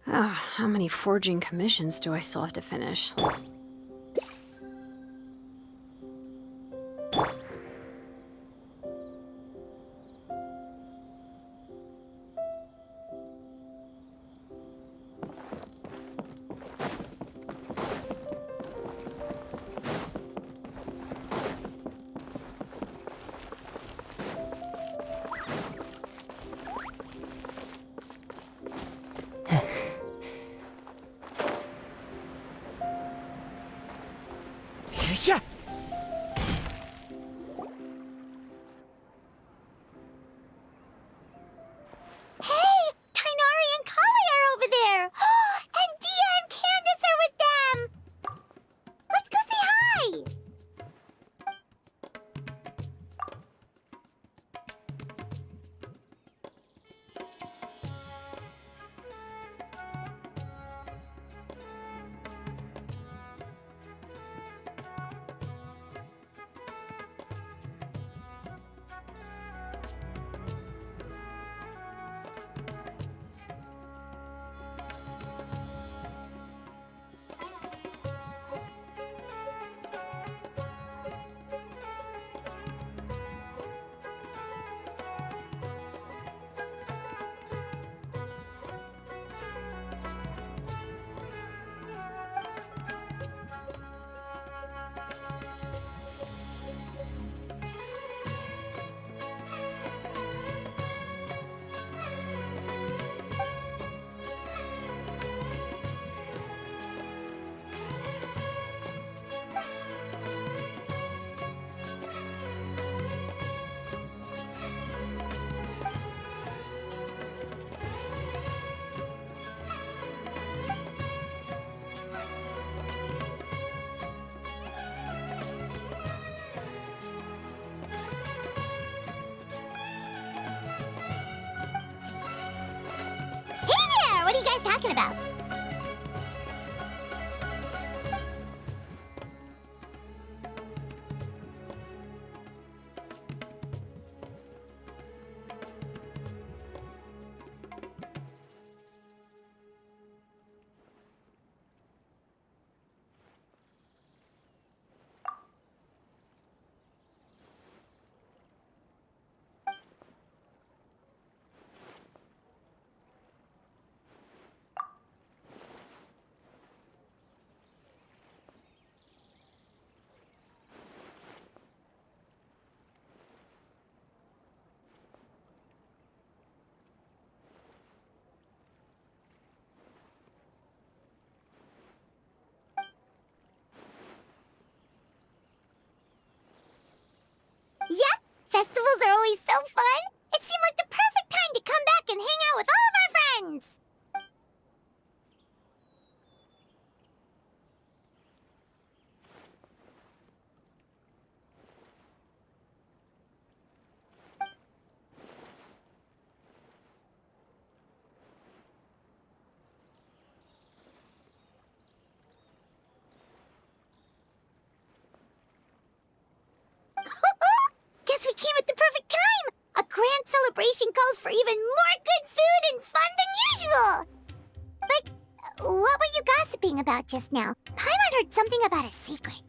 How many forging commissions do I still have to finish? Yeah. Hey! Tainari and Kali are over there! And Dia and Candace are with them! Let's go say hi! Hey there! What are you guys talking about? Yep! Festivals are always so fun! It seemed like the perfect time to come back and hang out with all of our friends! Guess we came at the perfect time! A grand celebration calls for even more good food and fun than usual! But what were you gossiping about just now? Paimon heard something about a secret.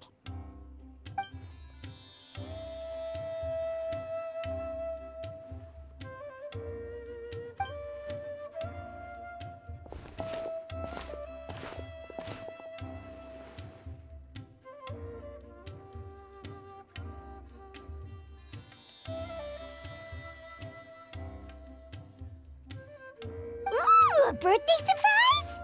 Ooh, a birthday surprise?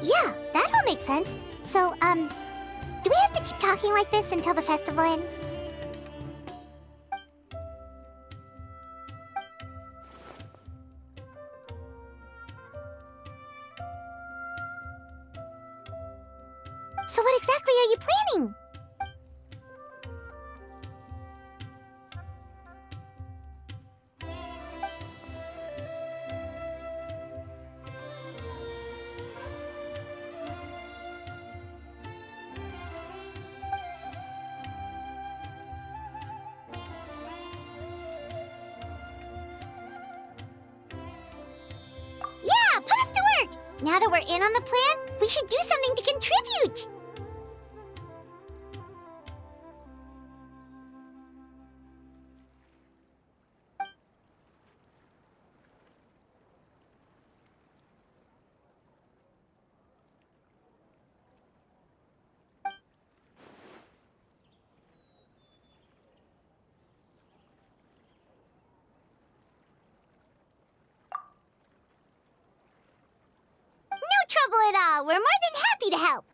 Yeah, that all makes sense. So, do we have to keep talking like this until the festival ends? So what exactly are you planning? Yeah, put us to work! Now that we're in on the plan, we should do something to contribute! No trouble at all. We're more than happy to help.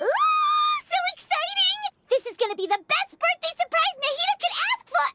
Ooh, so exciting! This is gonna be the best birthday surprise Nahida could ask for!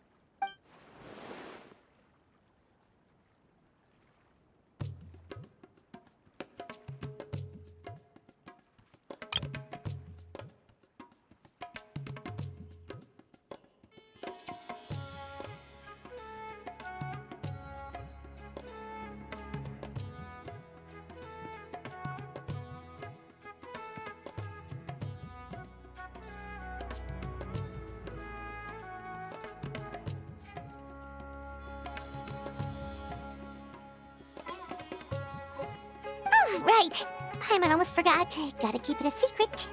Oh, right. Paimon almost forgot. Gotta keep it a secret.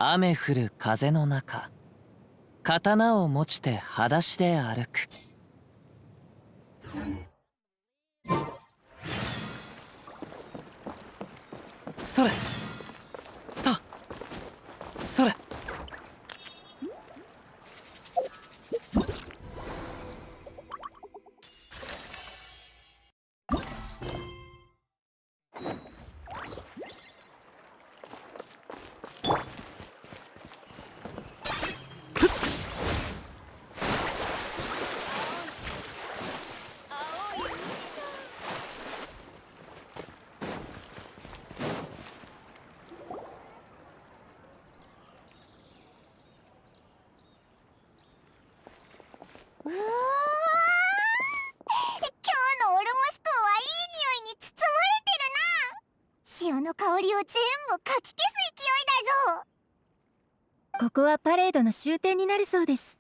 雨降る風の中、刀を持ちて裸足で歩く。それ、た、それ。うわー、今日のオルモス港はいい匂いに包まれてるな。潮の香りを全部かき消す勢いだぞ。ここはパレードの終点になるそうです。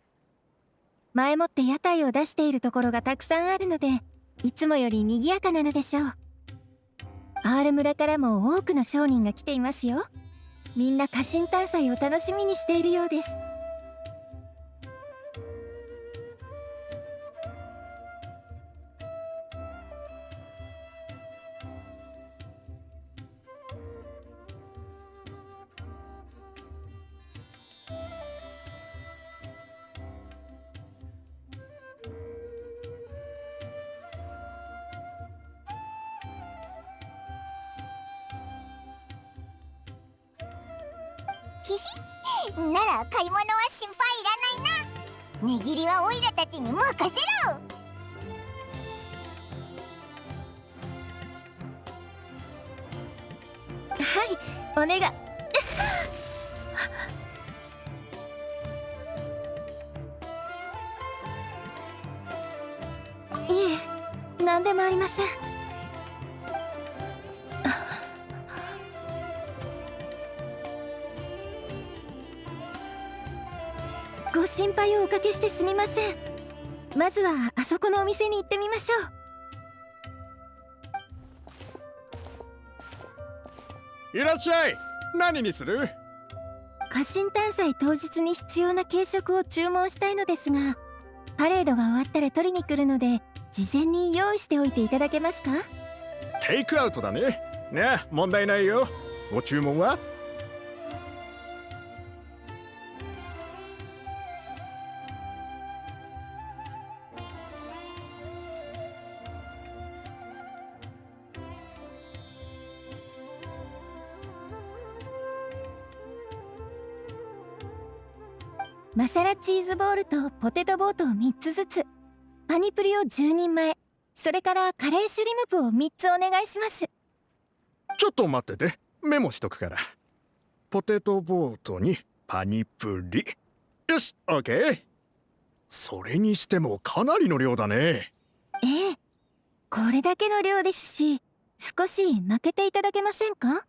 前もって屋台を出しているところがたくさんあるので、いつもより賑やかなのでしょう。R 村からも多くの商人が来ていますよ。みんな家臣探査を楽しみにしているようです。ひひ、なら買い物は心配いらないな。値切りはオイラたちに任せろ。はい、お願い。いえ、何でもありません。ご心配をおかけしてすみません。まずはあそこのお店に行ってみましょいらっしゃい。何にする？う。家臣探査当日に必要な軽食を注文したいのですが、パレードが終わったら取りに来るので、事前に用意しておいていただけますか？テイクアウトだね。ねえ、問題ないよ。ご注文は？マサラチーズボールとポテトボートを3つずつ、パニプリを10人前、それからカレーシュリムプを3つお願いします。ちょっと待ってて。メモしとくから。ポテトボートにパニプリ。よし、オッケー。それにしてもかなりの量だね。ええ、これだけの量ですし、少し負けていただけませんか？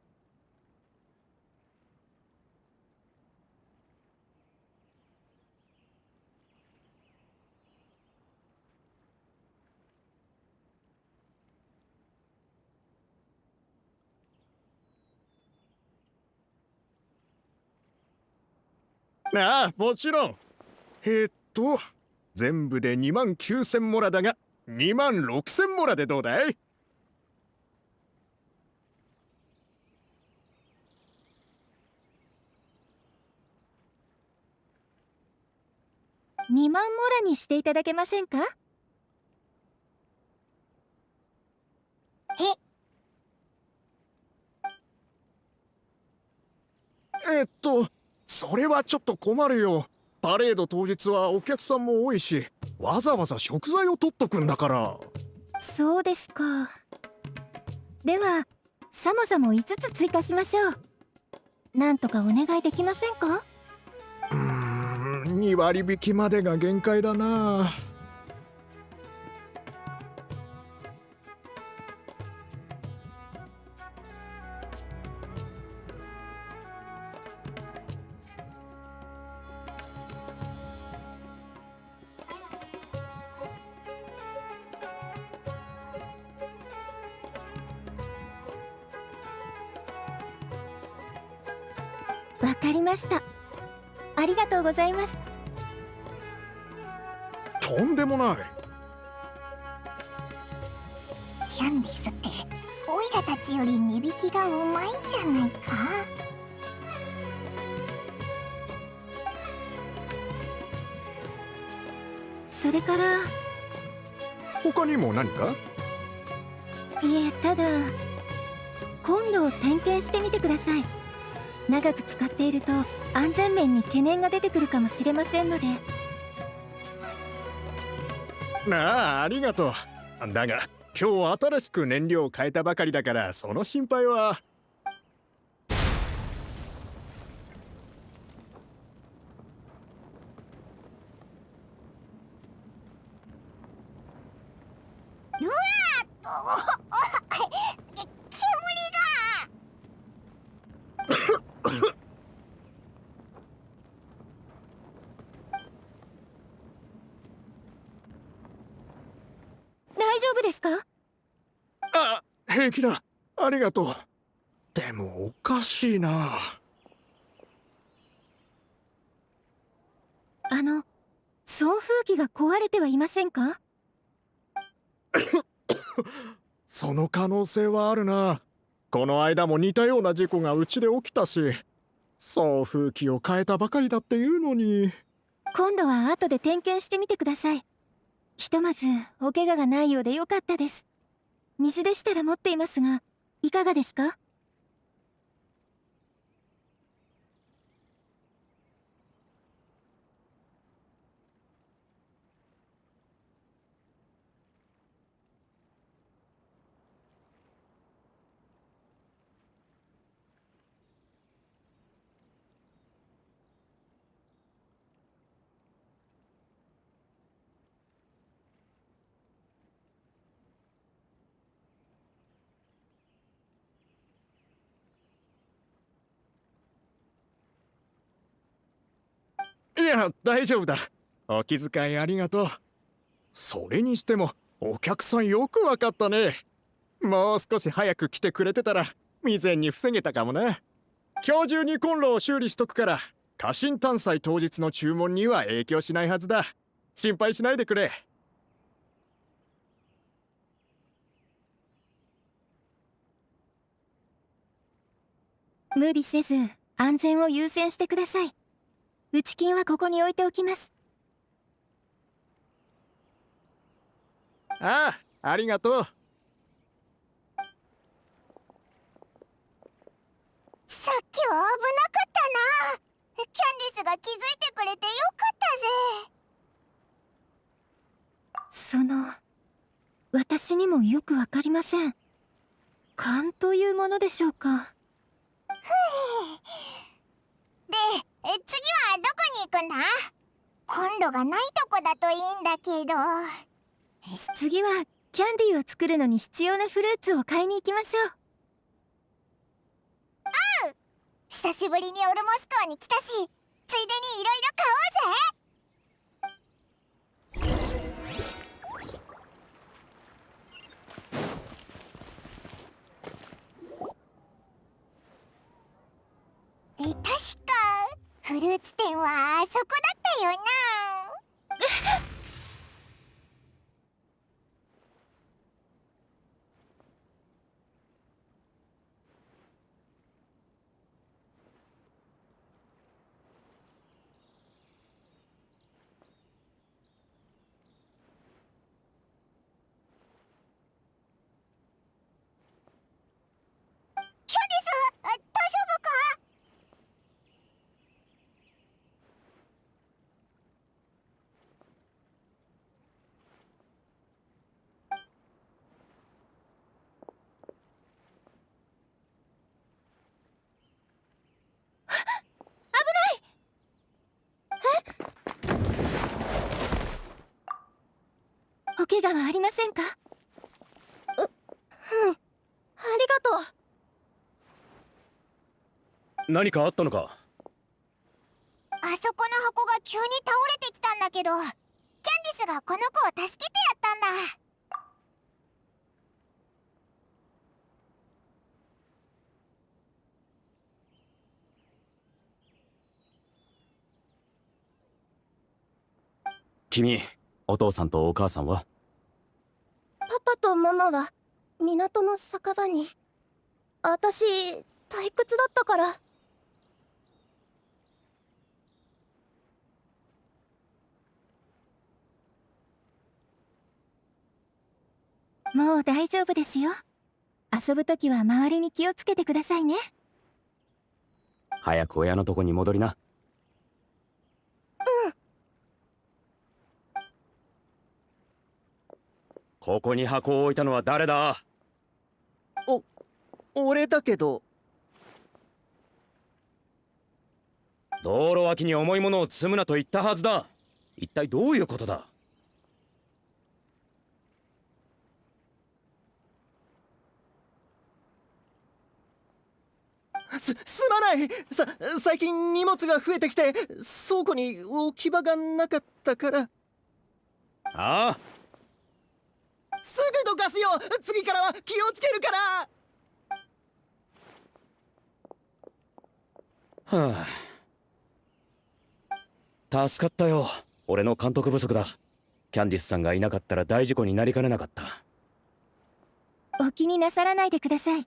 ああ、もちろん。全部で29,000モラだが、26,000モラでどうだい？2万モラにしていただけませんか？それはちょっと困るよ。パレード当日はお客さんも多いし、わざわざ食材を取っとくんだから。そうですか。では、サモサも5つ追加しましょう。なんとかお願いできませんか？2割引きまでが限界だな。わかりました。ありがとうございます。とんでもない。キャンディスってオイラたちより値引きがうまいんじゃないか？それから、他にも何か？いえ、ただコンロを点検してみてください。長く使っていると安全面に懸念が出てくるかもしれませんので。なあ、ありがとう。だが今日新しく燃料を変えたばかりだから、その心配は。うわーっ煙が夫ですか？あ、平気だ。ありがとう。でもおかしいな。送風機が壊れてはいませんか？その可能性はあるな。この間も似たような事故がうちで起きたし、送風機を変えたばかりだっていうのに。今度は後で点検してみてください。ひとまずお怪我がないようでよかったです。水でしたら持っていますが、いかがですか？いや、大丈夫だ。お気遣いありがとう。それにしてもお客さんよくわかったね。もう少し早く来てくれてたら未然に防げたかもな。今日中にコンロを修理しとくから、家臣探査当日の注文には影響しないはずだ。心配しないでくれ。無理せず安全を優先してください。内金はここに置いておきます。ああ、ありがとう。さっきは危なかったな。キャンディスが気づいてくれてよかったぜ。私にもよくわかりません。勘というものでしょうか。で、次はどこに行くんだ？コンロがないとこだといいんだけど。次はキャンディーを作るのに必要なフルーツを買いに行きましょう。久しぶりにオルモス港に来たし、ついでにいろいろ買おうぜ。確かフルーツ店はあそこだったよな。キャンディス、大丈夫か？お怪我はありませんか？ありがとう。何かあったのか？あそこの箱が急に倒れてきたんだけど、キャンディスがこの子を助けてやったんだ。君、お父さんとお母さんは？パパとママは港の酒場に。私、退屈だったから。もう大丈夫ですよ。遊ぶときは周りに気をつけてくださいね。早く親のとこに戻りな。ここに箱を置いたのは誰だ？俺だけど。道路脇に重いものを積むなと言ったはずだ。一体どういうことだ？すまない。最近荷物が増えてきて倉庫に置き場がなかったから。ああ、すぐどかすよ。次からは気をつけるから。はあ、助かったよ。俺の監督不足だ。キャンディスさんがいなかったら大事故になりかねなかった。お気になさらないでください。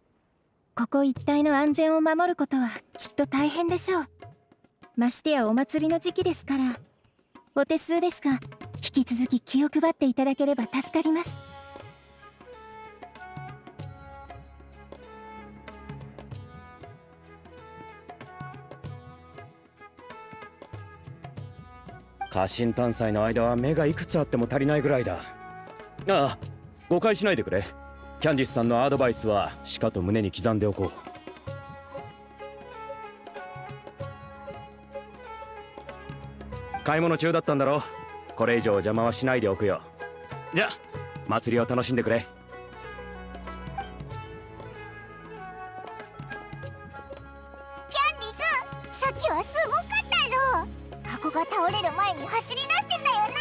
ここ一帯の安全を守ることはきっと大変でしょう。ましてやお祭りの時期ですから。お手数ですが、引き続き気を配っていただければ助かります。家臣探査の間は目がいくつあっても足りないぐらいだ。ああ、誤解しないでくれ。キャンディスさんのアドバイスはしかと胸に刻んでおこう。買い物中だったんだろ。これ以上邪魔はしないでおくよ。じゃあ祭りを楽しんでくれ。キャンディス、さっきはすごかったぞ。箱が倒れる前に走り出してたよな。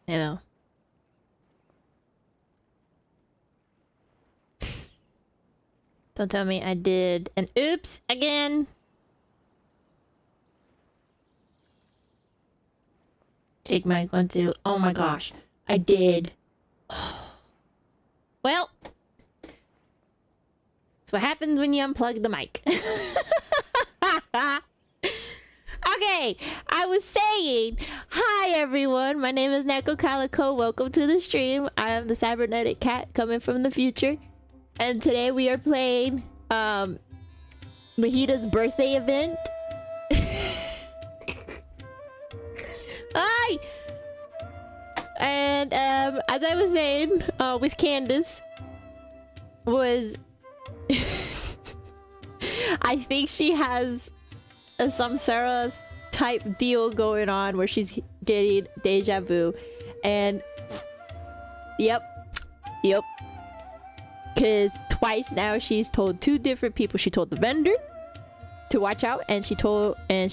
You know. Don't tell me I did an oops again. Take mic 1, 2. Oh my gosh. I did. Well. That's what happens when you unplug the mic. Okay, I was saying, hi everyone, my name is Neko Calico, welcome to the stream. I am the cybernetic cat coming from the future. And today we are playing, Nahida's birthday event. Hi! And, as I was saying, with Candace, was... I think she has a Samsara type deal going on where she's getting deja vu, and yep, because twice now she's told 2 different people. She told the vendor to watch out, and she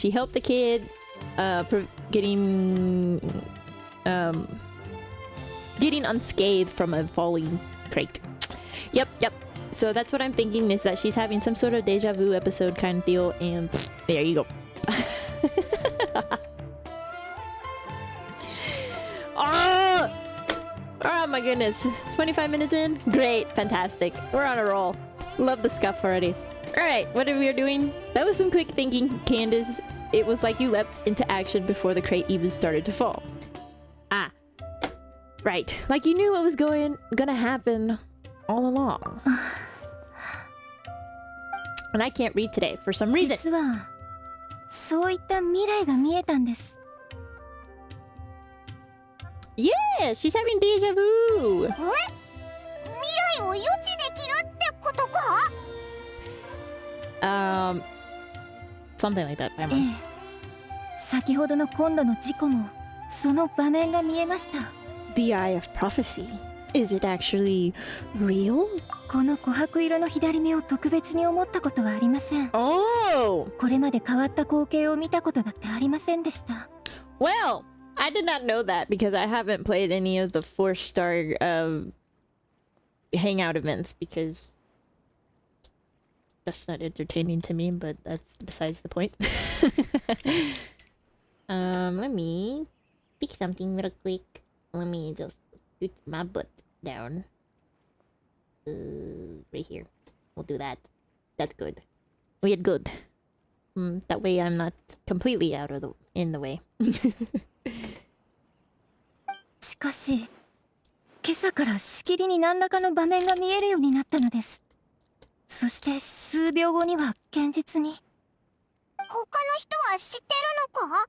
helped the kid getting unscathed from a falling crate. Yep. So that's what I'm thinking, is that she's having some sort of deja vu episode kind of deal, and there you go. Oh my goodness. 25 minutes in? Great. Fantastic. We're on a roll. Love the scuff already. Alright, what are we doing? That was some quick thinking, Candace. It was like you leapt into action before the crate even started to fall. Ah. Right. Like you knew what was gonna happen all along. And I can't read today for some reason. 実はそういった未来が見えたんです。 Yeah, she's having deja vu. 未来を予知できるってことか? Something like that, ええ、先ほどのコンロの事故もその場面が見えました。 The Eye of Prophecy. Is it actually real? この琥珀色の左目を特別に思ったことはありません。 Oh! これまで変わった光景を見たことだってありませんでした。 Well, I did not know that because I haven't played any of the 4-star hangout events because that's not entertaining to me, but that's besides the point. Let me pick something real quick. Let me just scoot my butt down. Right here. We'll do that. That's good. We had good. That way I'm not completely in the way. しかし、今朝からしきりに何らかの場面が見えるようになったのです。そして数秒後には現実に。他の人は知ってるのか？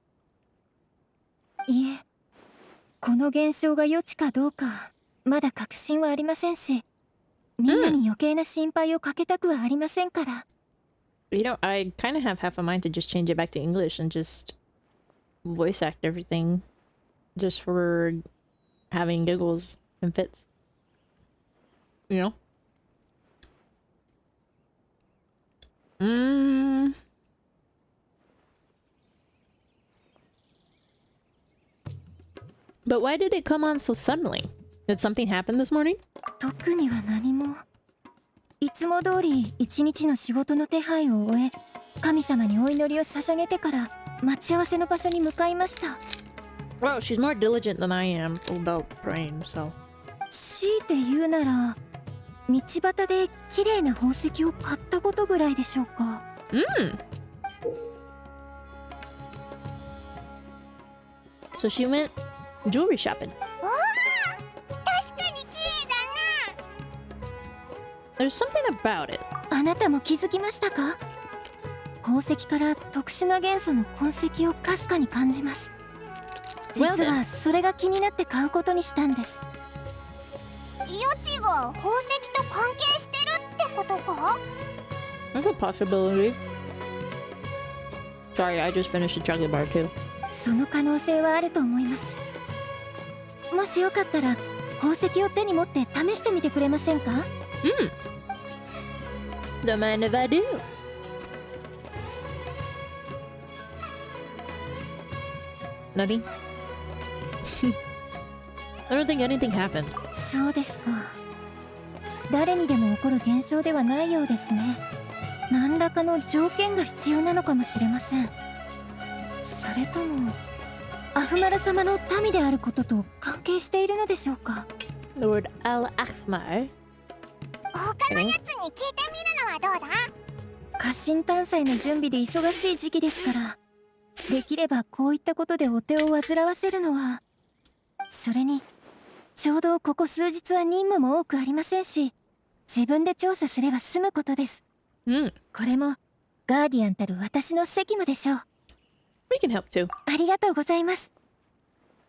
いえ、この現象が予知かどうかまだ確信はありませんし、みんなに余計な心配をかけたくはありませんから。You know, I kind of have half a mind to just change it back to English and just voice act everything just for having giggles and fits. You know? But why did it come on so suddenly? Did something happen this morning? 特には何も。いつも通り一日の仕事の手配を終え、神様にお祈りを捧げてから待ち合わせの場所に向かいました。 Well, she's more diligent than I am about praying, so. 強いて言うなら、道端で綺麗な宝石を買ったことぐらいでしょうか。So she went jewelry shopping. わあ、確かに綺麗だな。There's something about it. あなたも気づきましたか？宝石から特殊な元素の痕跡をかすかに感じます。実はそれが気になって買うことにしたんです。予知が宝石と関係してるってことか？ That's a possibility. Sorry, I just finished a chocolate bar too. その可能性はあると思います。もしよかったら宝石を手に持って試してみてくれませんか？Don't mind if I do. Nothing? I don't think anything happened. そうですか。誰にでも起こる現象ではないようですね。何らかの条件が必要なのかもしれません。それともアフマラ様の民であることと関係しているのでしょうか？ Lord Al-Akhmar? 他のやつに聞いてみるのはどうだ？家臣探査の準備で忙しい時期ですから、できればこういったことでお手を煩わせるのは。それにちょうどここ数日は任務も多くありませんし、自分で調査すれば済むことです。これもガーディアンたる私の責務でしょう。 We can help too. ありがとうございます。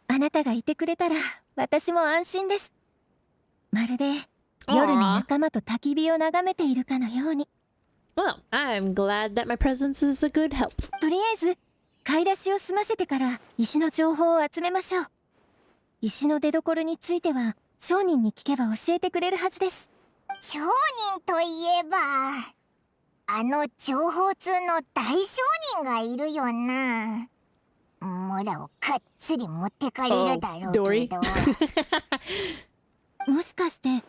あなたがいてくれたら私も安心です。まるで夜に仲間と焚き火を眺めているかのように。 Well, I'm glad that my presence is a good help. とりあえず買い出しを済ませてから石の情報を集めましょう。石の出所については商人に聞けば教えてくれるはずです。商人といえばあの情報通の大商人がいるよな。モラをがっつり持ってかれるだろうけど。もしかして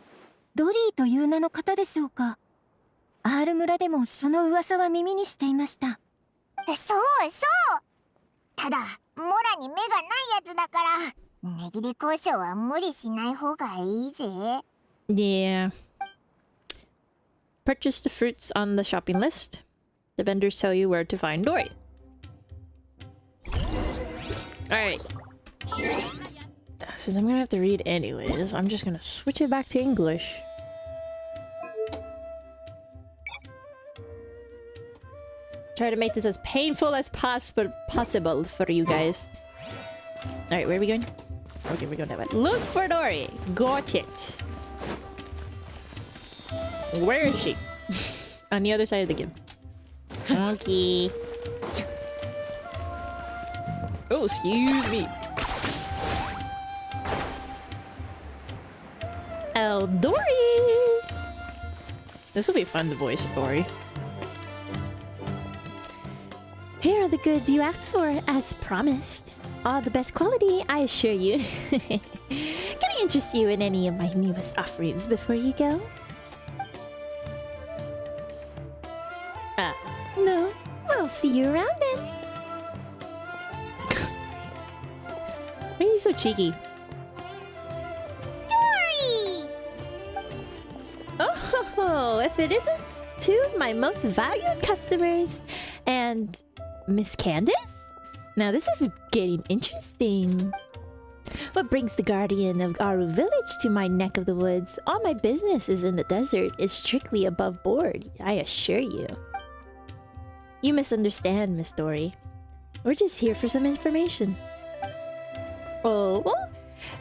ドリーという名の方でしょうか？アール村でもその噂は耳にしていました。そうそう。ただモラに目がないやつだから値切り交渉は無理しない方がいいぜ。 Yeah. Purchase the fruits on the shopping list. The vendors tell you where to find Dory. Alright. Since I'm gonna have to read anyways, I'm just gonna switch it back to English. Try to make this as painful as possible for you guys. Alright, where are we going? Okay, we're going that way. Look for Dory! Got it! Where is she? On the other side of the game. Okay. Oh, excuse me. Oh, Dory! This will be fun to voice Dory. Here are the goods you asked for, as promised. All the best quality, I assure you. Can I interest you in any of my newest offerings before you go? No? Well, see you around then. Why are you so cheeky? Dory! Oh, if it isn't two of my most valued customers and Miss Candace? Now this is getting interesting. What brings the guardian of Aru village to my neck of the woods? All my business is in the desert is strictly above board, I assure you. You misunderstand, Miss Dory. We're just here for some information. Oh,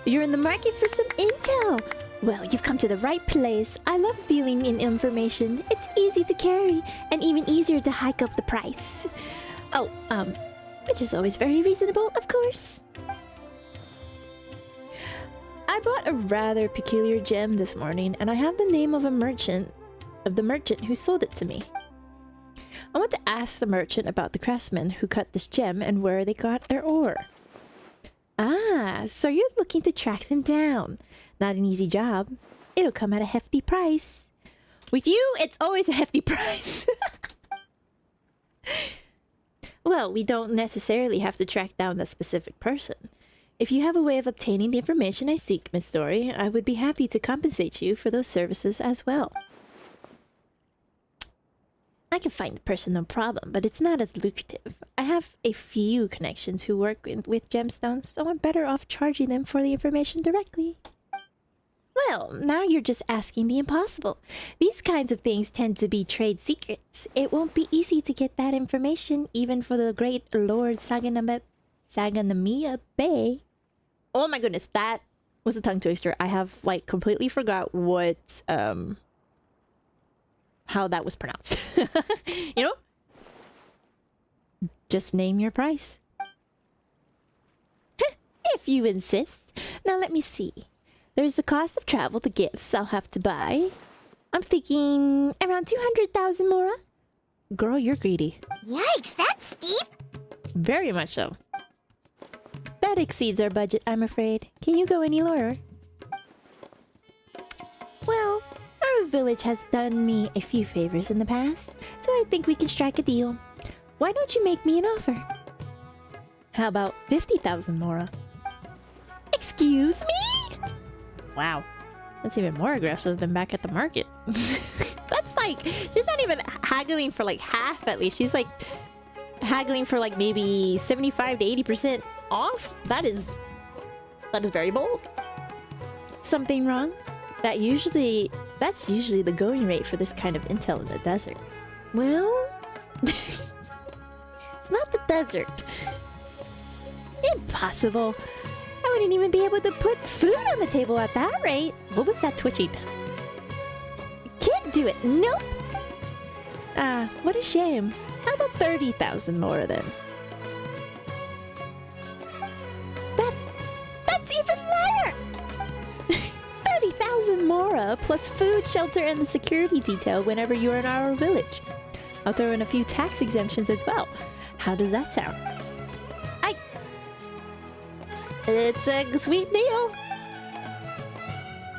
you're in the market for some intel. Well, you've come to the right place. I love dealing in information. It's easy to carry and even easier to hike up the price. Oh, which is always very reasonable, of course. I bought a rather peculiar gem this morning, and I have the name of the merchant who sold it to me. I want to ask the merchant about the craftsmen who cut this gem and where they got their ore. Ah, so you're looking to track them down. Not an easy job. It'll come at a hefty price. With you, it's always a hefty price. Well, we don't necessarily have to track down that specific person. If you have a way of obtaining the information I seek, Miss Dory, I would be happy to compensate you for those services as well. I can find the person, no problem, but it's not as lucrative. I have a few connections who work with gemstones, so I'm better off charging them for the information directly. Well, now you're just asking the impossible. These kinds of things tend to be trade secrets. It won't be easy to get that information, even for the great Lord Saganamiya Bay. Oh my goodness, that was a tongue twister. I have, like, completely forgot what, how that was pronounced. You know? Just name your price. If you insist. Now let me see. There's the cost of travel, the gifts I'll have to buy. I'm thinking around 200,000 mora. Girl, you're greedy. Yikes, that's steep! Very much so. That exceeds our budget, I'm afraid. Can you go any lower? Well, our village has done me a few favors in the past, so I think we can strike a deal. Why don't you make me an offer? How about 50,000 mora? Excuse me? Wow, that's even more aggressive than back at the market. That's like, she's not even haggling for like half at least. She's like haggling for like maybe 75 to 80% off. That is very bold. Something wrong? That's usually the going rate for this kind of intel in the desert. Well, it's not the desert. Impossible. I wouldn't even be able to put food on the table at that rate. What was that twitching? Can't do it. Nope. Ah, what a shame. How about 30,000 more then? That's even lower. 30,000 mora plus food, shelter, and the security detail whenever you're in our village. I'll throw in a few tax exemptions as well. How does that sound? It's a sweet deal.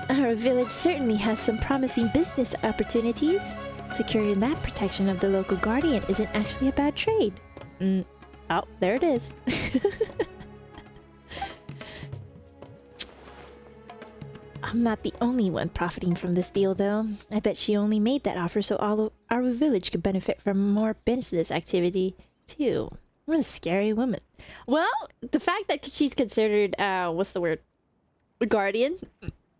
Our village certainly has some promising business opportunities. Securing that protection of the local guardian isn't actually a bad trade. Oh, there it is. I'm not the only one profiting from this deal, though. I bet she only made that offer so all our village could benefit from more business activity, too. What a scary woman. Well, the fact that she's considered, what's the word? A guardian,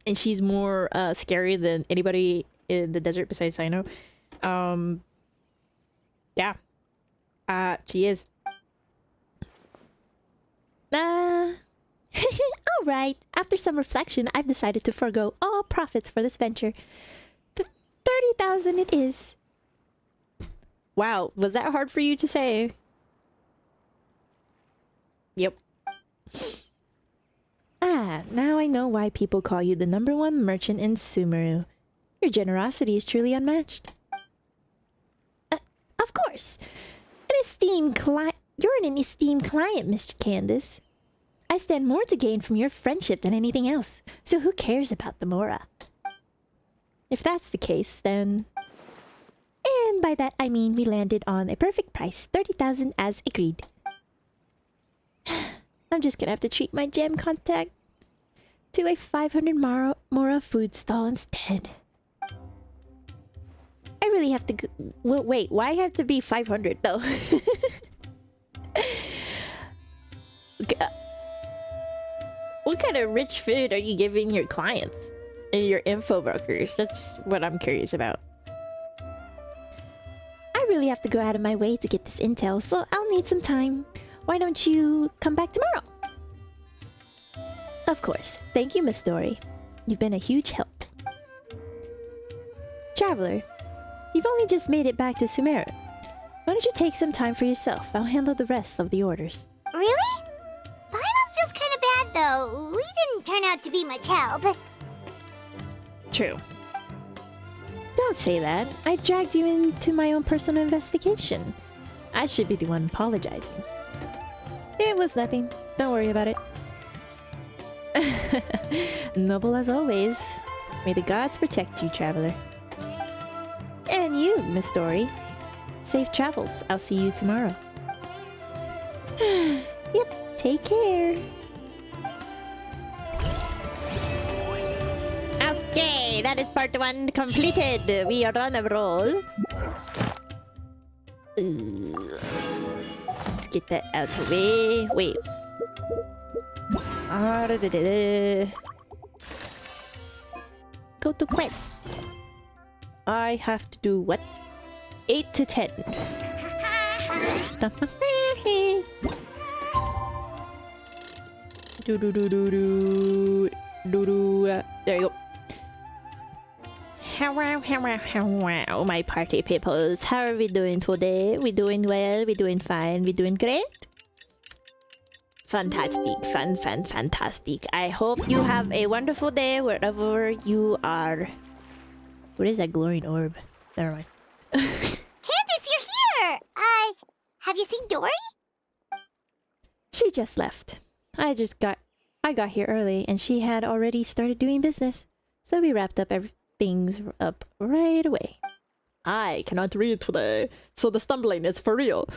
and she's more scary than anybody in the desert besides Sino. Yeah. She is. Alright. After some reflection, I've decided to forego all profits for this venture. 30,000 it is. Wow, was that hard for you to say? Yep. Now I know why people call you the #1 merchant in Sumeru. Your generosity is truly unmatched. Of course. You're an esteemed client, Mr. Candace. I stand more to gain from your friendship than anything else, so who cares about the Mora? If that's the case, then... And by that I mean we landed on a perfect price, 30,000 as agreed. I'm just gonna have to treat my gem contact to a 500 Mora food stall instead. I really have to well, wait, why have to be 500 though? What kind of rich food are you giving your clients and your info brokers? That's what I'm curious about. I really have to go out of my way to get this intel, so I'll need some time. Why don't you come back tomorrow? Of course. Thank you, Miss Dory. You've been a huge help. Traveler, you've only just made it back to Sumeru. Why don't you take some time for yourself? I'll handle the rest of the orders. Really? Paimon feels kind of bad, though. We didn't turn out to be much help. True. Don't say that. I dragged you into my own personal investigation. I should be the one apologizing. It was nothing. Don't worry about it. Noble as always. May the gods protect you, traveler. And you, Miss Dory. Safe travels. I'll see you tomorrow. Yep, take care. Okay, that is part 1 completed. We are on a roll. Let's get that out of the way. Wait. Go to quest. I have to do what? 8 to 10. There you go. Hello, my party peoples. How are we doing today? We doing well? We doing fine? We doing great? Fantastic. Fantastic. I hope you have a wonderful day wherever you are. What is that glowing orb? Never mind. Candace, you're here! Have you seen Dory? She just left. I got here early and she had already started doing business. So we wrapped up things up right away. I cannot read today, so the stumbling is for real.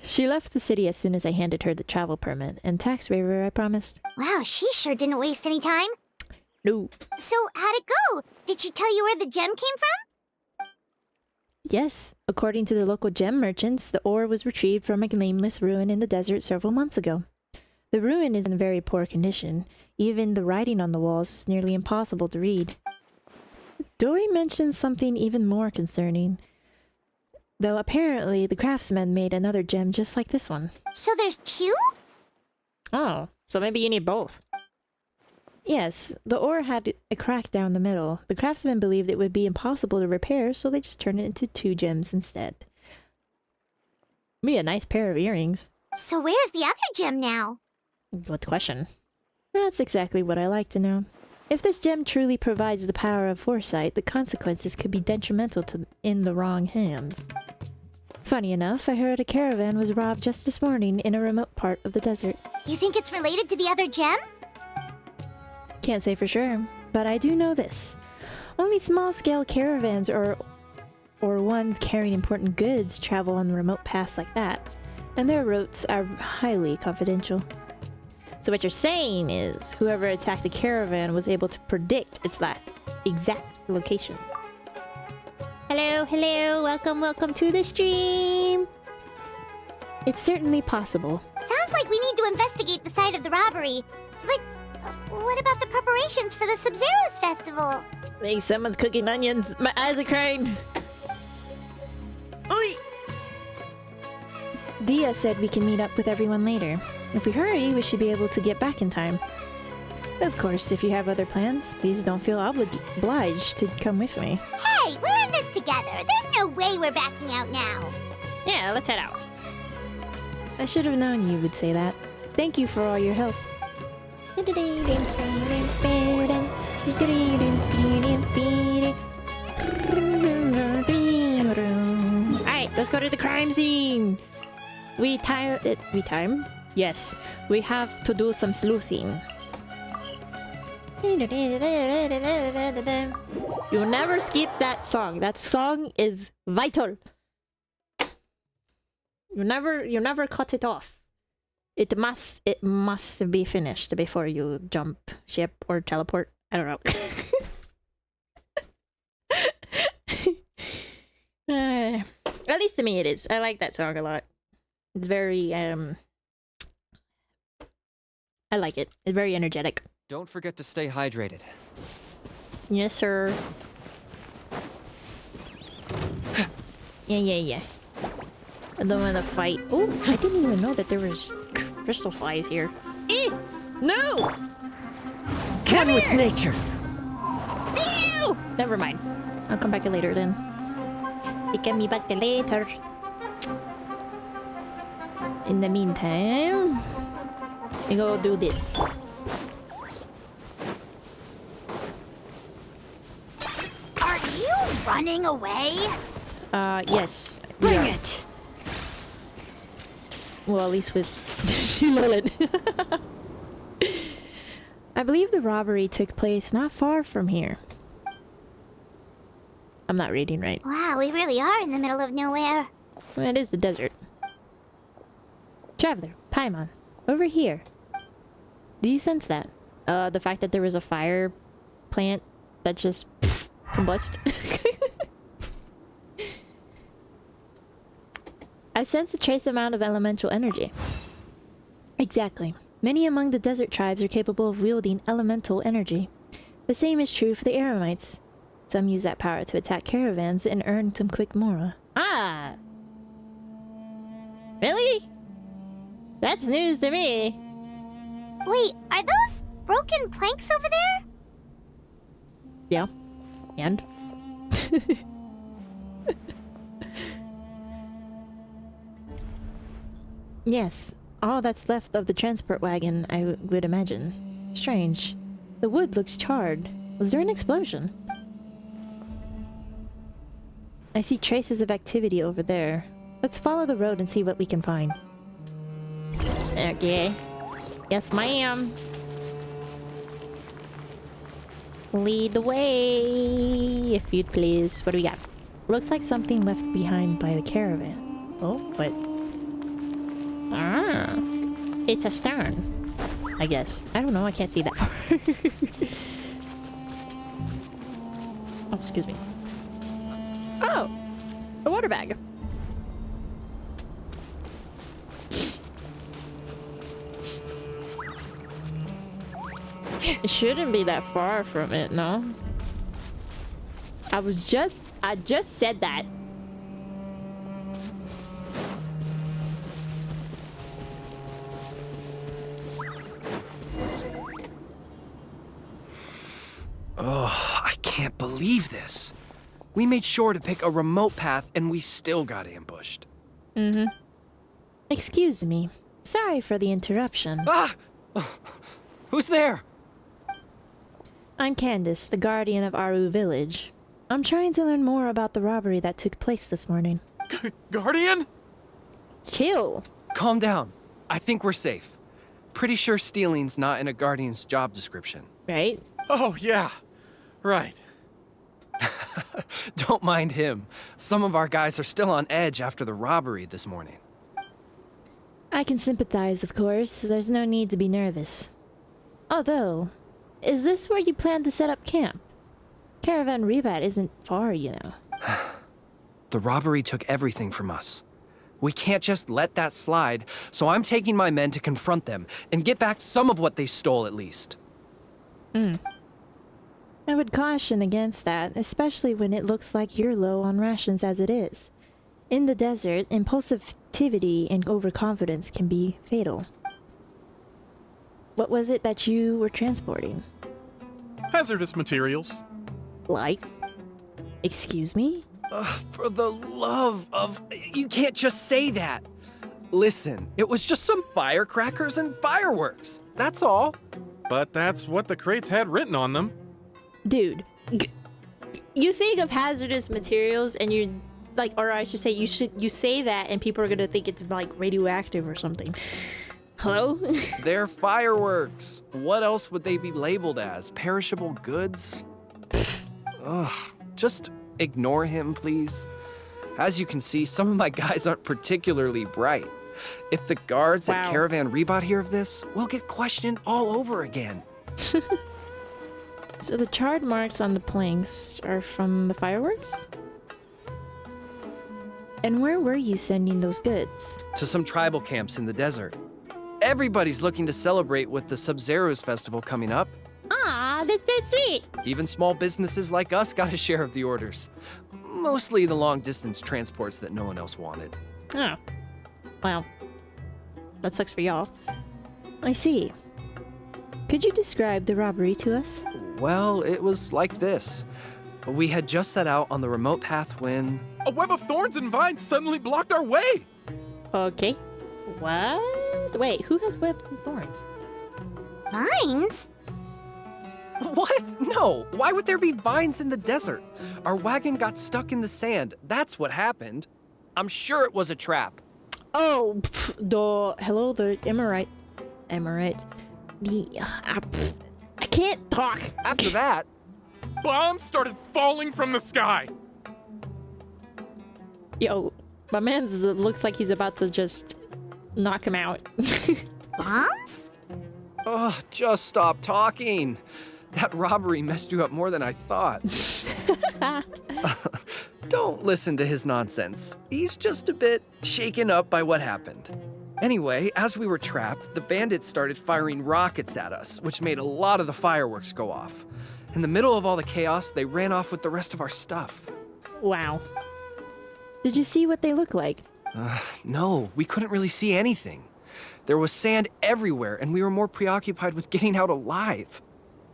She left the city as soon as I handed her the travel permit and tax waiver I promised. Wow, she sure didn't waste any time. No. So, how'd it go? Did she tell you where the gem came from? Yes. According to the local gem merchants, the ore was retrieved from a nameless ruin in the desert several months ago. The ruin is in very poor condition. Even the writing on the walls is nearly impossible to read. Dory mentioned something even more concerning. Though apparently the craftsman made another gem just like this one. So there's 2? Oh, so maybe you need both. Yes, the ore had a crack down the middle. The craftsman believed it would be impossible to repair, so they just turned it into 2 gems instead. Be a nice pair of earrings. So where's the other gem now? What question? That's exactly what I like to know. If this gem truly provides the power of foresight, the consequences could be detrimental in the wrong hands. Funny enough, I heard a caravan was robbed just this morning in a remote part of the desert. You think it's related to the other gem? Can't say for sure, but I do know this. Only small-scale caravans or ones carrying important goods travel on remote paths like that, and their routes are highly confidential. So what you're saying is, whoever attacked the caravan was able to predict its exact location. Hello, welcome to the stream! It's certainly possible. Sounds like we need to investigate the site of the robbery. But what about the preparations for the Sub-Zero's festival? Hey, someone's cooking onions. My eyes are crying. Oi! Dia said we can meet up with everyone later. If we hurry, we should be able to get back in time. Of course, if you have other plans, please don't feel obliged to come with me. Hey, we're in this together. There's no way we're backing out now. Yeah, let's head out. I should have known you would say that. Thank you for all your help. Alright, let's go to the crime scene. We time? Yes. We have to do some sleuthing. You never skip that song. That song is vital. You never cut it off. It must be finished before you jump ship or teleport. I don't know. At least to me it is. I like that song a lot. It's very I like it. It's very energetic. Don't forget to stay hydrated. Yes, sir. Yeah. I don't want to fight. Oh, I didn't even know that there was crystal flies here. No! Come with nature. Ew! Never mind. I'll come back later then. Pick me back later. In the meantime, we go do this. Are you running away? Yes. Bring it! Well, at least with Shilolin. I believe the robbery took place not far from here. I'm not reading right. Wow, we really are in the middle of nowhere. Well, it is the desert. Traveler, Paimon, over here. Do you sense that? The fact that there was a fire plant that just combust? I sense a trace amount of elemental energy. Exactly. Many among the desert tribes are capable of wielding elemental energy. The same is true for the Eremites. Some use that power to attack caravans and earn some quick mora. Ah! Really? That's news to me. Wait, are those broken planks over there? Yeah. And? Yes, all that's left of the transport wagon, I would imagine. Strange. The wood looks charred. Was there an explosion? I see traces of activity over there. Let's follow the road and see what we can find. Okay. Yes, ma'am. Lead the way, if you'd please. What do we got? Looks like something left behind by the caravan. Oh, what? Ah, it's a stone, I guess. I don't know, I can't see that far. Oh, excuse me. Oh, a water bag. It shouldn't be that far from it, no? I just said that. Oh, I can't believe this. We made sure to pick a remote path and we still got ambushed. Mm-hmm. Excuse me. Sorry for the interruption. Ah! Who's there? I'm Candace, the guardian of Aru Village. I'm trying to learn more about the robbery that took place this morning. Guardian? Chill. Calm down. I think we're safe. Pretty sure stealing's not in a guardian's job description. Right? Oh, yeah. Right. Don't mind him. Some of our guys are still on edge after the robbery this morning. I can sympathize, of course. There's no need to be nervous. Although, is this where you plan to set up camp? Caravan Rebat isn't far, you know. The robbery took everything from us. We can't just let that slide, so I'm taking my men to confront them and get back some of what they stole at least. I would caution against that, especially when it looks like you're low on rations as it is. In the desert, impulsivity and overconfidence can be fatal. What was it that you were transporting? Hazardous materials. Like? Excuse me? For the love of... You can't just say that. Listen, it was just some firecrackers and fireworks. That's all. but that's what the crates had written on them. Dude, you think of hazardous materials and you're like, or I should say, you say that and people are gonna think it's like radioactive or something. Hello? They're fireworks. What else would they be labeled as? Perishable goods? Ugh, just ignore him, please. As you can see, some of my guys aren't particularly bright. If the guards at Caravan Rebot hear of this, we'll get questioned all over again. So the charred marks on the planks are from the fireworks? And where were you sending those goods? To some tribal camps in the desert. Everybody's looking to celebrate with the Sub-Zero's festival coming up. Aw, that's so sweet. Even small businesses like us got a share of the orders. Mostly the long-distance transports that no one else wanted. Oh. Wow. That sucks for y'all. I see. Could you describe the robbery to us? Well, it was like this. We had just set out on the remote path when... A web of thorns and vines suddenly blocked our way! Okay. What? Wait, who has webs and thorns? Vines? What? No! Why would there be vines in the desert? Our wagon got stuck in the sand. That's what happened. I'm sure it was a trap. Oh, hello, the Emirate. I can't talk. After that... Bombs started falling from the sky! Yo, my man looks like he's about to just knock him out. Bombs? Oh, just stop talking. That robbery messed you up more than I thought. Don't listen to his nonsense. He's just a bit shaken up by what happened. Anyway, as we were trapped, the bandits started firing rockets at us, which made a lot of the fireworks go off. In the middle of all the chaos, they ran off with the rest of our stuff. Wow. Did you see what they look like? No, we couldn't really see anything. There was sand everywhere, and we were more preoccupied with getting out alive.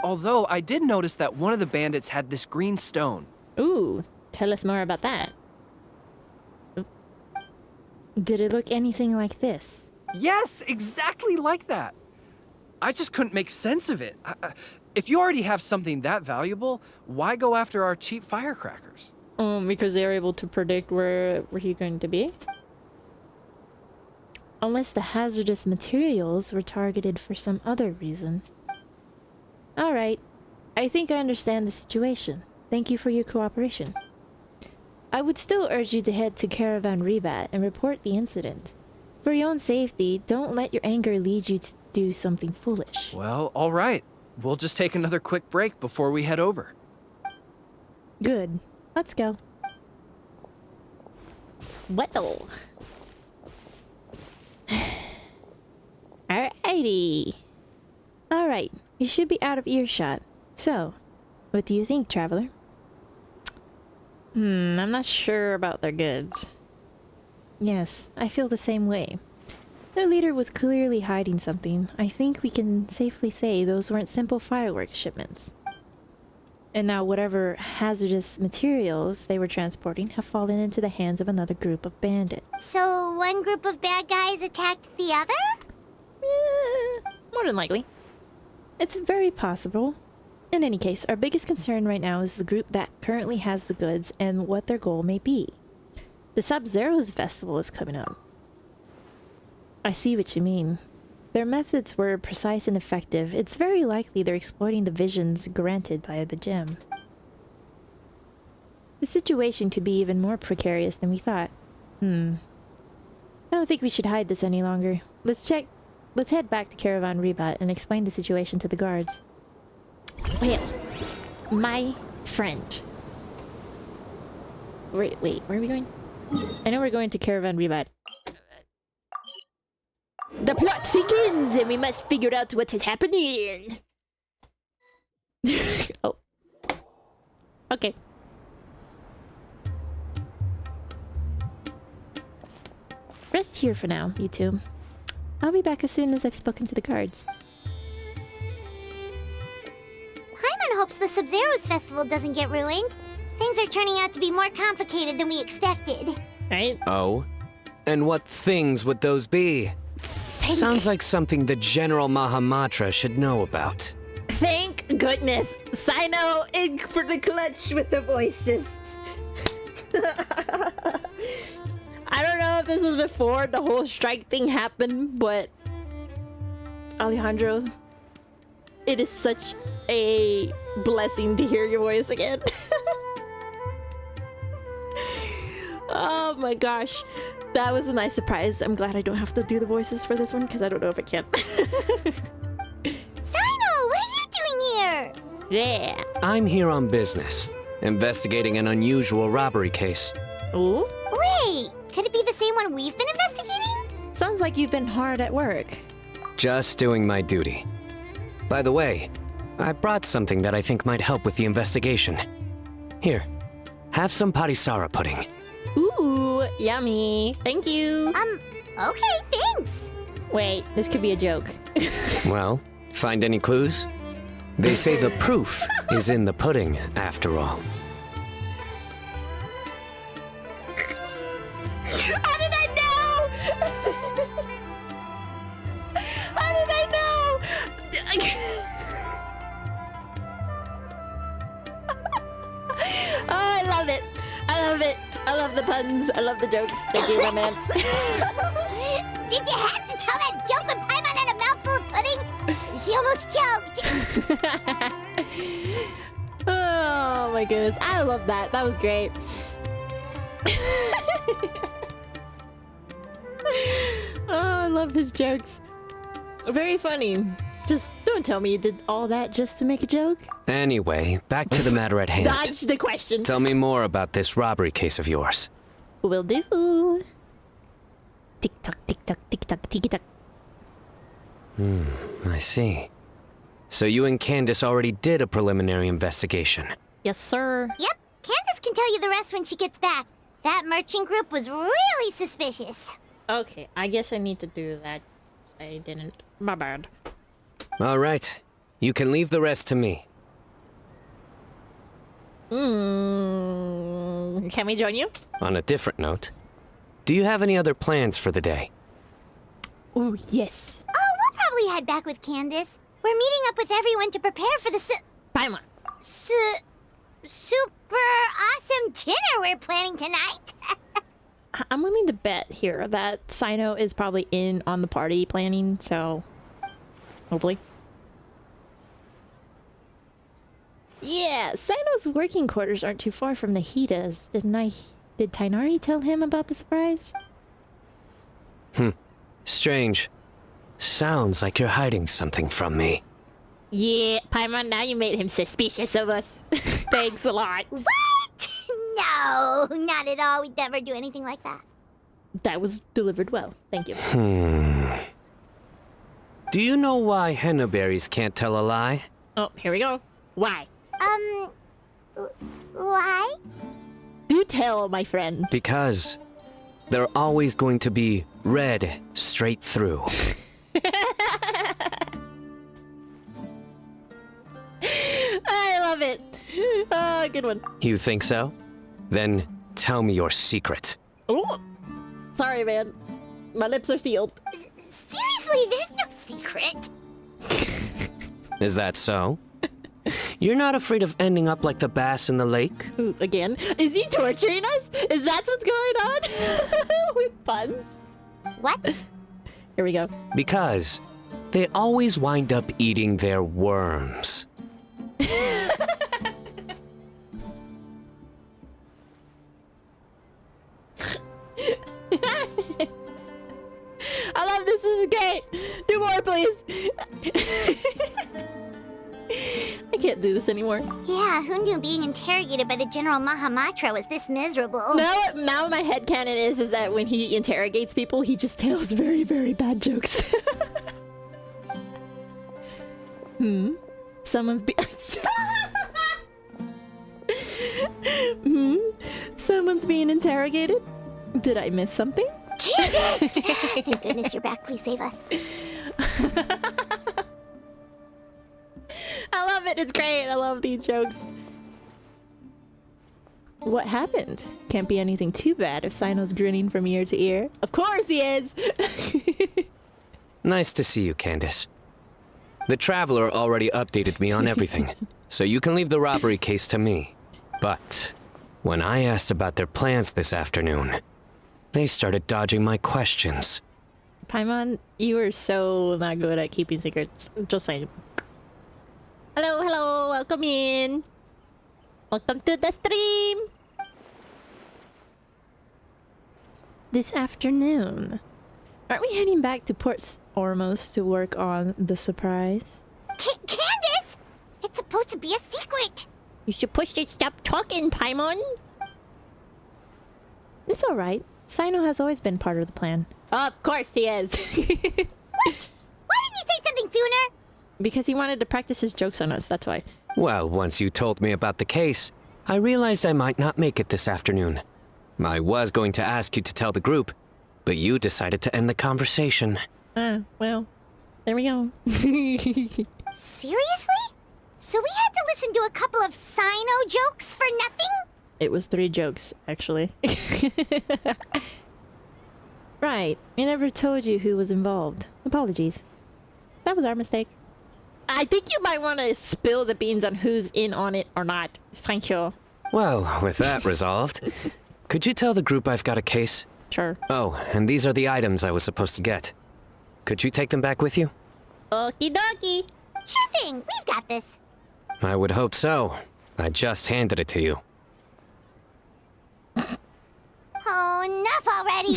Although, I did notice that one of the bandits had this green stone. Ooh, tell us more about that. Did it look anything like this? Yes, exactly like that. I just couldn't make sense of it. If you already have something that valuable, why go after our cheap firecrackers? Because they're able to predict where you're going to be? Unless the hazardous materials were targeted for some other reason. Alright, I think I understand the situation. Thank you for your cooperation. I would still urge you to head to Caravan Rebot and report the incident. For your own safety, don't let your anger lead you to do something foolish. Well, all right. We'll just take another quick break before we head over. Good. Let's go. Well. Alrighty. Alright, you should be out of earshot. So, what do you think, traveler? I'm not sure about their goods. Yes, I feel the same way. Their leader was clearly hiding something. I think we can safely say those weren't simple fireworks shipments. And now whatever hazardous materials they were transporting have fallen into the hands of another group of bandits. So one group of bad guys attacked the other? More than likely. It's very possible. In any case, our biggest concern right now is the group that currently has the goods and what their goal may be. The Sub-Zero's festival is coming up. I see what you mean. Their methods were precise and effective. It's very likely they're exploiting the visions granted by the gem. The situation could be even more precarious than we thought. I don't think we should hide this any longer. Let's head back to Caravan Rebot and explain the situation to the guards. Wait, my friend. Wait, where are we going? I know we're going to Caravan Rebot. The plot thickens and we must figure out what is happening. Oh. Okay. Rest here for now, you two. I'll be back as soon as I've spoken to the guards. Paimon hopes the Sub-Zero's festival doesn't get ruined. Things are turning out to be more complicated than we expected. Right? Oh? And what things would those be? Sounds like something the General Mahamatra should know about. Thank goodness. Sino in for the clutch with the voices. I don't know if this was before the whole strike thing happened, but Alejandro, it is such a blessing to hear your voice again. Oh my gosh. That was a nice surprise. I'm glad I don't have to do the voices for this one because I don't know if I can. Sino, what are you doing here? Yeah. I'm here on business, investigating an unusual robbery case. Ooh. Wait, could it be the same one we've been investigating? Sounds like you've been hard at work. Just doing my duty. By the way, I brought something that I think might help with the investigation. Here, have some parisara pudding. Ooh, yummy. Thank you. Okay, thanks. Wait, this could be a joke. Well, find any clues? They say the proof is in the pudding, after all. How did I know? How did I know? Oh, I love it. I love it. I love the puns. I love the jokes. Thank you, my man. Did you have to tell that joke when Paimon had a mouthful of pudding? She almost choked. Oh my goodness. I love that. That was great. Oh, I love his jokes. Very funny. Just don't tell me you did all that just to make a joke. Anyway, back to the matter at hand. Dodge the question. Tell me more about this robbery case of yours. Will do. Tick tock, tick tock, tick tock, tick tock. I see. So you and Candace already did a preliminary investigation. Yes, sir. Yep, Candace can tell you the rest when she gets back. That merchant group was really suspicious. Okay, I guess I need to do that. I didn't. My bad. All right. You can leave the rest to me. Can we join you? On a different note, do you have any other plans for the day? Ooh, yes. Oh, we'll probably head back with Candace. We're meeting up with everyone to prepare for the Paimon. super awesome dinner we're planning tonight. I'm willing to bet here that Sino is probably in on the party planning, so hopefully. Yeah, Sino's working quarters aren't too far from Nahida's. Did Tainari tell him about the surprise? Strange. Sounds like you're hiding something from me. Yeah, Paimon, now you made him suspicious of us. Thanks a lot. What? No, not at all. We'd never do anything like that. That was delivered well. Thank you. Do you know why henna berries can't tell a lie? Oh, here we go. Why? Why? Do tell, my friend. Because they're always going to be red straight through. I love it. Good one. You think so? Then tell me your secret. Oh, sorry, man. My lips are sealed. Seriously, there's no secret. Is that so? You're not afraid of ending up like the bass in the lake? Ooh, again? Is he torturing us? Is that what's going on? With puns? What? Here we go. Because they always wind up eating their worms. I love this. This is great. Do more, please. I can't do this anymore. Yeah, who knew being interrogated by the General Mahamatra was this miserable? Now my headcanon is that when he interrogates people, he just tells very, very bad jokes. Someone's Someone's being interrogated? Did I miss something? Candace! Thank goodness you're back. Please save us. I love it. It's great. I love these jokes. What happened? Can't be anything too bad if Sino's grinning from ear to ear. Of course he is! Nice to see you, Candace. The Traveler already updated me on everything, so you can leave the robbery case to me. But when I asked about their plans this afternoon, they started dodging my questions. Paimon, you are so not good at keeping secrets. Just saying. Hello, hello, welcome in. Welcome to the stream. This afternoon. Aren't we heading back to Port Ormos to work on the surprise? Candace! It's supposed to be a secret! You should push to stop talking, Paimon. It's alright. Sino has always been part of the plan. Oh, of course he is. What? Why didn't you say something sooner? Because he wanted to practice his jokes on us, that's why. Well, once you told me about the case, I realized I might not make it this afternoon. I was going to ask you to tell the group, but you decided to end the conversation. Well, there we go. Seriously? So we had to listen to a couple of Sino jokes for nothing? It was 3 jokes, actually. Right, we never told you who was involved. Apologies. That was our mistake. I think you might want to spill the beans on who's in on it or not. Thank you. Well, with that resolved, could you tell the group I've got a case? Sure. Oh, and these are the items I was supposed to get. Could you take them back with you? Okie dokie. Sure thing, we've got this. I would hope so. I just handed it to you. Oh, enough already!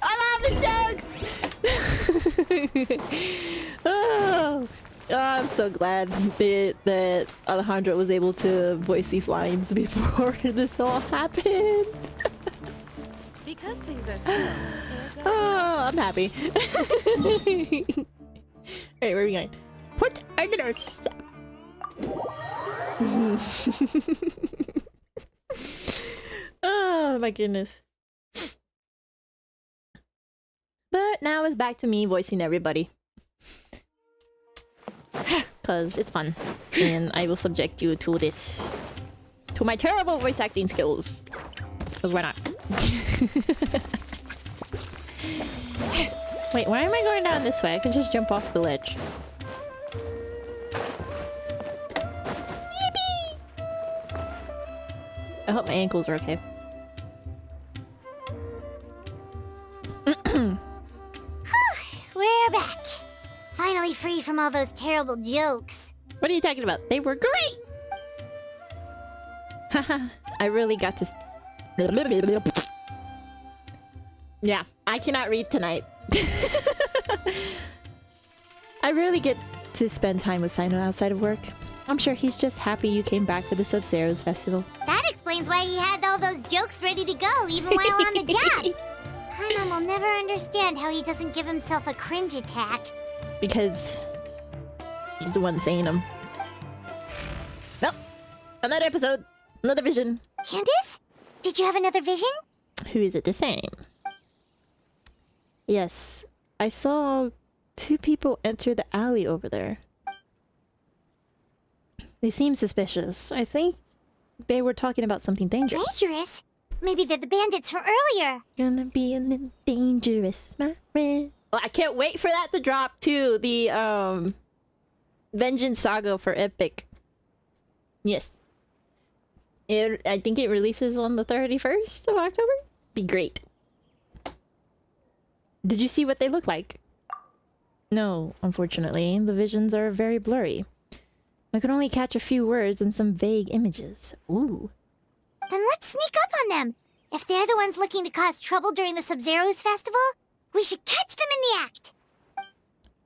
I love the jokes! Oh, I'm so glad that Alejandro was able to voice these lines before this all happened. Because things are slow. Oh, I'm happy. Hey, where are we going? Port Ormos. Oh my goodness. But now it's back to me voicing everybody. Because it's fun. And I will subject you to this. To my terrible voice acting skills. Because why not? Wait, why am I going down this way? I can just jump off the ledge. I hope my ankles are okay. We're back. Finally free from all those terrible jokes. What are you talking about? They were great! Haha, I really got to... Yeah, I cannot read tonight. I really get to spend time with Sino outside of work. I'm sure he's just happy you came back for the Sub-Zero's festival. That explains why he had all those jokes ready to go, even while on the job. Paimon will never understand how he doesn't give himself a cringe attack. Because he's the one saying them. Nope. Another episode. Another vision. Candace? Did you have another vision? Who is it the same? Yes. I saw 2 people enter the alley over there. They seem suspicious. I think they were talking about something dangerous. Dangerous? Maybe they're the bandits from earlier. Gonna be a little dangerous, my friend. Oh, I can't wait for that to drop too. The Vengeance Saga for Epic. Yes. I think it releases on the 31st of October. Be great. Did you see what they look like? No, unfortunately. The visions are very blurry. I could only catch a few words and some vague images. Ooh. Then let's sneak up on them. If they're the ones looking to cause trouble during the Sub-Zero's festival, we should catch them in the act.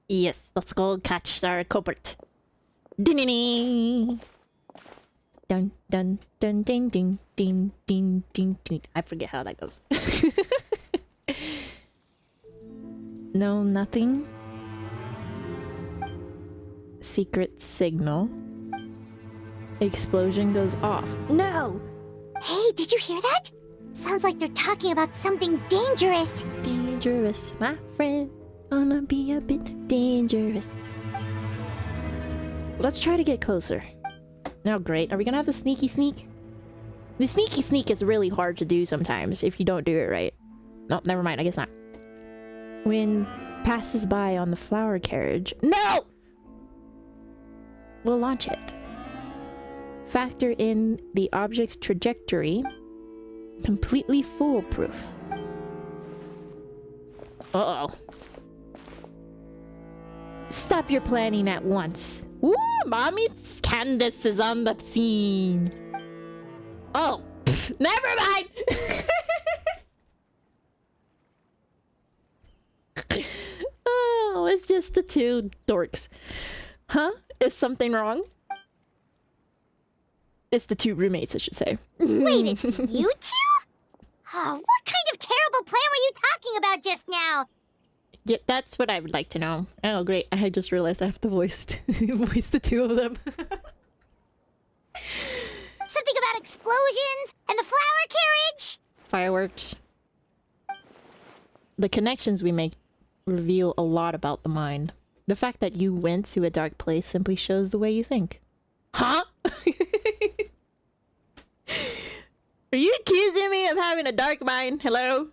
Yes, let's go catch our culprit. Ding dun dun dun ding ding ding ding ding ding. I forget how that goes. No, nothing. Secret signal. Explosion goes off. No! Hey, did you hear that? Sounds like they're talking about something dangerous. Dangerous, my friend. Gonna be a bit dangerous. Let's try to get closer. Oh, great. Are we gonna have the sneaky sneak? The sneaky sneak is really hard to do sometimes if you don't do it right. No, never mind. I guess not. When passes by on the flower carriage. No! We'll launch it. Factor in the object's trajectory. Completely foolproof. Uh-oh. Stop your planning at once. Woo! Mommy Candace is on the scene. Oh, never mind! Oh, it's just the two dorks. Huh? Is something wrong? It's the two roommates, I should say. Wait, it's you two? Oh, what kind of terrible plan were you talking about just now? Yeah, that's what I would like to know. Oh, great. I just realized I have to voice the two of them. Something about explosions and the flower carriage? Fireworks. The connections we make reveal a lot about the mind. The fact that you went to a dark place simply shows the way you think. Huh? Are you accusing me of having a dark mind? Hello?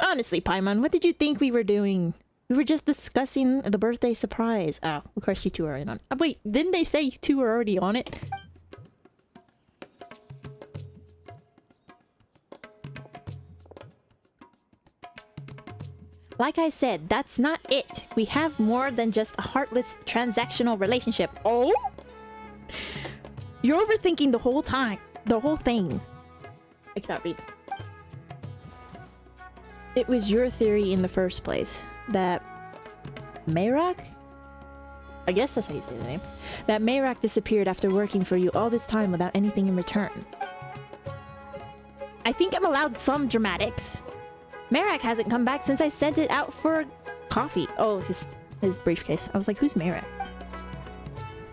Honestly, Paimon, what did you think we were doing? We were just discussing the birthday surprise. Oh, of course you two are in on it. Oh, wait, didn't they say you two were already on it? Like I said, that's not it. We have more than just a heartless transactional relationship. Oh? You're overthinking the whole time. The whole thing. I cannot read. It was your theory in the first place that Mayrak? I guess that's how you say the name. That Mayrak disappeared after working for you all this time without anything in return. I think I'm allowed some dramatics. Mayrak hasn't come back since I sent it out for coffee. Oh, his briefcase. I was like, who's Mayrak?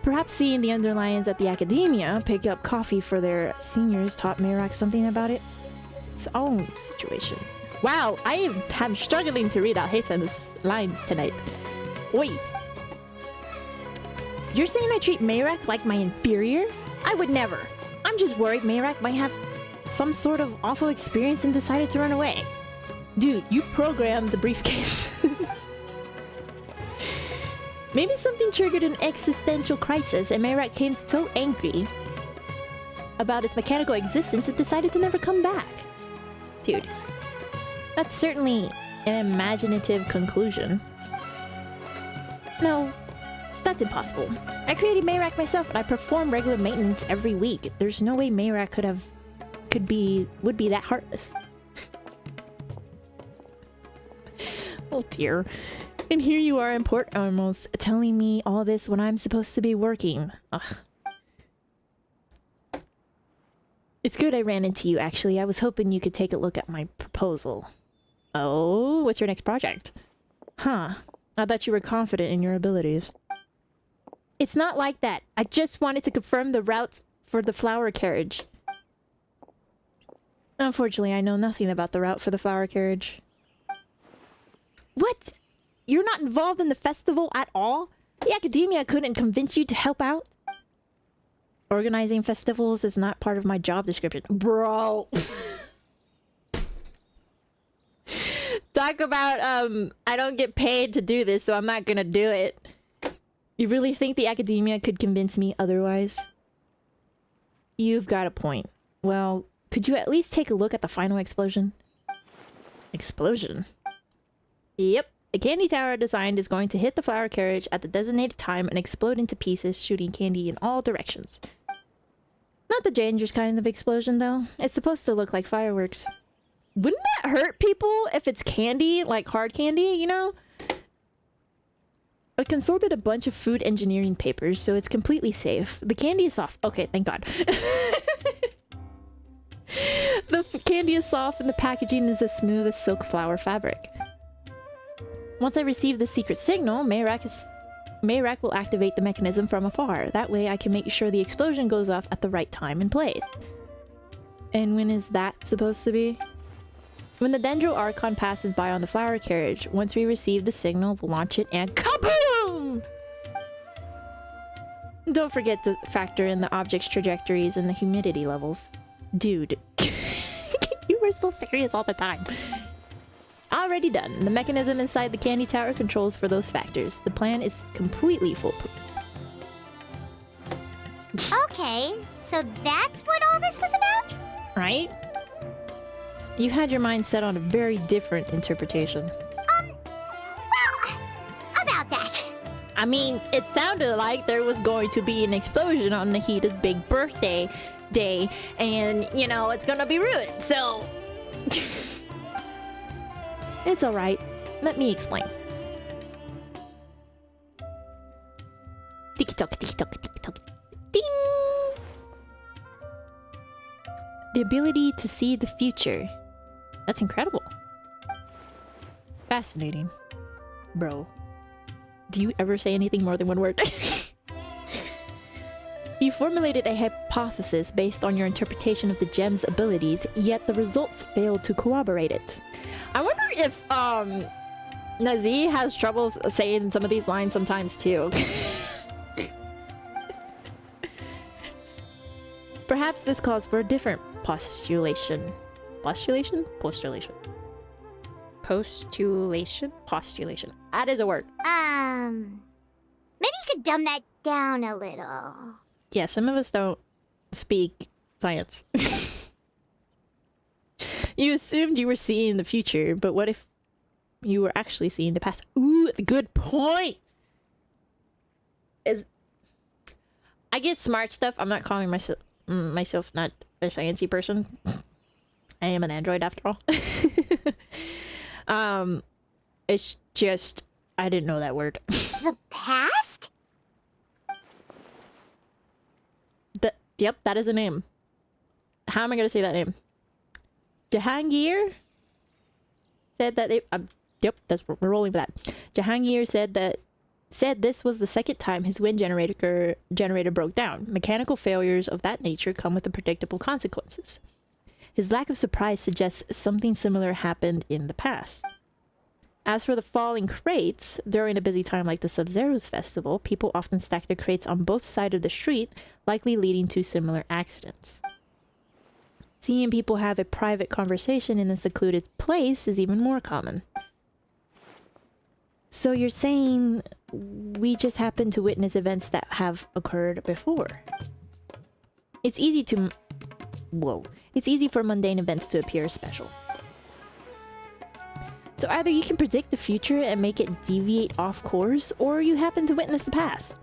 Perhaps seeing the underlines at the academia pick up coffee for their seniors taught Mayrak something about its own situation. Wow, I am struggling to read Al-Haytham's lines tonight. Wait. You're saying I treat Mayrak like my inferior? I would never. I'm just worried Mayrak might have some sort of awful experience and decided to run away. Dude, you programmed the briefcase. Maybe something triggered an existential crisis and Mayrak came so angry about its mechanical existence it decided to never come back. Dude, that's certainly an imaginative conclusion. No, that's impossible. I created Mayrak myself and I perform regular maintenance every week. There's no way Mayrak would be that heartless. Oh dear. And here you are in Port Armos telling me all this when I'm supposed to be working. Ugh. It's good I ran into you, actually. I was hoping you could take a look at my proposal. Oh, what's your next project? Huh. I thought you were confident in your abilities. It's not like that. I just wanted to confirm the routes for the flower carriage. Unfortunately, I know nothing about the route for the flower carriage. What? You're not involved in the festival at all? The academia couldn't convince you to help out? Organizing festivals is not part of my job description. Bro! Talk about, I don't get paid to do this, so I'm not gonna do it. You really think the academia could convince me otherwise? You've got a point. Well, could you at least take a look at the final explosion? Explosion? Yep. The candy tower designed is going to hit the flower carriage at the designated time and explode into pieces, shooting candy in all directions. Not the dangerous kind of explosion, though. It's supposed to look like fireworks. Wouldn't that hurt people if it's candy, like hard candy, you know? I consulted a bunch of food engineering papers, so it's completely safe. The candy is soft. Okay, thank God. The candy is soft and the packaging is as smooth as silk flower fabric. Once I receive the secret signal, Mayrak will activate the mechanism from afar. That way I can make sure the explosion goes off at the right time and place. And when is that supposed to be? When the Dendro Archon passes by on the flower carriage, once we receive the signal, we'll launch it and kaboom! Don't forget to factor in the object's trajectories and the humidity levels. Dude, you were are so serious all the time. Already done. The mechanism inside the candy tower controls for those factors. The plan is completely foolproof. Okay, so that's what all this was about? Right? You had your mind set on a very different interpretation. Well, about that. I mean, it sounded like there was going to be an explosion on Nahida's big birthday day, and, you know, it's gonna be ruined, so... It's alright. Let me explain. Tiki-tock, tiki-tock, tiki-tock. Ding! The ability to see the future. That's incredible. Fascinating. Bro. Do you ever say anything more than one word? You formulated a hypothesis based on your interpretation of the gem's abilities, yet the results failed to corroborate it. I wonder if, Nazi has trouble saying some of these lines sometimes too. Perhaps this calls for a different postulation. Postulation? Postulation. Postulation? Postulation. That is a word. Maybe you could dumb that down a little. Yeah, some of us don't speak science. You assumed you were seeing the future, but what if you were actually seeing the past? Ooh, good point! I get smart stuff. I'm not calling myself not a sciencey person. I am an android after all. It's just I didn't know that word. The past? Yep, that is a name. How am I gonna say that name? Jahangir said that yep, we're rolling with that. Jahangir said this was the second time his wind generator broke down. Mechanical failures of that nature come with the predictable consequences. His lack of surprise suggests something similar happened in the past. As for the falling crates, during a busy time like the Sub-Zero's festival, people often stack their crates on both sides of the street, likely leading to similar accidents. Seeing people have a private conversation in a secluded place is even more common. So you're saying we just happen to witness events that have occurred before? It's easy for mundane events to appear special. So either you can predict the future and make it deviate off course, or you happen to witness the past.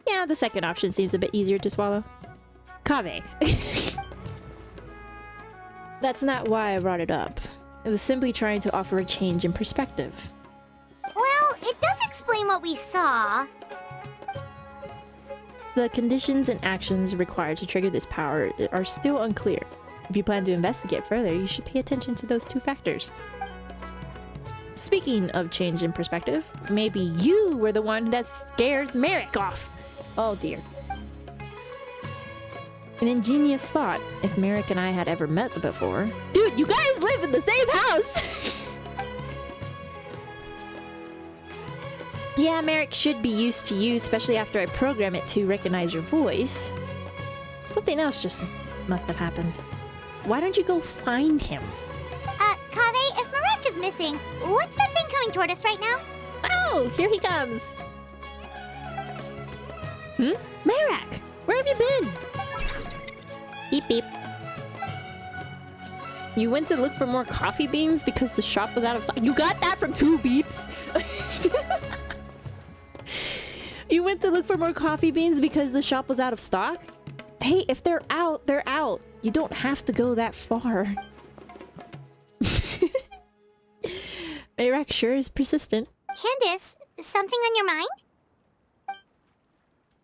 Yeah, the second option seems a bit easier to swallow. Kave. That's not why I brought it up. It was simply trying to offer a change in perspective. Well, it does explain what we saw. The conditions and actions required to trigger this power are still unclear. If you plan to investigate further, you should pay attention to those two factors. Speaking of change in perspective, maybe you were the one that scared Merrick off. Oh dear. An ingenious thought, if Merrick and I had ever met before. Dude, you guys live in the same house! Yeah, Merrick should be used to you, especially after I program it to recognize your voice. Something else just must have happened. Why don't you go find him? Kave, if Marek is missing, what's that thing coming toward us right now? Oh, here he comes. Merrick, where have you been? Beep beep. You went to look for more coffee beans because the shop was out of stock. You got that from 2 beeps? You went to look for more coffee beans because the shop was out of stock? Hey, if they're out, they're out. You don't have to go that far. Mayrak sure is persistent. Candace, something on your mind?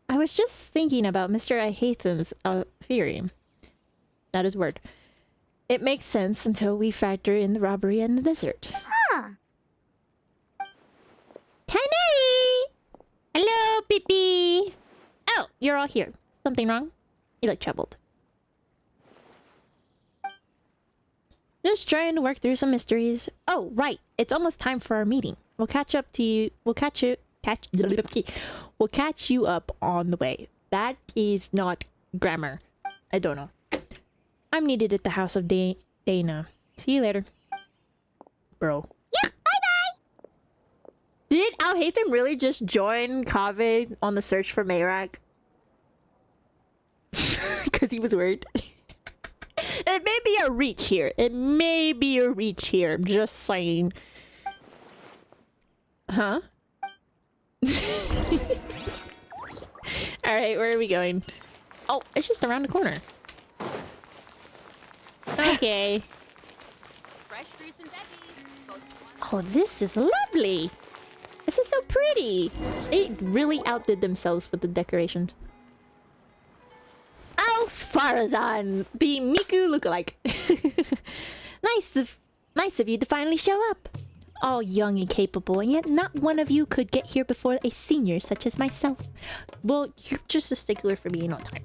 I was just thinking about Mr. Ihatham's theory. That is word. It makes sense until we factor in the robbery in the desert. Huh. Tanay! Hello, Pee-Pee! Oh, you're all here. Something wrong? You look troubled. Just trying to work through some mysteries. Oh, right. It's almost time for our meeting. We'll catch up to you. We'll catch you up on the way. That is not grammar. I don't know. I'm needed at the house of Dana. See you later. Bro. Yeah, bye-bye! Did Alhaitham really just join Kaveh on the search for Mayrak? Because he was worried. It may be a reach here. It may be a reach here. Just saying. Huh? Alright, where are we going? Oh, it's just around the corner. Okay. Fresh fruits and veggies. Oh, this is lovely. This is so pretty. They really outdid themselves with the decorations. Oh, Farazan, the Miku lookalike. Nice of you to finally show up. All young and capable, and yet not one of you could get here before a senior such as myself. Well, you're just a stickler for being on time.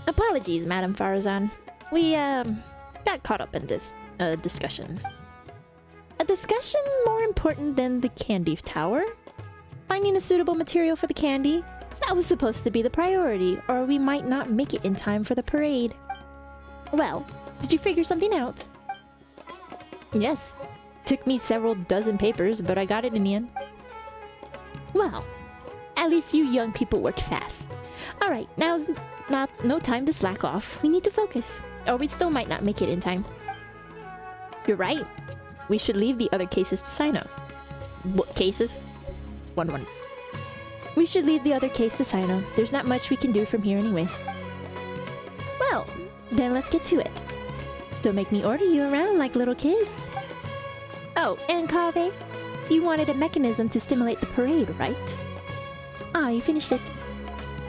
Apologies, Madam Farazan. We, got caught up in this, discussion. A discussion more important than the candy tower? Finding a suitable material for the candy? That was supposed to be the priority, or we might not make it in time for the parade. Well, did you figure something out? Yes. Took me several dozen papers, but I got it in the end. Well, at least you young people work fast. Alright, now's no time to slack off. We need to focus, or we still might not make it in time. You're right. We should leave the other cases to Sino. What cases? It's one. We should leave the other case to Sino. There's not much we can do from here anyways. Well, then let's get to it. Don't make me order you around like little kids. Oh, and Kaveh, you wanted a mechanism to stimulate the parade, right? Ah, you finished it.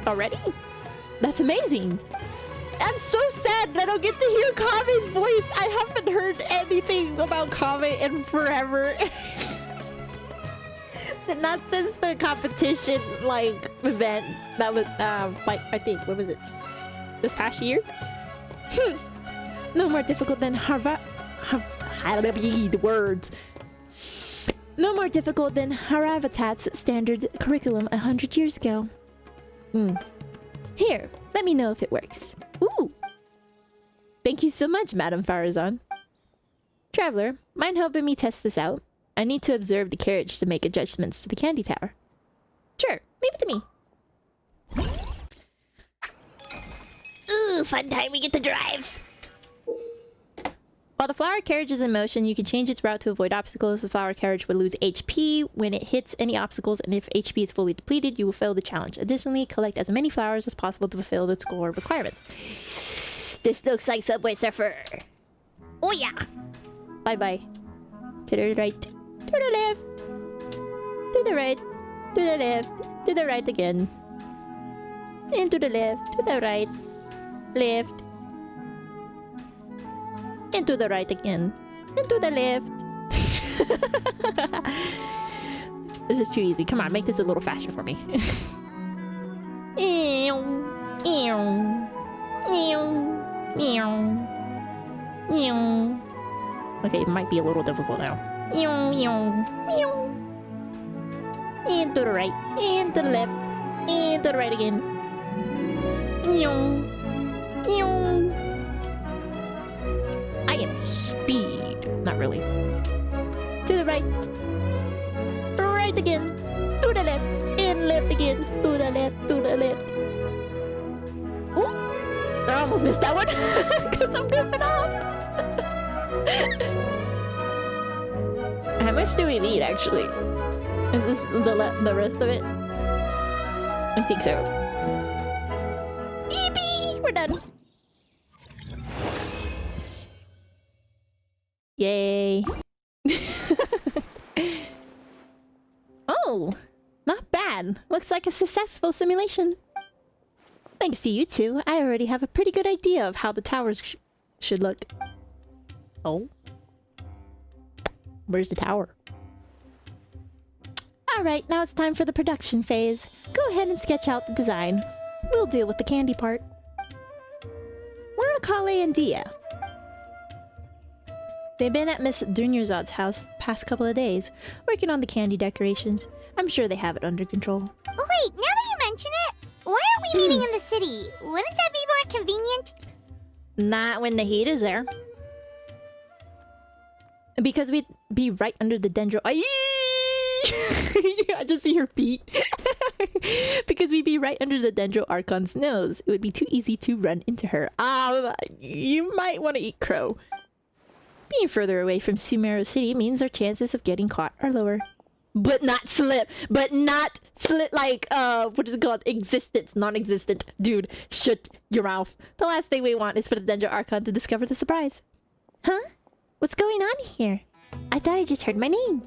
Already? That's amazing! I'm so sad that I don't get to hear Kaveh's voice. I haven't heard anything about Kaveh in forever. Not since the competition, like, event that was, like, I think, what was it? This past year? No more difficult than the words. No more difficult than Haravatat's standard curriculum 100 years ago. Here, let me know if it works. Ooh! Thank you so much, Madam Farazan. Traveler, mind helping me test this out? I need to observe the carriage to make adjustments to the candy tower. Sure, leave it to me. Ooh, fun time, we get to drive. While the flower carriage is in motion, you can change its route to avoid obstacles. The flower carriage will lose HP when it hits any obstacles, and if HP is fully depleted, you will fail the challenge. Additionally, collect as many flowers as possible to fulfill the score requirements. This looks like Subway Surfer. Oh yeah. Bye-bye. To the right. To the left. To the right. To the left. To the right again. And to the left. To the right. Left. And to the right again. And to the left. This is too easy. Come on, make this a little faster for me. Okay, it might be a little difficult now. And to the right. And to the left. And to the right again. I am speed. Not really. To the right. Right again. To the left. And left again. To the left. To the left. Oh! I almost missed that one. Because I'm goofing off. How much do we need, actually? Is this the rest of it? I think so. Yippee! We're done. Yay. Oh, not bad. Looks like a successful simulation. Thanks to you two, I already have a pretty good idea of how the towers should look. Oh. Where's the tower? Alright, now it's time for the production phase. Go ahead and sketch out the design. We'll deal with the candy part. Where are Kale and Dia? They've been at Miss Dunyarzad's house past couple of days, working on the candy decorations. I'm sure they have it under control. Oh, wait, now that you mention it, why aren't we meeting in the city? Wouldn't that be more convenient? Not when Nahida's there. Because we'd be right under the dendro. I just see her feet. Because we'd be right under the Dendro Archon's nose. It would be too easy to run into her. You might want to eat crow. Being further away from Sumeru City means our chances of getting caught are lower. But not slip. But not slip like, what is it called? Existence. Non-existent. Dude, shut your mouth. The last thing we want is for the Dendro Archon to discover the surprise. Huh? What's going on here? I thought I just heard my name.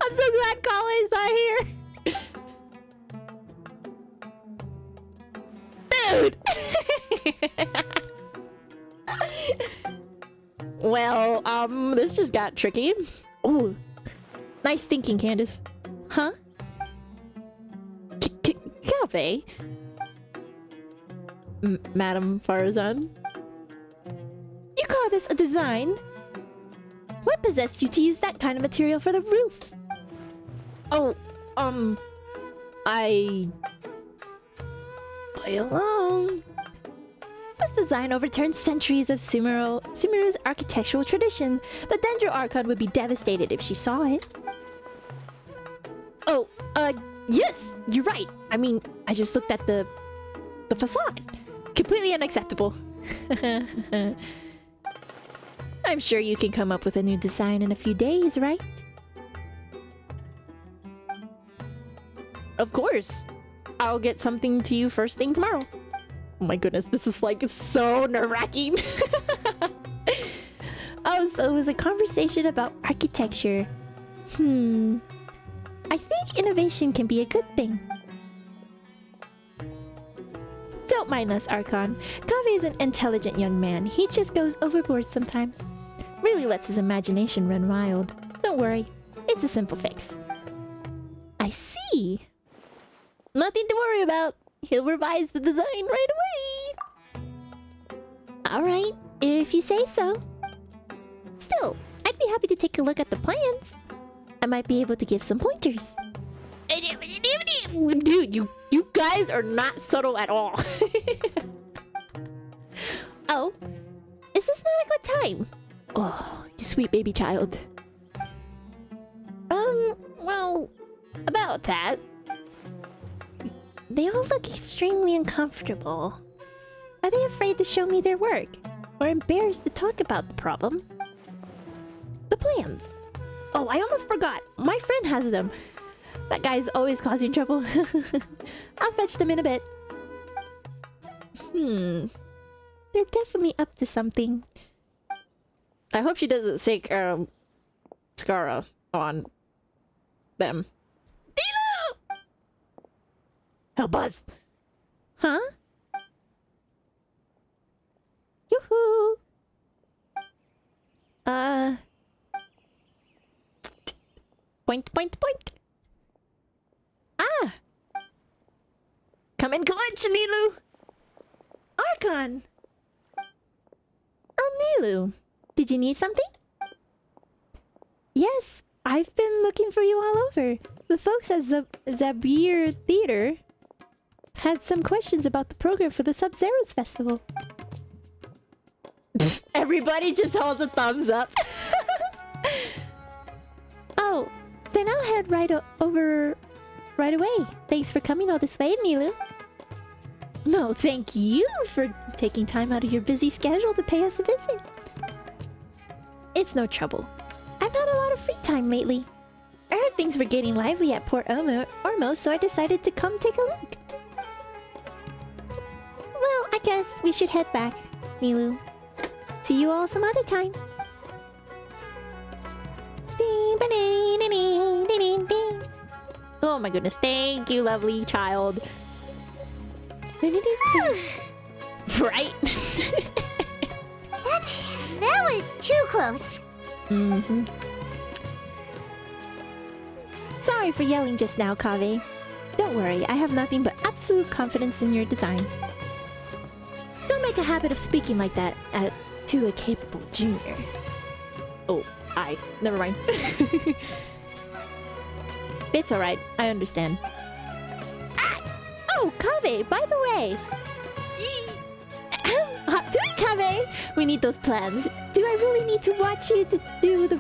I'm so glad Kale's not here. Dude! Well, this just got tricky. Oh, nice thinking, Candace. Huh? Cafe? Madam Farazan? You call this a design? What possessed you to use that kind of material for the roof? Oh, play along. This design overturns centuries of Sumeru's architectural tradition. The Dendro Archon would be devastated if she saw it. Oh, yes, you're right. I mean, I just looked at the facade. Completely unacceptable. I'm sure you can come up with a new design in a few days, right? Of course. I'll get something to you first thing tomorrow. Oh my goodness, this is like so nerve-wracking. Oh, so it was a conversation about architecture. I think innovation can be a good thing. Don't mind us, Archon. Kaveh is an intelligent young man. He just goes overboard sometimes. Really lets his imagination run wild. Don't worry, it's a simple fix. I see. Nothing to worry about. He'll revise the design right away. Alright, if you say so. Still, I'd be happy to take a look at the plans. I might be able to give some pointers. Dude, you guys are not subtle at all. Oh, is this not a good time? Oh, you sweet baby child. Well, about that. They all look extremely uncomfortable. Are they afraid to show me their work? Or embarrassed to talk about the problem? The plans. Oh, I almost forgot. My friend has them. That guy's always causing trouble. I'll fetch them in a bit. They're definitely up to something. I hope she doesn't sick Scara on them. Dilo! Help us! Huh? Yoo-hoo! Point. Ah! Come in clutch, Nilu! Archon! Oh, Nilu. Did you need something? Yes, I've been looking for you all over. The folks at Zabir Theater had some questions about the program for the Sub-Zeros Festival. Everybody just holds a thumbs up. Oh, then I'll head right over right away. Thanks for coming all this way, Nilu. No, thank you for taking time out of your busy schedule to pay us a visit. It's no trouble. I've had a lot of free time lately. I heard things were getting lively at Port Ormos, so I decided to come take a look. Well, I guess we should head back, Nilu. See you all some other time. Oh my goodness, thank you, lovely child. Right? That was too close. Sorry for yelling just now, Kaveh. Don't worry, I have nothing but absolute confidence in your design. Don't make a habit of speaking like that to a capable junior. Oh, never mind. It's alright, I understand. Ah! Oh, Kaveh, by the way. Kave, we need those plans. Do I really need to watch you to do the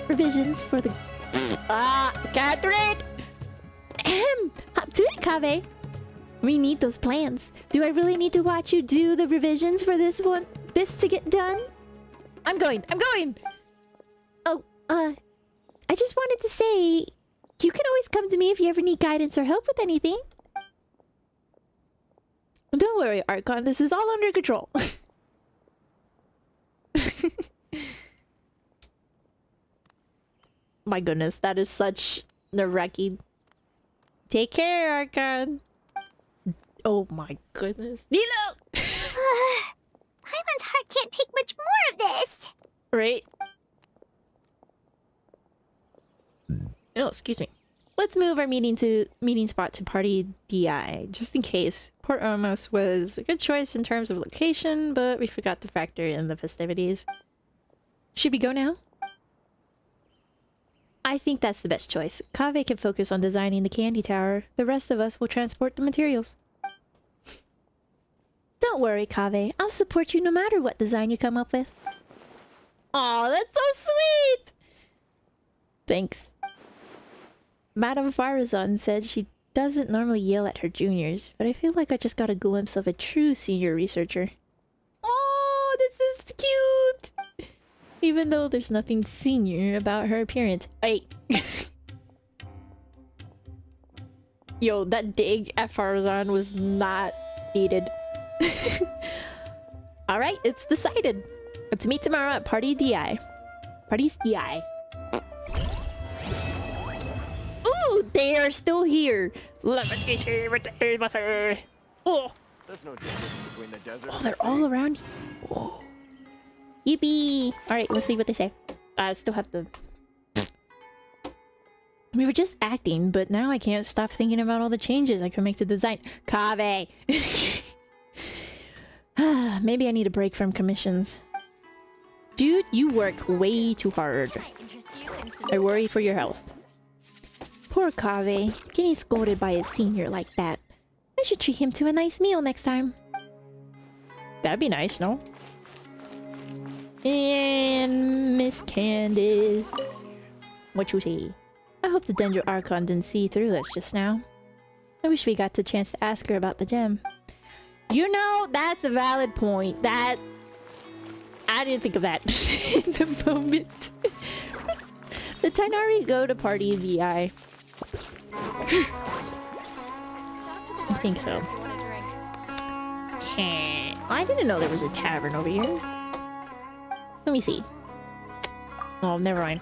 revisions for the... can't read! Ahem, hop to it, Kave. We need those plans. Do I really need to watch you do the revisions for this to get done? I'm going! Oh, I just wanted to say, you can always come to me if you ever need guidance or help with anything. Don't worry, Archon, this is all under control. My goodness, that is such nerve-wracking. Take care, Archon. Oh my goodness. Nilo! Paimon's heart can't take much more of this. Right? Oh, excuse me. Let's move our meeting spot to Party DI, just in case. Port Ormos was a good choice in terms of location, but we forgot to factor in the festivities. Should we go now? I think that's the best choice. Kaveh can focus on designing the candy tower. The rest of us will transport the materials. Don't worry, Kaveh. I'll support you no matter what design you come up with. Aw, that's so sweet! Thanks. Madame Farazan said she doesn't normally yell at her juniors, but I feel like I just got a glimpse of a true senior researcher. Oh, this is cute! Even though there's nothing senior about her appearance. Hey! Yo, that dig at Farazan was not needed. Alright, it's decided. Let's meet tomorrow at Party DI. Party's DI. Ooh, they are still here. Oh. There's no difference between the desert Oh, and they're the sea. all around. Whoa. Yippee! Alright, we'll see what they say. I still have to... We were just acting, but now I can't stop thinking about all the changes I could make to the design. Kaveh! Maybe I need a break from commissions. Dude, you work way too hard. I worry for your health. Poor Kaveh, getting scolded by a senior like that. I should treat him to a nice meal next time. That'd be nice, no? And Miss Candace. What you say? I hope the Dendro Archon didn't see through us just now. I wish we got the chance to ask her about the gem. You know, that's a valid point. That... I didn't think of that in the moment. The Tainari go to Party DI. I think so. I didn't know there was a tavern over here. Let me see. Oh, never mind.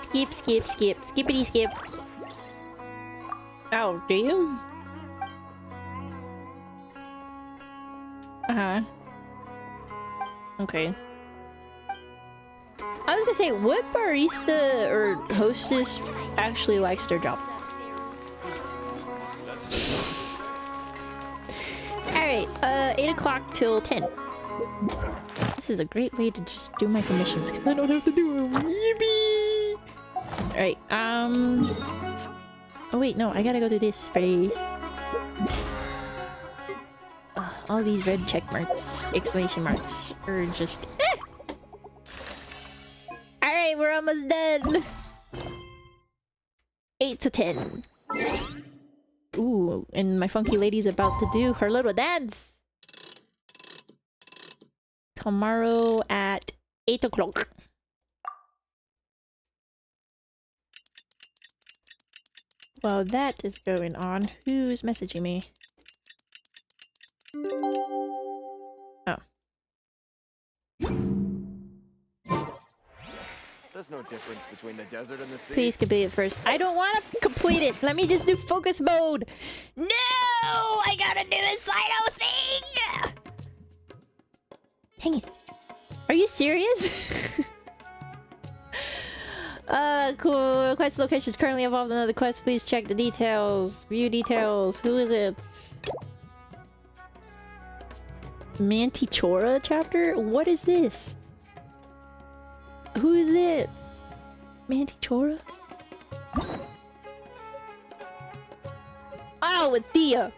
Skip, skip, skip. Skippity skip. Oh, do you? Uh-huh. Okay. I was gonna say, what barista or hostess actually likes their job? Alright, 8 o'clock till 10. This is a great way to just do my commissions, because I don't have to do them. Yippee! Alright, oh wait, no, I gotta go do this first. All these red check marks, exclamation marks, are just... Alright, we're almost done! 8 to 10. Ooh, and my funky lady's about to do her little dance! Tomorrow at 8 o'clock. While that is going on, who's messaging me? Oh. There's no difference between the desert and the sea. Please complete it first. I don't want to complete it. Let me just do focus mode. No! I gotta do the Cyno thing! Dang it. Are you serious? Cool. Quest location is currently involved in another quest. Please check the details. View details. Who is it? Mantichora chapter? What is this? Who is it? Mantichora? Oh, with Thea!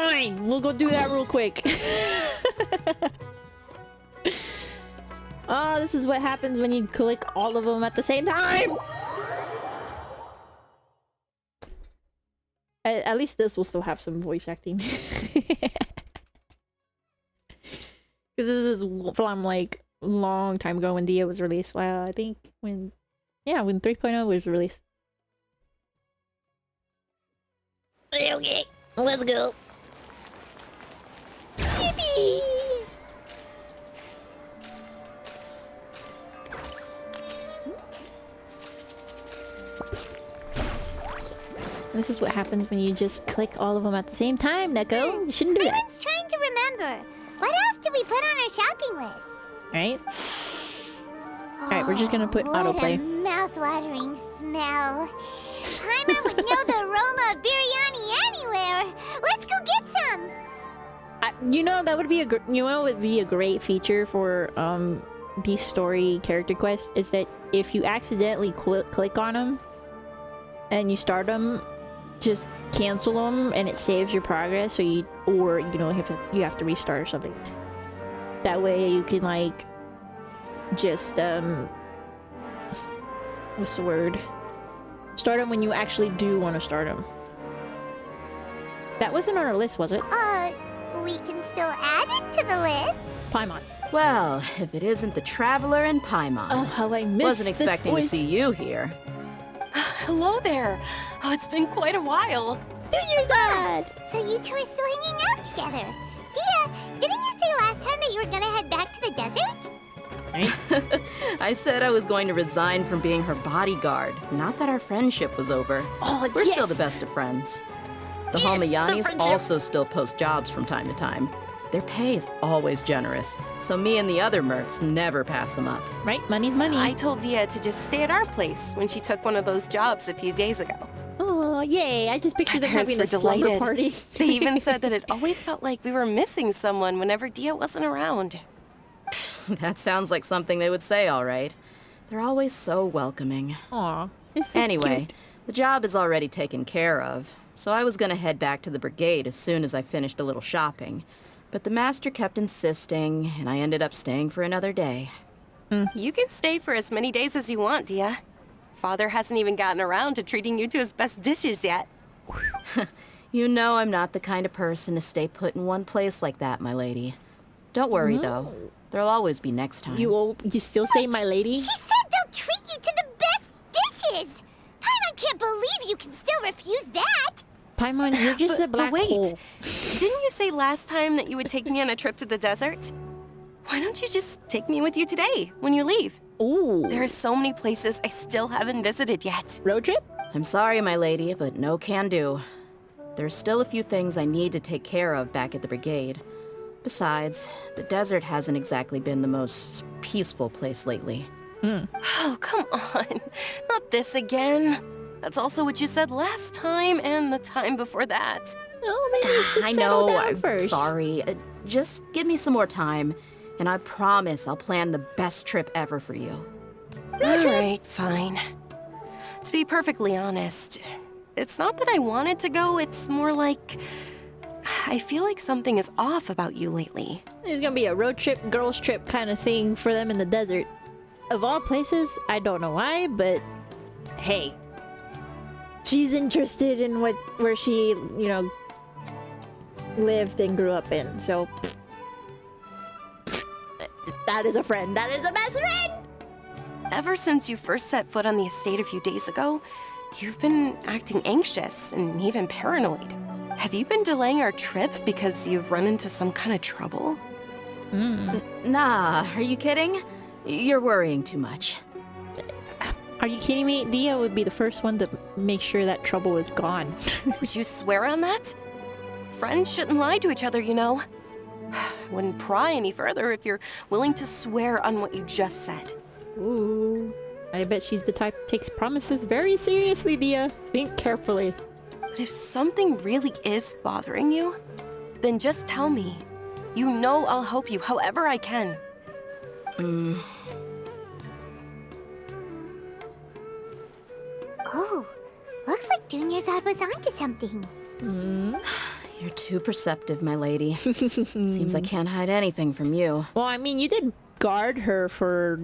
Fine, we'll go do that real quick. Oh, this is what happens when you click all of them at the same time. At least this will still have some voice acting. Because this is from like a long time ago when Dia was released. Well, I think when 3.0 was released. Okay, let's go. Yippee! This is what happens when you just click all of them at the same time, Neko. You shouldn't do that. Everyone's trying to remember. What else did we put on our shopping list? Right? Alright, we're just gonna put autoplay. What a mouth-watering smell. Paimon would know the aroma of biryani anywhere. Let's go get some. You know that would be a great feature for these story character quests is that if you accidentally click on them and you start them, just cancel them and it saves your progress. So you have to restart or something. That way you can like just what's the word? Start them when you actually do want to start them. That wasn't on our list, was it? We can still add it to the list. Paimon. Well, if it isn't the Traveler and Paimon. Oh, how I missed Wasn't expecting to see you here. Hello there. Oh, it's been quite a while. You're glad. So you two are still hanging out together. Dia, didn't you say last time that you were gonna head back to the desert? I said I was going to resign from being her bodyguard. Not that our friendship was over. Oh, We're still the best of friends. The Holmayanis friendship. also still post jobs from time to time. Their pay is always generous, so me and the other mercs never pass them up. Right? Money's money. I told Dia to just stay at our place when she took one of those jobs a few days ago. Oh, yay. I just pictured them Parents having were a slumber delighted. party. They even said that it always felt like we were missing someone whenever Dia wasn't around. That sounds like something they would say, all right. They're always so welcoming. Aw, it's so Anyway, cute. the job is already taken care of, so I was gonna head back to the brigade as soon as I finished a little shopping. But the master kept insisting, and I ended up staying for another day. You can stay for as many days as you want, Dia. Father hasn't even gotten around to treating you to his best dishes yet. You know I'm not the kind of person to stay put in one place like that, my lady. Don't worry, though. There'll always be next time. You still say my lady? She said they'll treat you to the best dishes. Paimon can't believe you can still refuse that. Paimon, you're just a black but wait, hole. didn't you say last time that you would take me on a trip to the desert? Why don't you just take me with you today, when you leave? Ooh. There are so many places I still haven't visited yet. Road trip? I'm sorry, my lady, but no can do. There's still a few things I need to take care of back at the brigade. Besides, the desert hasn't exactly been the most peaceful place lately. Oh, come on. Not this again. That's also what you said last time and the time before that. Oh, maybe you should I settle know, down I'm first. sorry. Just give me some more time, and I promise I'll plan the best trip ever for you. All right, fine. To be perfectly honest, it's not that I wanted to go, it's more like I feel like something is off about you lately. It's gonna be a road trip, girls trip kind of thing for them in the desert. Of all places, I don't know why, but hey, she's interested in where she, lived and grew up in. So that is a friend. That is a best friend. Ever since you first set foot on the estate a few days ago, you've been acting anxious and even paranoid. Have you been delaying our trip because you've run into some kind of trouble? Nah, are you kidding? You're worrying too much. Are you kidding me? Dia would be the first one to make sure that trouble is gone. Would you swear on that? Friends shouldn't lie to each other, you know. I wouldn't pry any further if you're willing to swear on what you just said. Ooh, I bet she's the type that takes promises very seriously, Dia. Think carefully. But if something really is bothering you, then just tell me. You know I'll help you however I can. Oh, looks like Dunyarzad was onto something. You're too perceptive, my lady. Seems I can't hide anything from you. Well, I mean, you did guard her for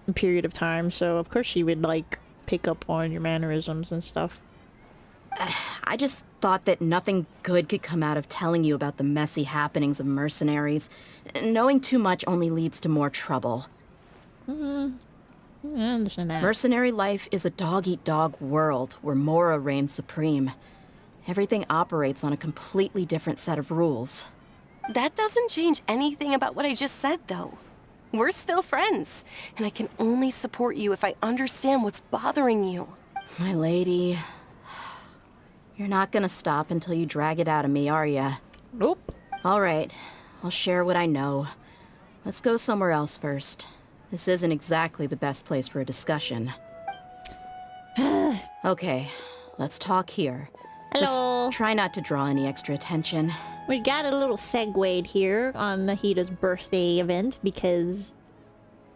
a period of time, so of course she would, like, pick up on your mannerisms and stuff. I just thought that nothing good could come out of telling you about the messy happenings of mercenaries. Knowing too much only leads to more trouble. I understand that. Mercenary life is a dog-eat-dog world where Mora reigns supreme. Everything operates on a completely different set of rules. That doesn't change anything about what I just said, though. We're still friends, and I can only support you if I understand what's bothering you. My lady, you're not gonna stop until you drag it out of me, are ya? Nope. All right, I'll share what I know. Let's go somewhere else first. This isn't exactly the best place for a discussion. Okay, let's talk here. Hello. Just try not to draw any extra attention. We got a little segued here on Nahida's birthday event because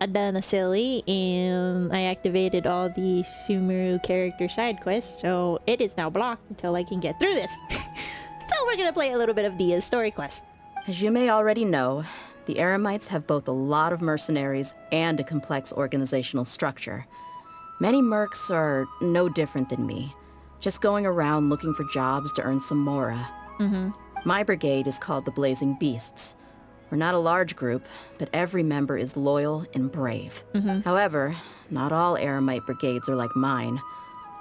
I done a silly and I activated all the Sumeru character side quests, so it is now blocked until I can get through this. So we're gonna play a little bit of Dia's story quest. As you may already know, the Eremites have both a lot of mercenaries and a complex organizational structure. Many mercs are no different than me, just going around looking for jobs to earn some mora. My brigade is called the Blazing Beasts. We're not a large group, but every member is loyal and brave. However, not all Eremite brigades are like mine.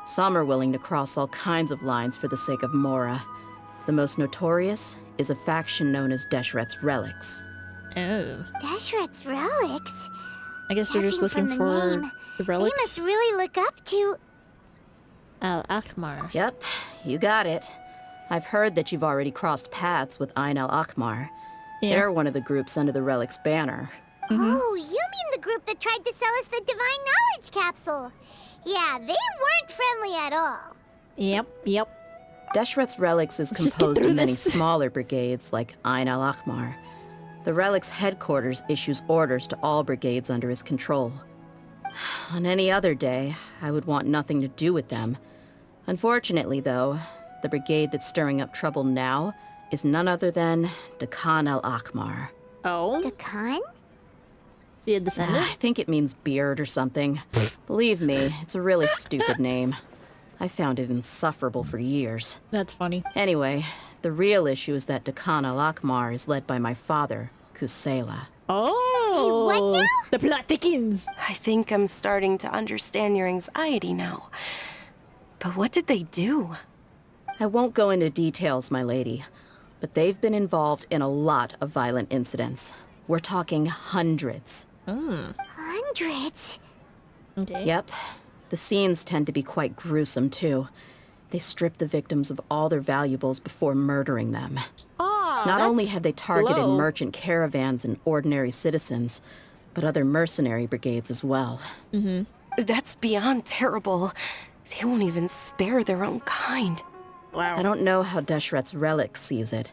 Some are willing to cross all kinds of lines for the sake of mora. The most notorious is a faction known as Deshret's Relics. Oh. Deshret's Relics? I guess they're just Judging looking from the for name, the They relics. must really look up to... Al-Akhmar. Yep, you got it. I've heard that you've already crossed paths with Ain al-Akhmar. Yeah. They're one of the groups under the Relic's banner. Oh, you mean the group that tried to sell us the Divine Knowledge Capsule? Yeah, they weren't friendly at all. Yep. Deshret's Relics is Let's just get composed through of many this. smaller brigades like Ain al-Akhmar. The Relic's headquarters issues orders to all brigades under his control. On any other day, I would want nothing to do with them. Unfortunately, though, the brigade that's stirring up trouble now is none other than Dakan al-Akhmar. Oh? Dakan? Is he a descendant? I think it means beard or something. Believe me, it's a really stupid name. I found it insufferable for years. That's funny. Anyway, the real issue is that Dakan al-Akhmar is led by my father, Kusela. Oh! what now? The plot thickens! I think I'm starting to understand your anxiety now. But what did they do? I won't go into details, my lady, but they've been involved in a lot of violent incidents. We're talking hundreds. Hundreds? Okay. Yep. The scenes tend to be quite gruesome, too. They strip the victims of all their valuables before murdering them. Oh, Not only have they targeted low. merchant caravans and ordinary citizens, but other mercenary brigades as well. That's beyond terrible. They won't even spare their own kind. Wow. I don't know how Deshret's Relic sees it.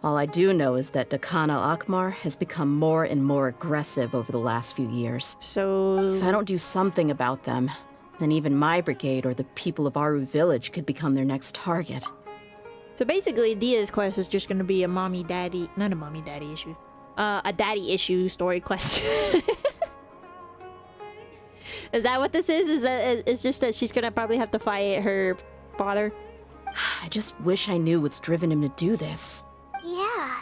All I do know is that Dakan al-Akhmar has become more and more aggressive over the last few years. So... If I don't do something about them, then even my brigade or the people of Aru village could become their next target. So basically, Dia's quest is just gonna be a mommy-daddy... Not a mommy-daddy issue. A daddy issue story quest. Is that what this is? It's just that she's gonna probably have to fight her father? I just wish I knew what's driven him to do this. Yeah.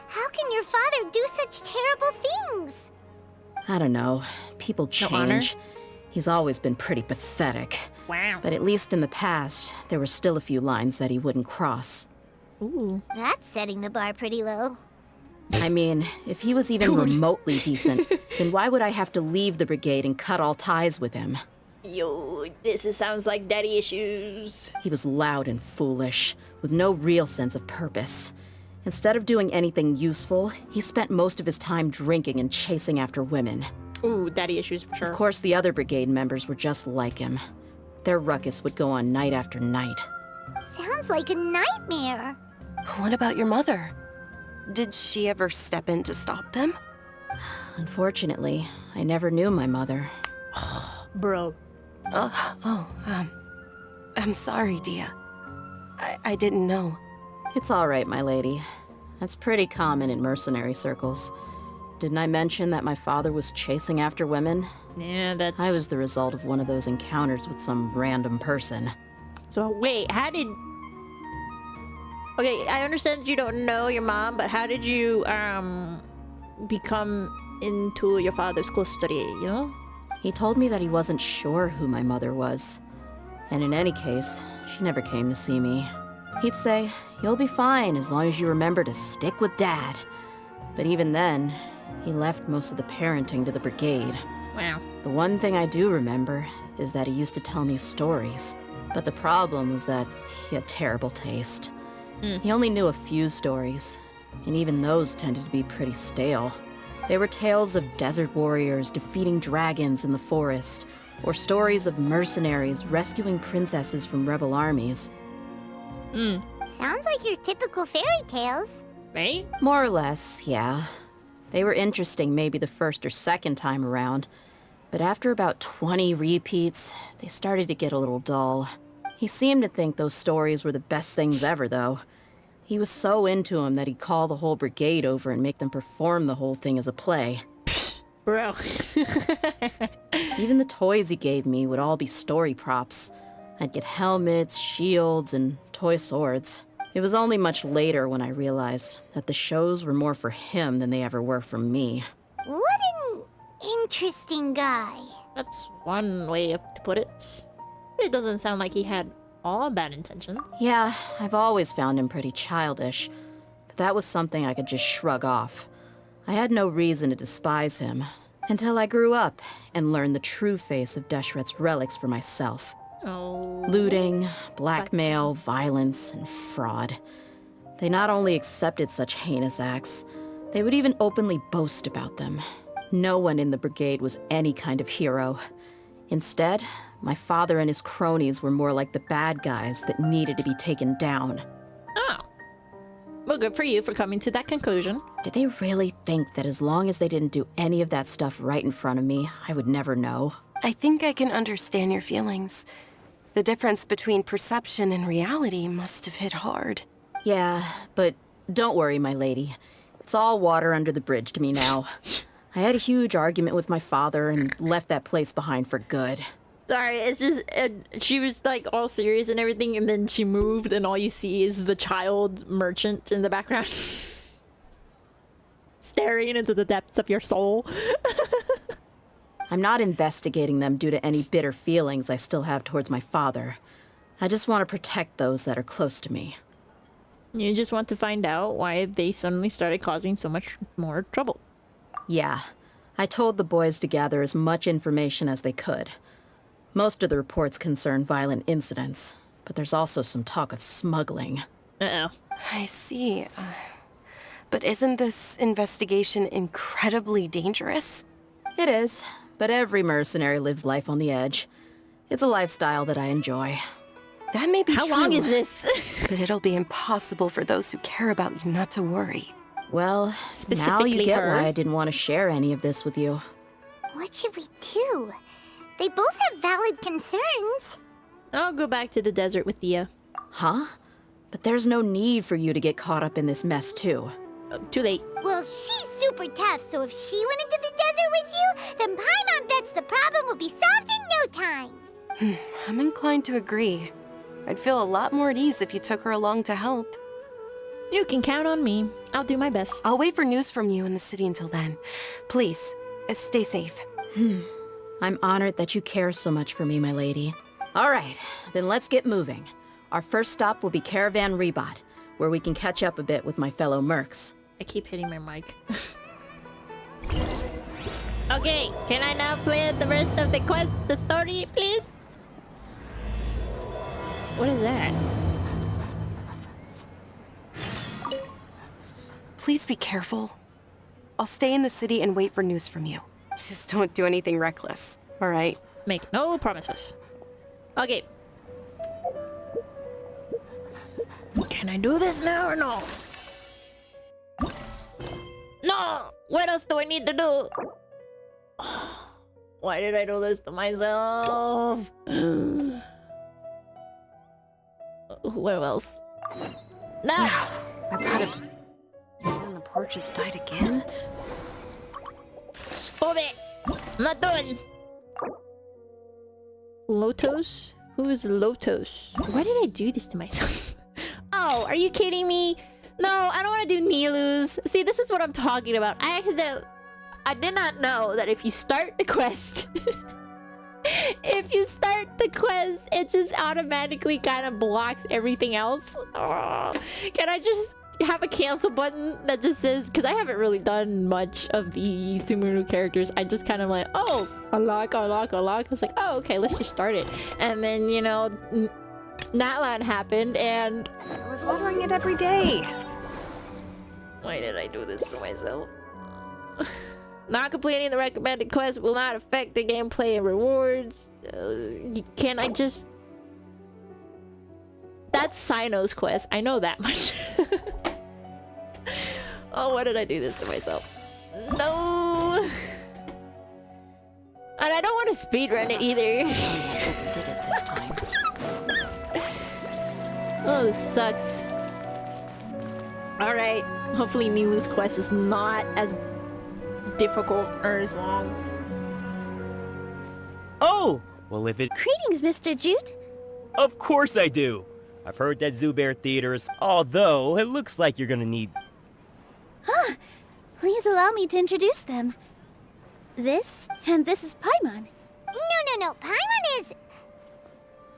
How can your father do such terrible things? I don't know. People No honor? change. He's always been pretty pathetic. Wow. But at least in the past, there were still a few lines that he wouldn't cross. Ooh. That's setting the bar pretty low. I mean, if he was even remotely decent, then why would I have to leave the brigade and cut all ties with him? Yo, sounds like daddy issues. He was loud and foolish, with no real sense of purpose. Instead of doing anything useful, he spent most of his time drinking and chasing after women. Ooh, daddy issues for sure. Of course, the other brigade members were just like him. Their ruckus would go on night after night. Sounds like a nightmare. What about your mother? Did she ever step in to stop them? Unfortunately, I never knew my mother. Bro. I'm sorry, Dia. I didn't know. It's all right, my lady. That's pretty common in mercenary circles. Didn't I mention that my father was chasing after women? Yeah, that's... I was the result of one of those encounters with some random person. So wait, how did... Okay, I understand you don't know your mom, but how did you, become into your father's custody, you know? He told me that he wasn't sure who my mother was. And in any case, she never came to see me. He'd say, "You'll be fine as long as you remember to stick with Dad." But even then, he left most of the parenting to the brigade. Wow. The one thing I do remember is that he used to tell me stories. But the problem was that he had terrible taste. He only knew a few stories, and even those tended to be pretty stale. They were tales of desert warriors defeating dragons in the forest, or stories of mercenaries rescuing princesses from rebel armies. Sounds like your typical fairy tales. Right? More or less, yeah. They were interesting maybe the first or second time around, but after about 20 repeats, they started to get a little dull. He seemed to think those stories were the best things ever, though. He was so into them that he'd call the whole brigade over and make them perform the whole thing as a play. Bro. Even the toys he gave me would all be story props. I'd get helmets, shields, and toy swords. It was only much later when I realized that the shows were more for him than they ever were for me. What an interesting guy. That's one way to put it. But it doesn't sound like he had all bad intentions. Yeah, I've always found him pretty childish, but that was something I could just shrug off. I had no reason to despise him, until I grew up and learned the true face of Deshret's relics for myself. Oh. Looting, blackmail, violence, and fraud. They not only accepted such heinous acts, they would even openly boast about them. No one in the brigade was any kind of hero. Instead, my father and his cronies were more like the bad guys that needed to be taken down. Oh. Well, good for you for coming to that conclusion. Did they really think that as long as they didn't do any of that stuff right in front of me, I would never know? I think I can understand your feelings. The difference between perception and reality must have hit hard. Yeah, but don't worry, my lady. It's all water under the bridge to me now. I had a huge argument with my father and left that place behind for good. Sorry, it's just, she was like all serious and everything, and then she moved, and all you see is the child merchant in the background. Staring into the depths of your soul. I'm not investigating them due to any bitter feelings I still have towards my father. I just want to protect those that are close to me. You just want to find out why they suddenly started causing so much more trouble. Yeah, I told the boys to gather as much information as they could. Most of the reports concern violent incidents, but there's also some talk of smuggling. Uh-oh. I see. But isn't this investigation incredibly dangerous? It is, but every mercenary lives life on the edge. It's a lifestyle that I enjoy. That may be How true. long is this? But it'll be impossible for those who care about you not to worry. Well, now you get why I didn't want to share any of this with you. What should we do? They both have valid concerns. I'll go back to the desert with Thea. Huh? But there's no need for you to get caught up in this mess, too. Too late. Well, she's super tough, so if she went into the desert with you, then Paimon bets the problem will be solved in no time. I'm inclined to agree. I'd feel a lot more at ease if you took her along to help. You can count on me. I'll do my best. I'll wait for news from you in the city until then. Please, stay safe. I'm honored that you care so much for me, my lady. All right, then let's get moving. Our first stop will be Caravan Rebot, where we can catch up a bit with my fellow mercs. I keep hitting my mic. Okay, can I now play the rest of the quest, the story, please? What is that? Please be careful. I'll stay in the city and wait for news from you. Just don't do anything reckless, all right? Make no promises. Okay. Can I do this now or no? No! What else do I need to do? Why did I do this to myself? What else? No! My pot of on the porch has died again. Stop it! I'm not done! Lotos? Who is Lotos? Why did I do this to myself? Oh, are you kidding me? No, I don't want to do Nilus. See, this is what I'm talking about. I did not know that if you start the quest... if you start the quest, it just automatically kind of blocks everything else. Oh, can I just have a cancel button that just says... Because I haven't really done much of the Sumeru characters. I just kind of like, oh, unlock. I was like, oh, okay, let's just start it. And then, you know, Natlan happened and... I was watering it every day. Why did I do this to myself? Not completing the recommended quest will not affect the gameplay and rewards. Can I just... That's Sino's quest. I know that much. Oh, why did I do this to myself? No! And I don't want to speedrun it either. Oh, this sucks. Alright. Hopefully Nilu's quest is not as difficult or as long. Oh! Well, if it... Greetings, Mr. Jute. Of course I do! I've heard that Zubair theaters, although it looks like you're gonna need... Please allow me to introduce them. This is Paimon. No. Paimon is...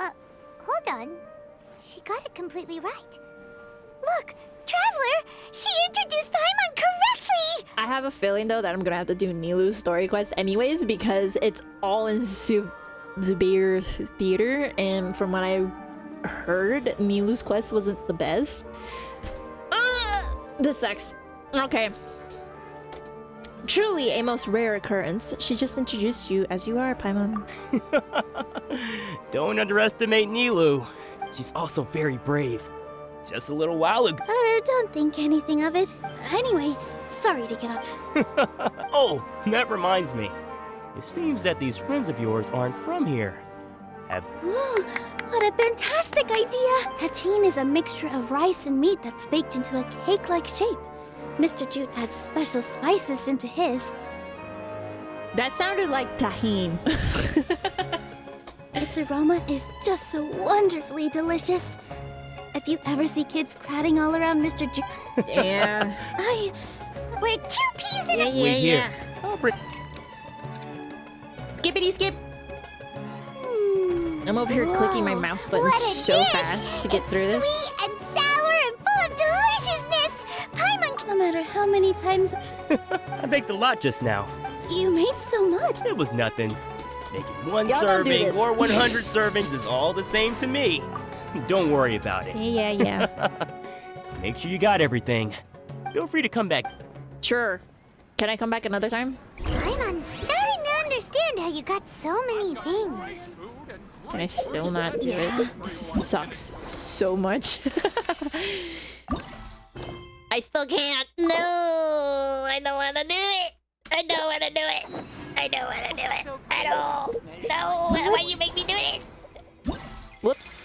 hold on. She got it completely right. Look, Traveler! She introduced Paimon correctly! I have a feeling, though, that I'm gonna have to do Nilu's story quest anyways, because it's all in Zubair theater, and from what I heard, Nilu's quest wasn't the best. This sucks. Okay. Truly a most rare occurrence. She just introduced you as you are, Paimon. Don't underestimate Nilu. She's also very brave. Just a little while ago. Don't think anything of it. Anyway, sorry to get up. Oh, that reminds me. It seems that these friends of yours aren't from here. Ooh, what a fantastic idea! Tachin is a mixture of rice and meat that's baked into a cake-like shape. Mr. Jute adds special spices into his. That sounded like tahine. Its aroma is just so wonderfully delicious. If you ever see kids crowding all around Mr. Jute... Yeah. We're 2 peas in a... Yeah. Skippity skip! I'm over here clicking my mouse button so fast to get through this. Sweet and sour and full of deliciousness! Paimon, no matter how many times... I baked a lot just now. You made so much. It was nothing. Making one serving or 100 servings is all the same to me. Don't worry about it. Yeah. Make sure you got everything. Feel free to come back. Sure. Can I come back another time? I'm starting to understand how you got so many things. Can I still not do it? This sucks so much. I still can't. No, I don't want to do it. I don't want to do it. I don't want to do it at all. No, why do you make me do it? Whoops.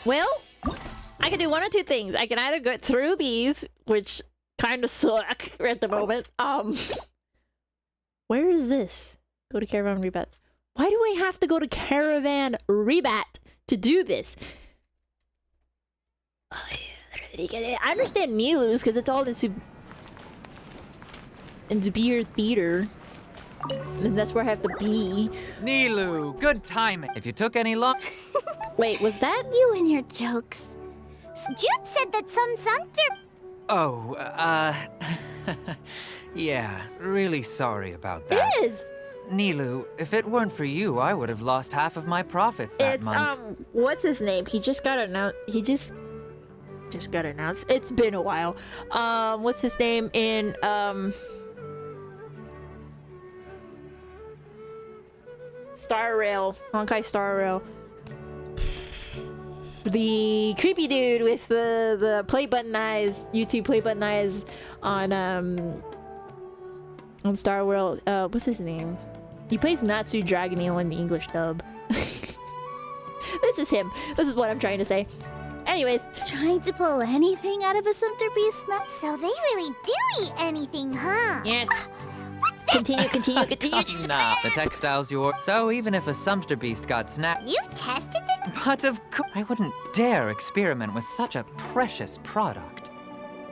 Well, I can do one or two things. I can either go through these, which kind of suck at the moment. Where is this? Go to Caravan Rebat. Why do I have to go to Caravan Rebat to do this? I understand Nilu's because it's all in Zubair Theater. And that's where I have to be. Nilu, good timing. If you took any long... Wait, was that? You and your jokes. Jute said that some Sumter... Oh, yeah, really sorry about that. It is! Nilu, if it weren't for you, I would have lost half of my profits that month. What's his name? He just got announced. He just got announced. It's been a while. What's his name in, Star Rail. Honkai Star Rail. The creepy dude with the play button eyes, YouTube play button eyes on Star Rail. What's his name? He plays Natsu Dragoneel in the English dub. This is him. This is what I'm trying to say. Anyways. Trying to pull anything out of a sumpter beast mouth? So they really do eat anything, huh? Yeah. Continue. Nah, the textile's yours. So even if a sumpter beast got snapped... You've tested this? But of course, I wouldn't dare experiment with such a precious product.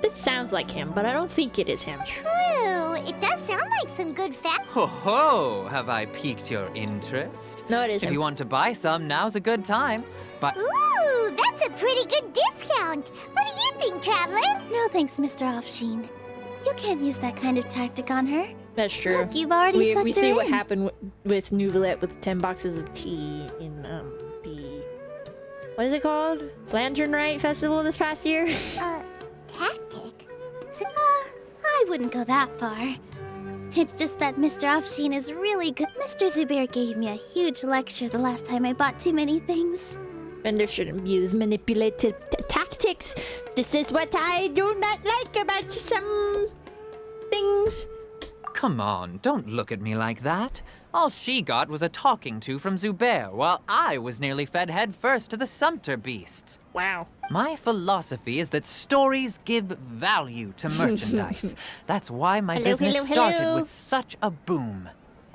This sounds like him, but I don't think it is him. True. It does sound like some good fat. Ho ho! Have I piqued your interest? No, it isn't. If you want to buy some, now's a good time. But Ooh, that's a pretty good discount. What do you think, Traveler? No thanks, Mr. Offsheen. You can't use that kind of tactic on her. That's true. Look, you've already sucked we her see what in. happened with Nouvelette with 10 boxes of tea in the what is it called? Lantern Rite Festival this past year. Tactic? I wouldn't go that far. It's just that Mr. Offsheen is really good. Mr. Zubair gave me a huge lecture the last time I bought too many things. Vendors shouldn't use manipulative tactics. This is what I do not like about some things. come on, don't look at me like that. All she got was a talking to from Zubair, while I was nearly fed head first to the sumpter beasts. Wow. My philosophy is that stories give value to merchandise. That's why my business started with such a boom.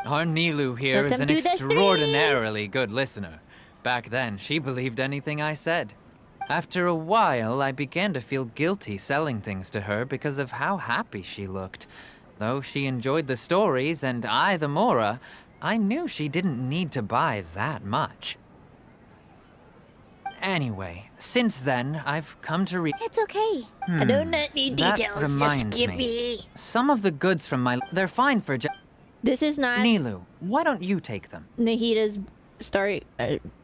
Our Nilu here is an extraordinarily good listener. Back then, she believed anything I said. After a while, I began to feel guilty selling things to her because of how happy she looked. Though she enjoyed the stories and I the Mora, I knew she didn't need to buy that much. Anyway, since then, I've come to It's okay. I do not need that details, reminds just give me. me. Some of the goods from my... They're fine for This is not... Nilu, why don't you take them? Nahida's story...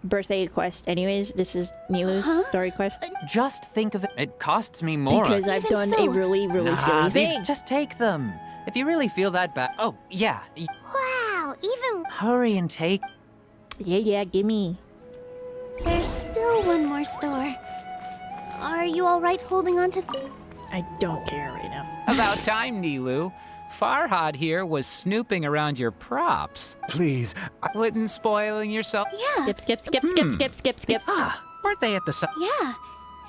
birthday quest anyways. This is Nilu's story quest. Just think of it. It costs me more. Because I've done a really, really silly thing. Just take them. If you really feel that bad... Oh, yeah. Wow, even... Hurry and take... Yeah, gimme. There's still one more store. Are you alright holding on to... I don't care right now. About time, Nilu. Farhad here was snooping around your props. Please, wouldn't spoiling yourself. Yeah. Skip. Ah, weren't they at the... Yeah.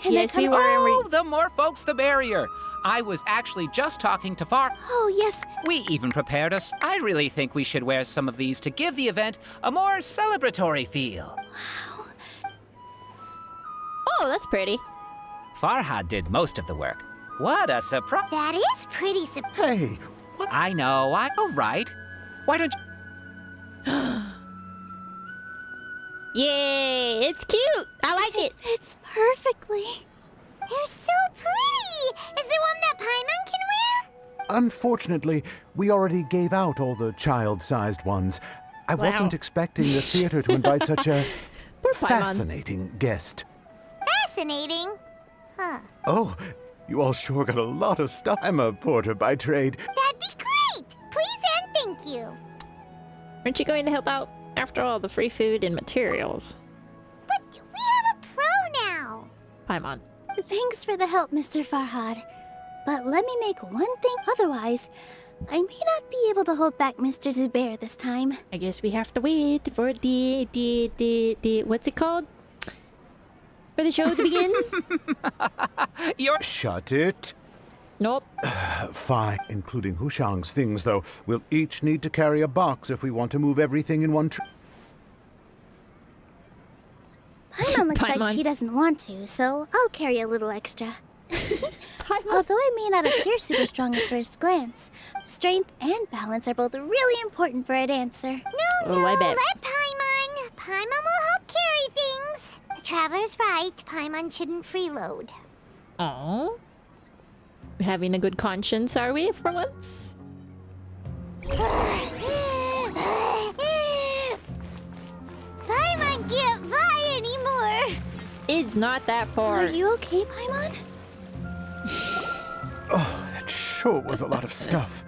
And yes, we were. Oh, the more folks, the merrier. I was actually just talking to Far. Oh, yes. We even prepared us. I really think we should wear some of these to give the event a more celebratory feel. Wow. Oh, that's pretty. Farhad did most of the work. What a surprise. That is pretty surprise. Hey. What? I know. All right. Why don't you... Yay! It's cute! I like it! Fits perfectly. They're so pretty! Is there one that Paimon can wear? Unfortunately, we already gave out all the child-sized ones. I wasn't expecting the theater to invite such a fascinating guest. Fascinating? Huh. Oh, you all sure got a lot of stuff. I'm a porter by trade. That'd be great! Please and thank you. Aren't you going to help out? After all, the free food and materials. But we have a pro now. Paimon. Thanks for the help, Mr. Farhad. But let me make one thing. Otherwise, I may not be able to hold back Mr. Zubair this time. I guess we have to wait for the what's it called? For the show to begin? Shut it. Nope. Fine. Including Hushang's things, though. We'll each need to carry a box if we want to move everything in one trip. Paimon looks like she doesn't want to, so I'll carry a little extra. Although I may not appear super strong at first glance, strength and balance are both really important for a dancer. No, I bet. let Paimon. Paimon will help carry things. The Traveler's right. Paimon shouldn't freeload. Oh. Having a good conscience, are we, for once? Paimon can't fly anymore. It's not that far. Are you okay, Paimon? Oh, that sure was a lot of stuff.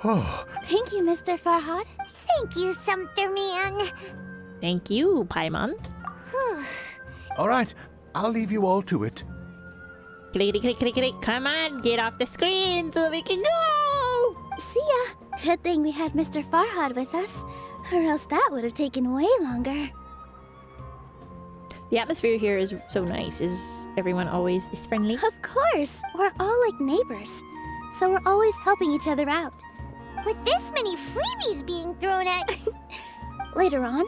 Oh. Thank you, Mr. Farhad. Thank you, Sumpter Man. Thank you, Paimon. All right, I'll leave you all to it. Click. Come on, get off the screen so we can go! See ya. Good thing we had Mr. Farhad with us, or else that would have taken way longer. The atmosphere here is so nice. Is everyone always is friendly? Of course! We're all like neighbors. So we're always helping each other out. With this many freebies being thrown at... Later on,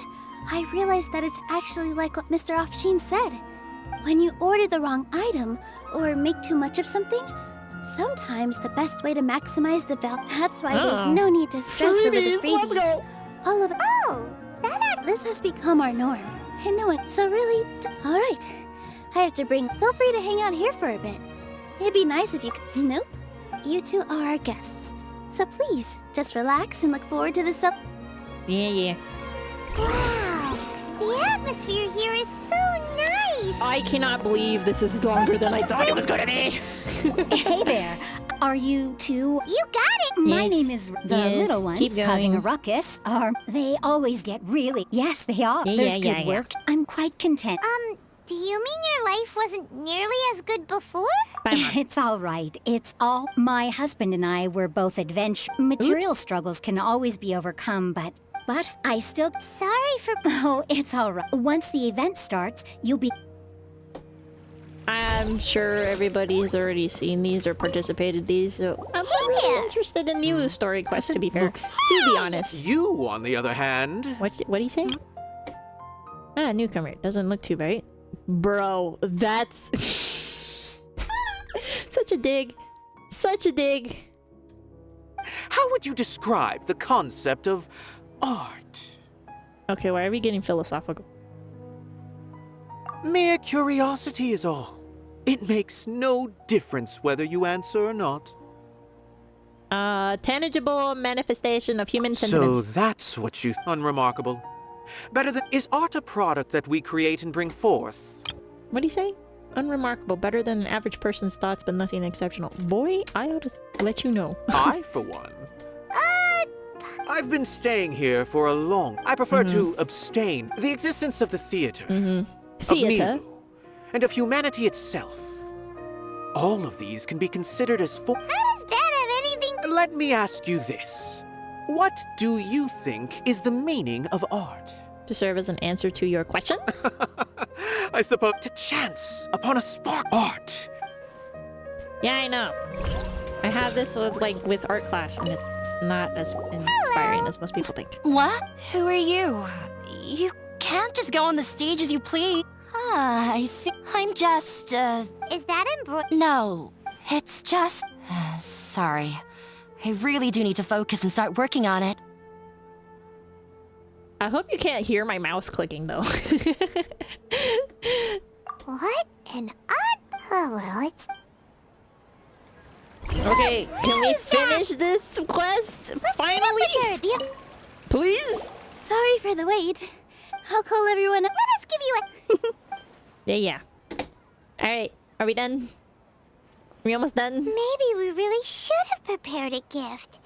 I realized that it's actually like what Mr. Offsheen said. When you order the wrong item, or make too much of something, sometimes the best way to maximize the value... That's why there's no need to stress over the freebies. Let's go. All of it... Oh! This has become our norm. And no one... So really... Alright. I have to bring... Feel free to hang out here for a bit. It'd be nice if you... Nope. You two are our guests. So please, just relax and look forward to the Yeah. Wow! The atmosphere here is so nice! I cannot believe this is longer than I thought it was going to be. Hey there. Are you two? You got it! My name is the little ones keep causing a going. ruckus. They always get really... Yes, they are. There's good work. I'm quite content. Do you mean your life wasn't nearly as good before? It's all right. It's all... My husband and I were both Material struggles can always be overcome, but I still... Sorry for... Oh, it's all right. Once the event starts, you'll be... I'm sure everybody has already seen these or participated these, so I'm not really interested in Nilu's story quest, to be fair. To be honest. You, on the other hand... What'd he say? Newcomer. Doesn't look too bright. Bro, that's... Such a dig. Such a dig. How would you describe the concept of art? Okay, why are we getting philosophical? Mere curiosity is all. It makes no difference whether you answer or not. Tangible manifestation of human sentiments. So that's what you... Unremarkable. Better than... Is art a product that we create and bring forth? What do you say? Unremarkable. Better than an average person's thoughts, but nothing exceptional. Boy, I ought to let you know. I, for one... I've been staying here for a long... I prefer to abstain. The existence of the theater. Of Nilu, and of humanity itself. All of these can be considered as full... How does that have anything... Let me ask you this. What do you think is the meaning of art? To serve as an answer to your questions? I suppose to chance upon a spark art. Yeah, I know. I had this with art class, and it's not as inspiring as most people think. What? Who are you? You can't just go on the stage as you please. Ah, I see. I'm just, Is that No. It's just... sorry. I really do need to focus and start working on it. I hope you can't hear my mouse clicking, though. What? An art? Oh, well, it's... Okay, can we finish this quest? Finally? Yep. Please? Sorry for the wait. I'll call everyone up. Let us give you a... Yeah. Alright, are we done? Are we almost done? Maybe we really should have prepared a gift.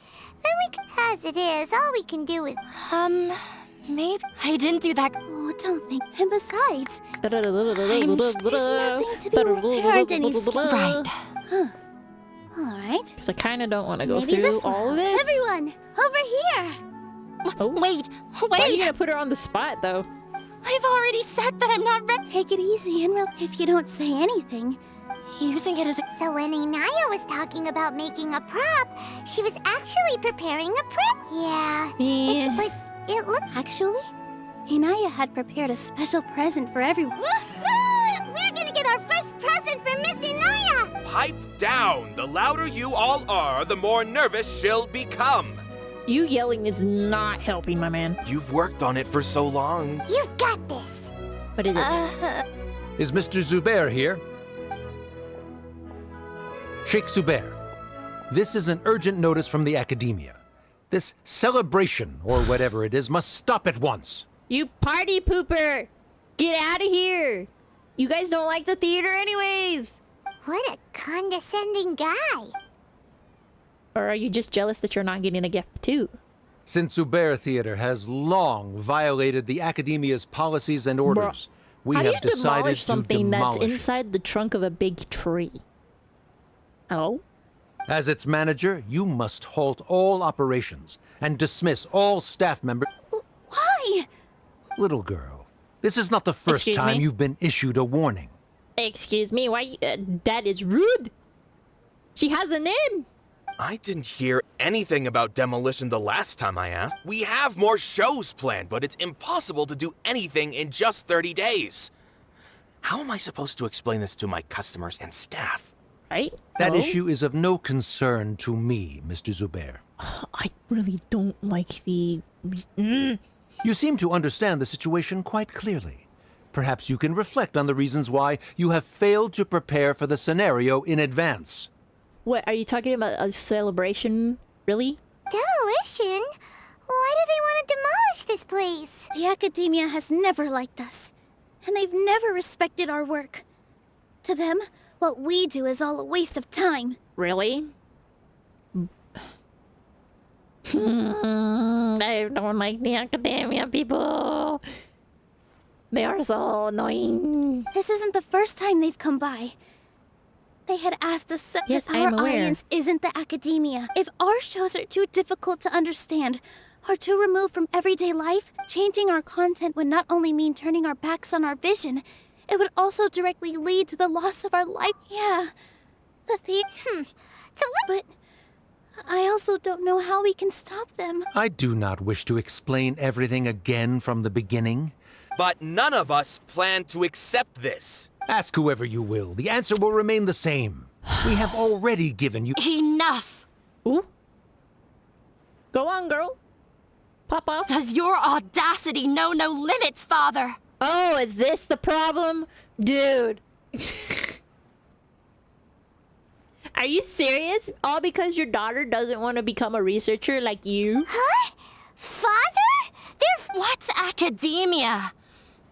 Then as it is, all we can do is... Maybe... I didn't do that... Oh, don't think... And besides... there's nothing to be... There aren't any... Right. Huh. Alright. Because I kind of don't want to go Maybe through this all of one. this. Everyone, over here! Oh. Wait! Why are you gonna put her on the spot, though? I've already said that I'm not ready. Take it easy, and if you don't say anything... Using it as a... So when Inaya was talking about making a prop, she was actually preparing a prep. Yeah. But it looked... Actually, Inaya had prepared a special present for everyone. We're gonna get our first present from Miss Inaya! Pipe down! The louder you all are, the more nervous she'll become. You yelling is not helping, my man. You've worked on it for so long. You've got this. What is it? Is Mr. Zubair here? Sheikh Zubair, this is an urgent notice from the Academia. This celebration, or whatever it is, must stop at once. You party pooper! Get out of here! You guys don't like the theater anyways! What a condescending guy. Or are you just jealous that you're not getting a gift too? Since Zubair Theater has long violated the Academia's policies and orders, we How do have you decided demolish to something that's demolish it. inside the trunk of a big tree? Oh? As its manager, you must halt all operations and dismiss all staff members. Why? Little girl, this is not the first Excuse time me? you've been issued a warning. Excuse me, why you, that is rude. She has a name. I didn't hear anything about demolition the last time I asked. We have more shows planned, but it's impossible to do anything in just 30 days. How am I supposed to explain this to my customers and staff? Right? That No. issue is of no concern to me, Mr. Zubair. I really don't like the... You seem to understand the situation quite clearly. Perhaps you can reflect on the reasons why you have failed to prepare for the scenario in advance. What, are you talking about a celebration? Really? Demolition? Why do they want to demolish this place? The academia has never liked us, and they've never respected our work. To them, what we do is all a waste of time. Really? I don't like the academia people. They are so annoying. This isn't the first time they've come by. They had asked us so Yes, if I our am aware. audience isn't the academia. If our shows are too difficult to understand, or too removed from everyday life, changing our content would not only mean turning our backs on our vision, it would also directly lead to the loss of our life. Yeah, So what? But I also don't know how we can stop them. I do not wish to explain everything again from the beginning. But none of us plan to accept this. Ask whoever you will. The answer will remain the same. We have already given you... Enough! Ooh. Go on, girl. Pop off. Does your audacity know no limits, Father? Oh, is this the problem? Dude. Are you serious? All because your daughter doesn't want to become a researcher like you? Huh? Father? What's academia?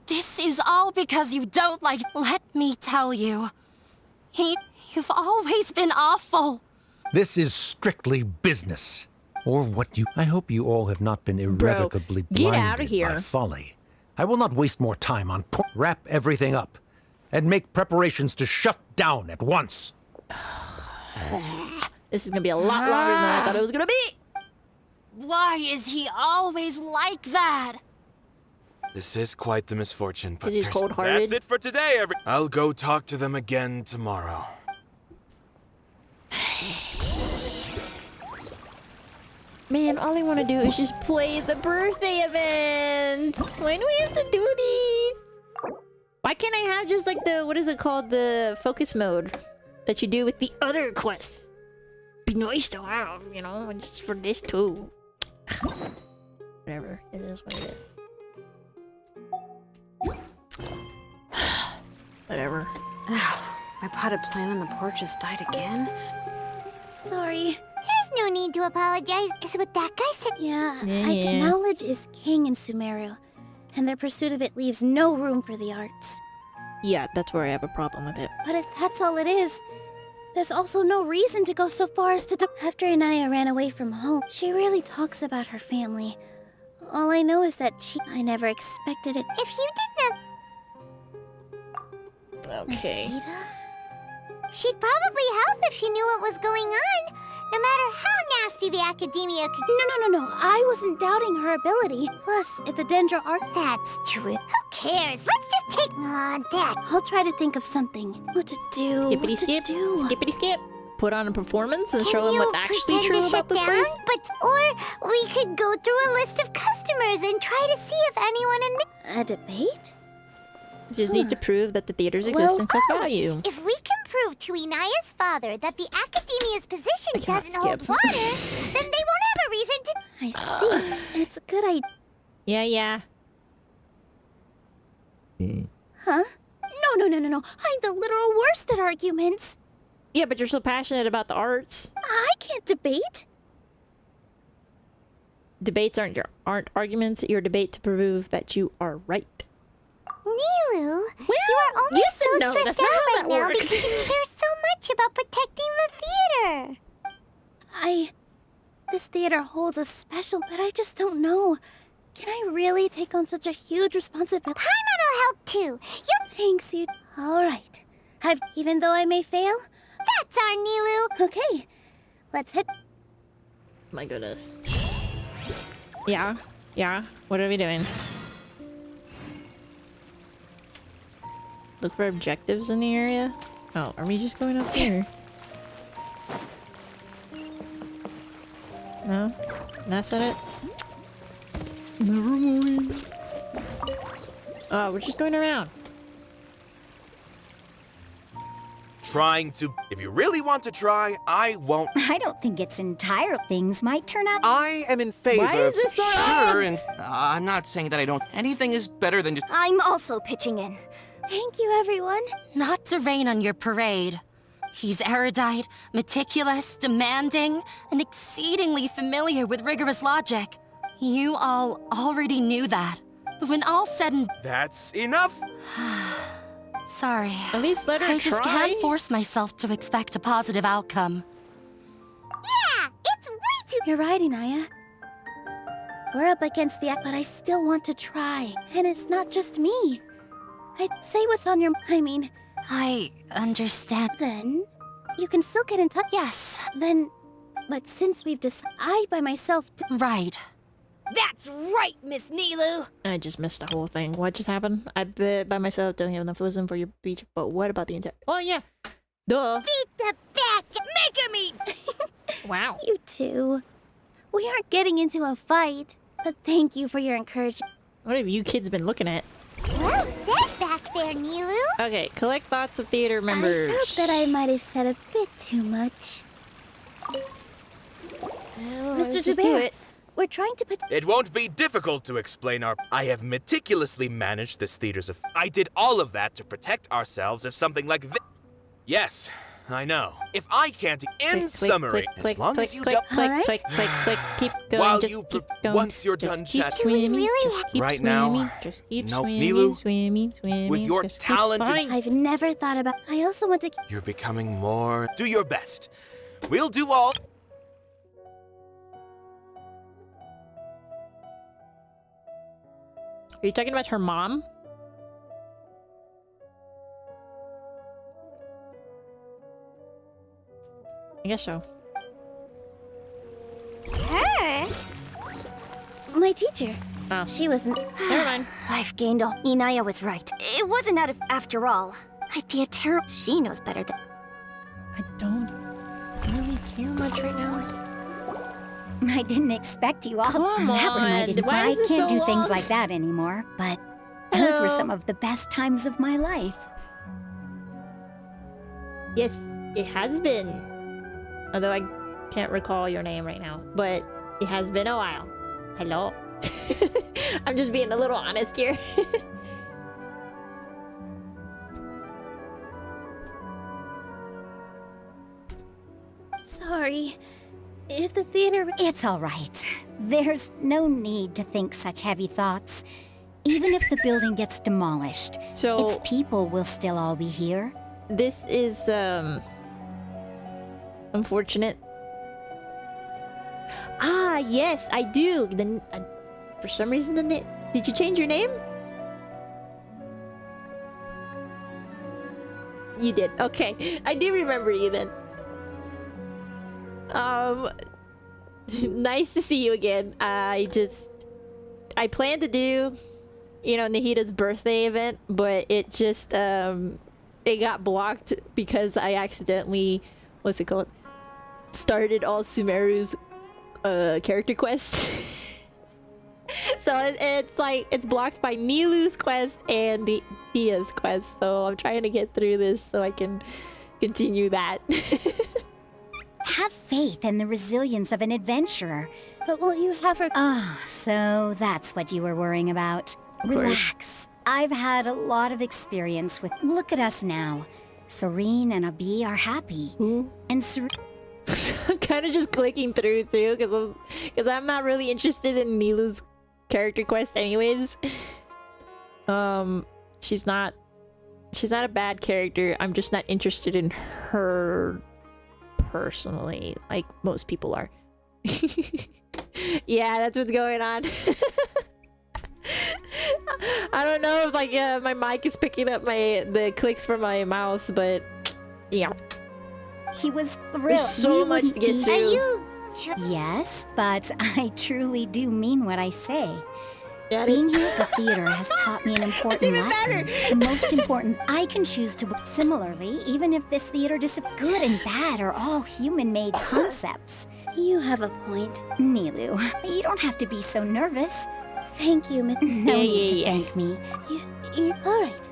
This is all because you don't like... Let me tell you. You've always been awful. This is strictly business. Or what you... I hope you all have not been irrevocably get blinded outta here. by folly. I will not waste more time on... Wrap everything up. And make preparations to shut down at once. This is gonna be a lot longer than I thought it was gonna be. Why is he always like that? This is quite the misfortune, but He's cold-hearted. that's it for today, I'll go talk to them again tomorrow. Man, all I want to do is just play the birthday event. Why do we have to do these? Why can't I have just like the, what is it called? The focus mode that you do with the other quests. Be nice to have, you know, and just for this too. Whatever, it is what it is. Whatever. My potted plant on the porch has died again. Sorry. There's no need to apologize. Is what that guy said? Yeah, Yeah. knowledge is king in Sumeru, and their pursuit of it leaves no room for the arts. Yeah, that's where I have a problem with it. But if that's all it is, there's also no reason to go so far as to... After Anaya ran away from home, she rarely talks about her family. All I know is that I never expected it. If you did not... Okay. Nahida? She'd probably help if she knew what was going on. No matter how nasty the academia could... No. I wasn't doubting her ability. Plus, if the Dendra are... That's true. Who cares? Let's just take... Dad. I'll try to think of something. What to do. Skippity skip. Skippity skip. Put on a performance and Can show them you what's actually pretend true to about shut this down? place. Or we could go through a list of customers and try to see if anyone in the... A debate? Just need to prove that the theater's existence has value. If we can prove to Inaya's father that the academia's position doesn't hold skip. water, then they won't have a reason to... I see. It's a good idea. Yeah. Huh? No. I'm the literal worst at arguments. Yeah, but you're so passionate about the arts. I can't debate. Debates aren't arguments. Your debate to prove that you are right. Nilu, you are only yes and so no, stressed that's not how out that right now works. because you care so much about protecting the theater. This theater holds a special, but I just don't know. Can I really take on such a huge responsibility? Paimon will help too. Thanks, you. All right. Even though I may fail? That's our Nilu. Okay. Let's hit... My goodness. Yeah. What are we doing? Look for objectives in the area. Oh, are we just going up here? No? That's not it? Never mind. Oh, we're just going around. Trying to... If you really want to try, I won't... I don't think it's entire things might turn out. I am in favor Why is of... this so Sure, and I'm not saying that I don't... Anything is better than just... I'm also pitching in. Thank you, everyone. Not to rain on your parade. He's erudite, meticulous, demanding, and exceedingly familiar with rigorous logic. You all already knew that. But when all's said and... That's enough! Sorry. At least let her I just try. can't force myself to expect a positive outcome. Yeah, it's way too... You're right, Inaya. We're up against the... But I still want to try. And it's not just me. I'd say what's on your... I understand. Then, you can still get in touch. Yes. Then, but since we've decided... I by myself... Right. That's right, Miss Nilu! I just missed the whole thing. What just happened? I by myself don't have enough wisdom for your beach, but what about the entire... Oh, yeah. Duh. Beat the back! Make him eat! Wow. You two. We aren't getting into a fight, but thank you for your encouragement. What have you kids been looking at? Well said back there, Nilu. Okay, collect thoughts of theater members. I felt that I might have said a bit too much. Well, Mr. let's just do Zubair, it. we're trying to put... It won't be difficult to explain our... I have meticulously managed this theater's... I did all of that to protect ourselves if something like this... Yes, I know. If I can't... In summary, as long as you don't... Click, keep going, While just you... keep going. Once you're Just done keep chatting... swimming, Really? just keep Right swimming, now, just keep no, swimming, Nilu, swimming, with your just keep talented... going. I've never thought about... I also want to... You're becoming more... Do your best. We'll do all... Are you talking about her mom? I guess so. Her? My teacher. Oh. She wasn't... Never mind. I've gained all... Inaya was right. It wasn't out of... After all. I'd be a terrible... She knows better than... I don't really care much right now. I didn't expect you all. Come That on, reminded me. why I is this can't so do things long? like that anymore, but those were some of the best times of my life. Yes, it has been. Although I can't recall your name right now, but it has been a while. Hello. I'm just being a little honest here. Sorry. If the theater... It's all right. There's no need to think such heavy thoughts. Even if the building gets demolished, So- its people will still all be here. This is, unfortunate. Ah, yes, I do. Then, for some reason, did you change your name? You did. Okay, I do remember you then. Nice to see you again. I planned to do, Nahida's birthday event, but it just, it got blocked because I accidentally, what's it called? Started all Sumeru's, character quests. So it's blocked by Nilu's quest and Dia's quest. So I'm trying to get through this so I can continue that. Have faith in the resilience of an adventurer. But won't you have her... Ah, so that's what you were worrying about. Relax. I've had a lot of experience with... Look at us now. Serene and Abi are happy. And I'm kind of just clicking through too because I'm not really interested in Nilu's character quest anyways. She's not a bad character. I'm just not interested in her personally, like most people are. Yeah, that's what's going on. I don't know if my mic is picking up the clicks from my mouse, but yeah. He was thrilled. There's so much to get through. Yes, but I truly do mean what I say. Being here at the theater has taught me an important lesson. The most important I can choose to. Similarly, even if this theater good and bad are all human-made concepts. You have a point, Nilu. You don't have to be so nervous. Thank you, No need to thank me. All right.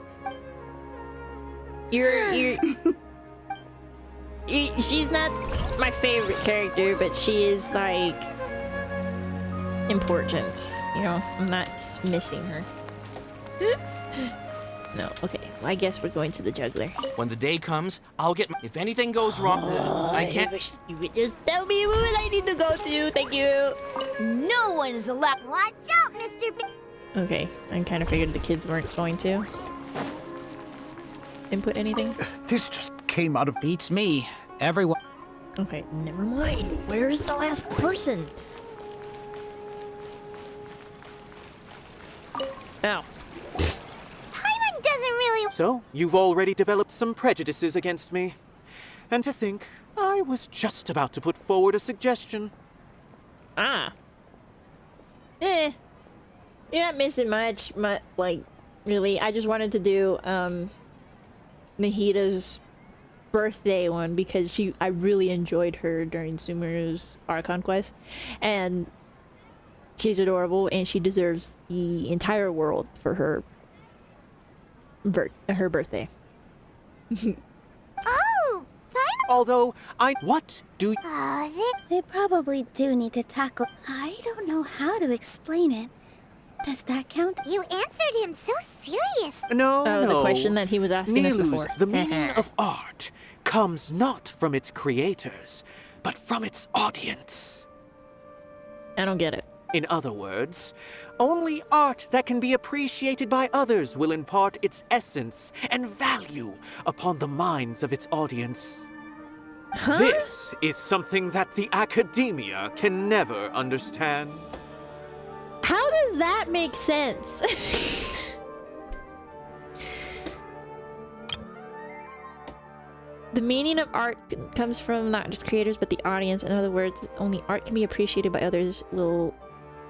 She's not my favorite character, but she is like important. You know, I'm not missing her. No, okay. Well, I guess we're going to the juggler. When the day comes, I'll get. If anything goes wrong, I can't. wish you would just tell me what I need to go to. Thank you. No one is allowed. Watch out, Mr. Okay, I kind of figured the kids weren't going to input anything. This just came out of. Beats me. Everyone. Okay, never mind. Where's the last person? Oh. Paimon doesn't really. So, you've already developed some prejudices against me. And to think, I was just about to put forward a suggestion. Ah. You're not missing much, like, really. I just wanted to do, Nahida's birthday one because I really enjoyed her during Sumeru's Archon quest. And she's adorable and she deserves the entire world for her birthday. Oh! Although, what do We probably do need to tackle. I don't know how to explain it. Does that count? You answered him so serious. No, Oh, no. the question that he was asking us Nilu's, before. The meaning of art comes not from its creators, but from its audience. I don't get it. In other words, only art that can be appreciated by others will impart its essence and value upon the minds of its audience. Huh? This is something that the academia can never understand. How does that make sense? The meaning of art comes from not just creators, but the audience. In other words, only art can be appreciated by others will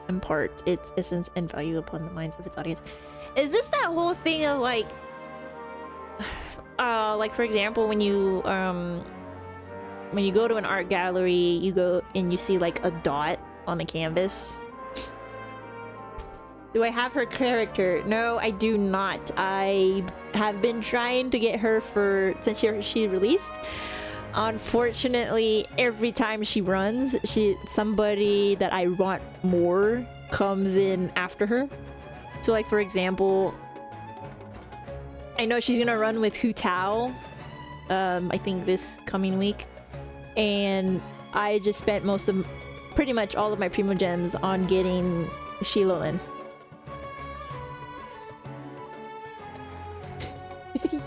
impart its essence and value upon the minds of its audience. Is this that whole thing of like for example, when you go to an art gallery, you go and you see like a dot on the canvas? Do I have her character? No, I do not. I have been trying to get her since she released. Unfortunately, every time she runs, somebody that I want more comes in after her. So like for example, I know she's gonna run with Hu Tao, I think this coming week. And I just spent pretty much all of my Primo Gems on getting Shilolin.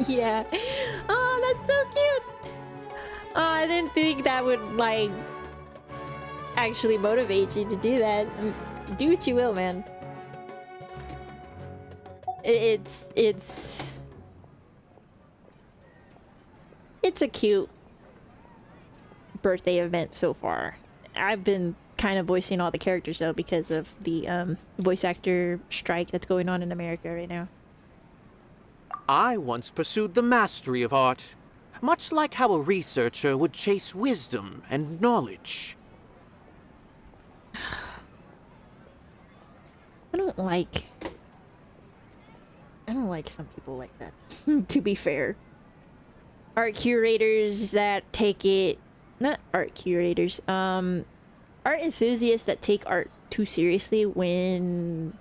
Yeah. Oh, that's so cute. Oh, I didn't think that would like actually motivate you to do that. Do what you will, man. It's a cute birthday event so far. I've been kind of voicing all the characters though because of the voice actor strike that's going on in America right now. I once pursued the mastery of art, much like how a researcher would chase wisdom and knowledge. I don't like some people like that, to be fair. Art curators that take it... Not art curators, art enthusiasts that take art too seriously when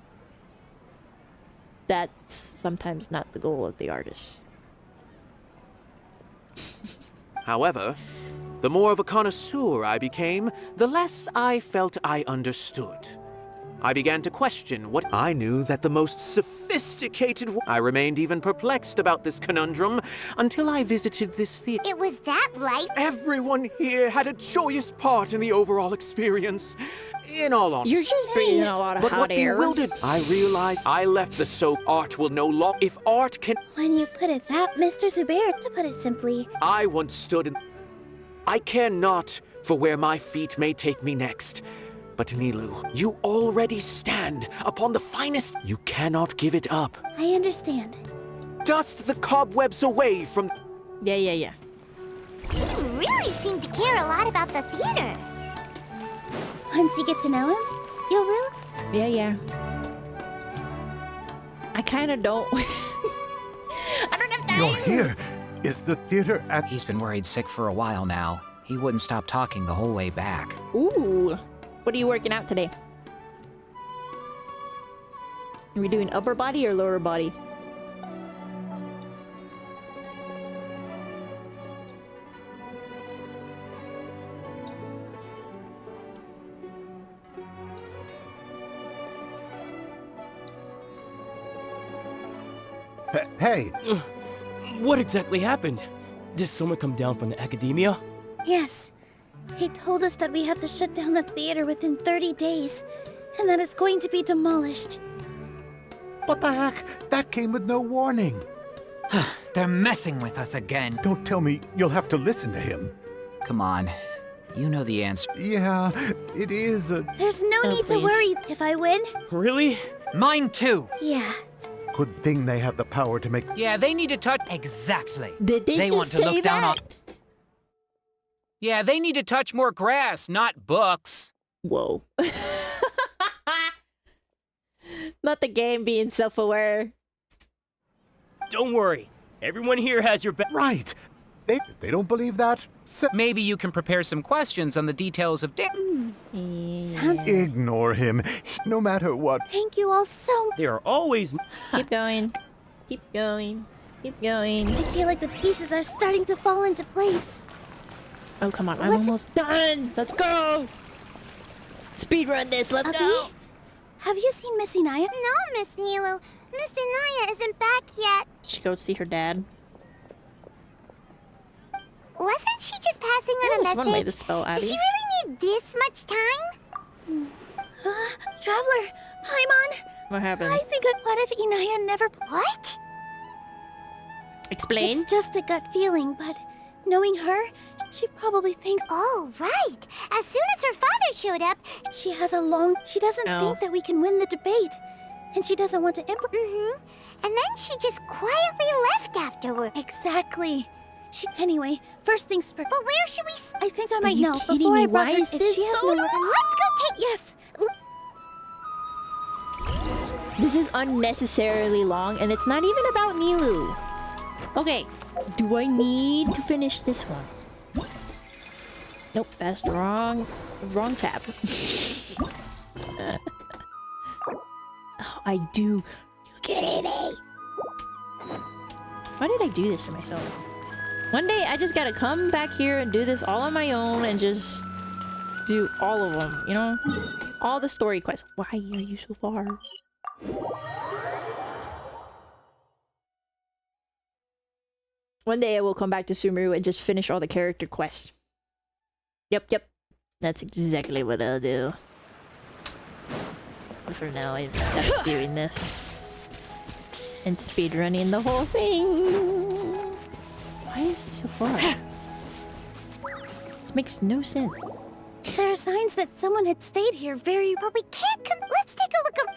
that's sometimes not the goal of the artist. However, the more of a connoisseur I became, the less I felt I understood. I began to question what I knew that the most sophisticated. I remained even perplexed about this conundrum until I visited this theater. It was that right? Everyone here had a joyous part in the overall experience. In all honesty. You're just breathing a lot of but hot what air. bewildered, I realized I left the soap. Art will no longer. If art can. When you put it that, Mr. Zubair, to put it simply, I once stood in. I care not for where my feet may take me next. But Nilu, you already stand upon the finest. You cannot give it up. I understand. Dust the cobwebs away from... Yeah. You really seem to care a lot about the theater. Once you get to know him, you'll really... Yeah. I kind of don't. I don't have time. You're here. Is the theater at... He's been worried sick for a while now. He wouldn't stop talking the whole way back. Ooh. What are you working out today? Are we doing upper body or lower body? Hey! What exactly happened? Did someone come down from the academia? Yes. He told us that we have to shut down the theater within 30 days, and that it's going to be demolished. What the heck? That came with no warning. They're messing with us again. Don't tell me you'll have to listen to him. Come on. You know the answer. Yeah, it is a... There's no need to worry if I win. Really? Mine too. Yeah. Good thing they have the power to make... Yeah, they need to touch... Exactly. Did they want just to look say down on... that? Yeah, they need to touch more grass, not books. Whoa. Not the game being self-aware. Don't worry. Everyone here has your back. Right. If they don't believe that... Maybe you can prepare some questions on the details of... Ignore him. No matter what. Thank you all so much. They are always... Keep going. Keep going. Keep going. I feel like the pieces are starting to fall into place. Oh, come on. I'm almost done. Let's go. Speedrun this. Let's go. Have you seen Miss Inaya? No, Miss Nilu. Miss Inaya isn't back yet. She goes see her dad. Wasn't she just passing on a There's one way to message? spell Abby. Did she really need this much time? Traveler, Paimon. What happened? I think what if Inaya never... What? Explain. It's just a gut feeling, but knowing her, she probably thinks... Oh, right. As soon as her father showed up, she has a long... She doesn't think that we can win the debate. And she doesn't want to implement... And then she just quietly left afterward. Exactly. Anyway, first things first. But where should we... I think I might know. Before I brought her... If she has no... Let's go take... Yes. This is unnecessarily long, and it's not even about Nilu. Okay, do I need to finish this one? Nope, that's the wrong tab. Oh, I do. You kidding me? Why did I do this to myself? One day I just gotta come back here and do this all on my own and just do all of them, you know? All the story quests. Why are you so far? One day I will come back to Sumeru and just finish all the character quests. Yep. That's exactly what I'll do. But for now, I'm stuck doing this. And speedrunning the whole thing. Why is it so far? This makes no sense. There are signs that someone had stayed here very... But we can't come... Let's take a look up...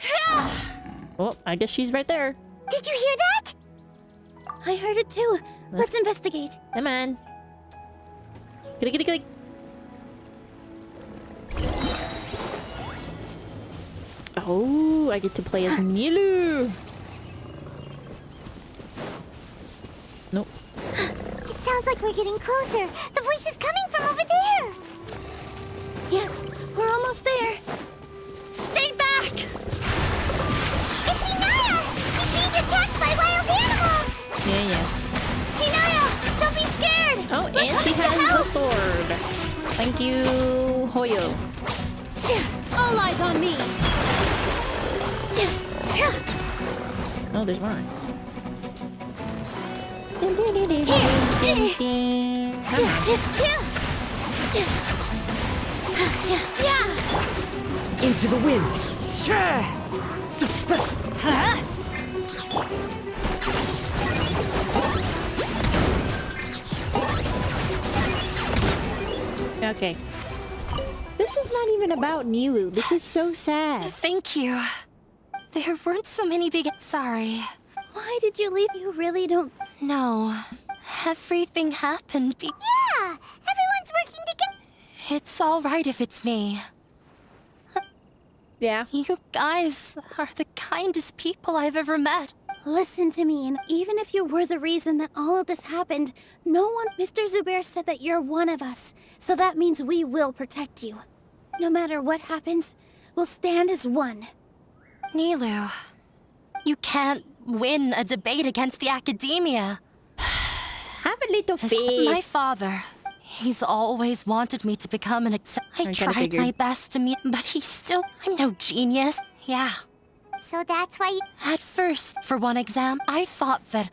Well, I guess she's right there. Did you hear that? I heard it too. Let's investigate. Come on. Click. Oh, I get to play as Nilu. Nope. It sounds like we're getting closer. The voice is coming from over there. Yes, we're almost there. Stay back! It's Inaya! She's being attacked by wild animals! Yeah. Inaya, don't be scared! Oh, and she has the sword. Thank you, Hoyo. All eyes on me! Oh, there's more. Into the wind. Okay. This is not even about Nilu. This is so sad. Thank you. There weren't so many big... Sorry. Why did you leave? You really don't... No. Everything happened Yeah! Everyone's working together! It's alright if it's me. Yeah? You guys are the kindest people I've ever met. Listen to me, and even if you were the reason that all of this happened, no one... Mr. Zubair said that you're one of us, so that means we will protect you. No matter what happens, we'll stand as one. Nilu, you can't win a debate against the academia. Have a little faith. My father, he's always wanted me to become an I tried my best to meet, but he's still... I'm no genius. Yeah. So that's why you... At first, for one exam, I thought that...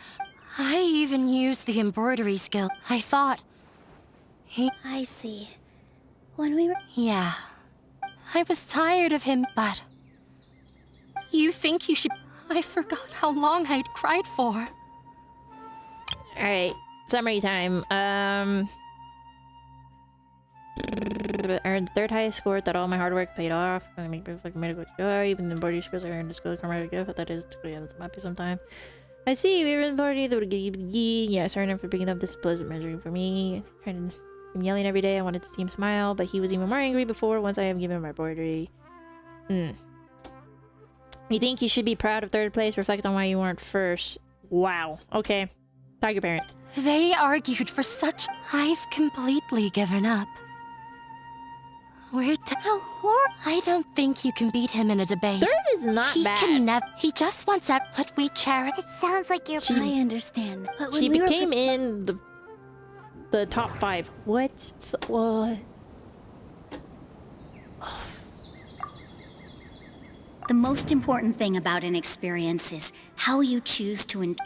I even used the embroidery skill. I thought... I see. When we were... Yeah. I was tired of him, but... You think you should... I forgot how long I'd cried for. Alright, summary time. Earned the third highest score, thought all my hard work paid off. I make like medical score, even the embroidery skills I earned the school camaraderie gift. That is typically this might be sometime. I see, we were in the party, yeah, sorry for bringing up this pleasant misery for me. I'm yelling every day, I wanted to see him smile, but he was even more angry before once I have given him my embroidery. You think you should be proud of third place? Reflect on why you weren't first. Wow. Okay. Talk to your parent. They argued for such... I've completely given up. How horrible. I don't think you can beat him in a debate. Third is not bad. He can never... He just wants that what we cherish. It sounds like you're... I understand. But when she we became in the top 5. What? What? The most important thing about an experience is how you choose to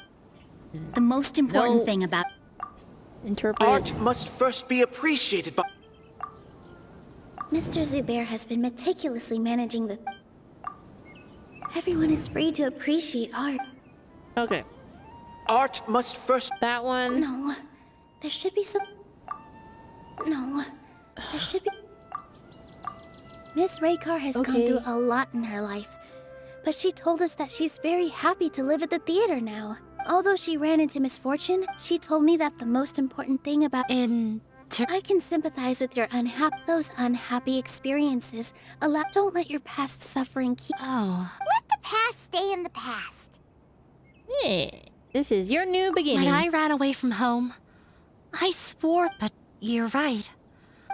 The most important thing about... Art must first be appreciated by... Mr. Zubair has been meticulously managing the... Everyone is free to appreciate art. Okay. Art must first... That one... No. There should be some... No. There should be... Miss Raykar has gone through a lot in her life, but she told us that she's very happy to live at the theater now. Although she ran into misfortune, she told me that the most important thing about... I can sympathize with your those unhappy experiences. Don't let your past suffering keep... Oh. Let the past stay in the past. Yeah, this is your new beginning. When I ran away from home, I swore, but you're right.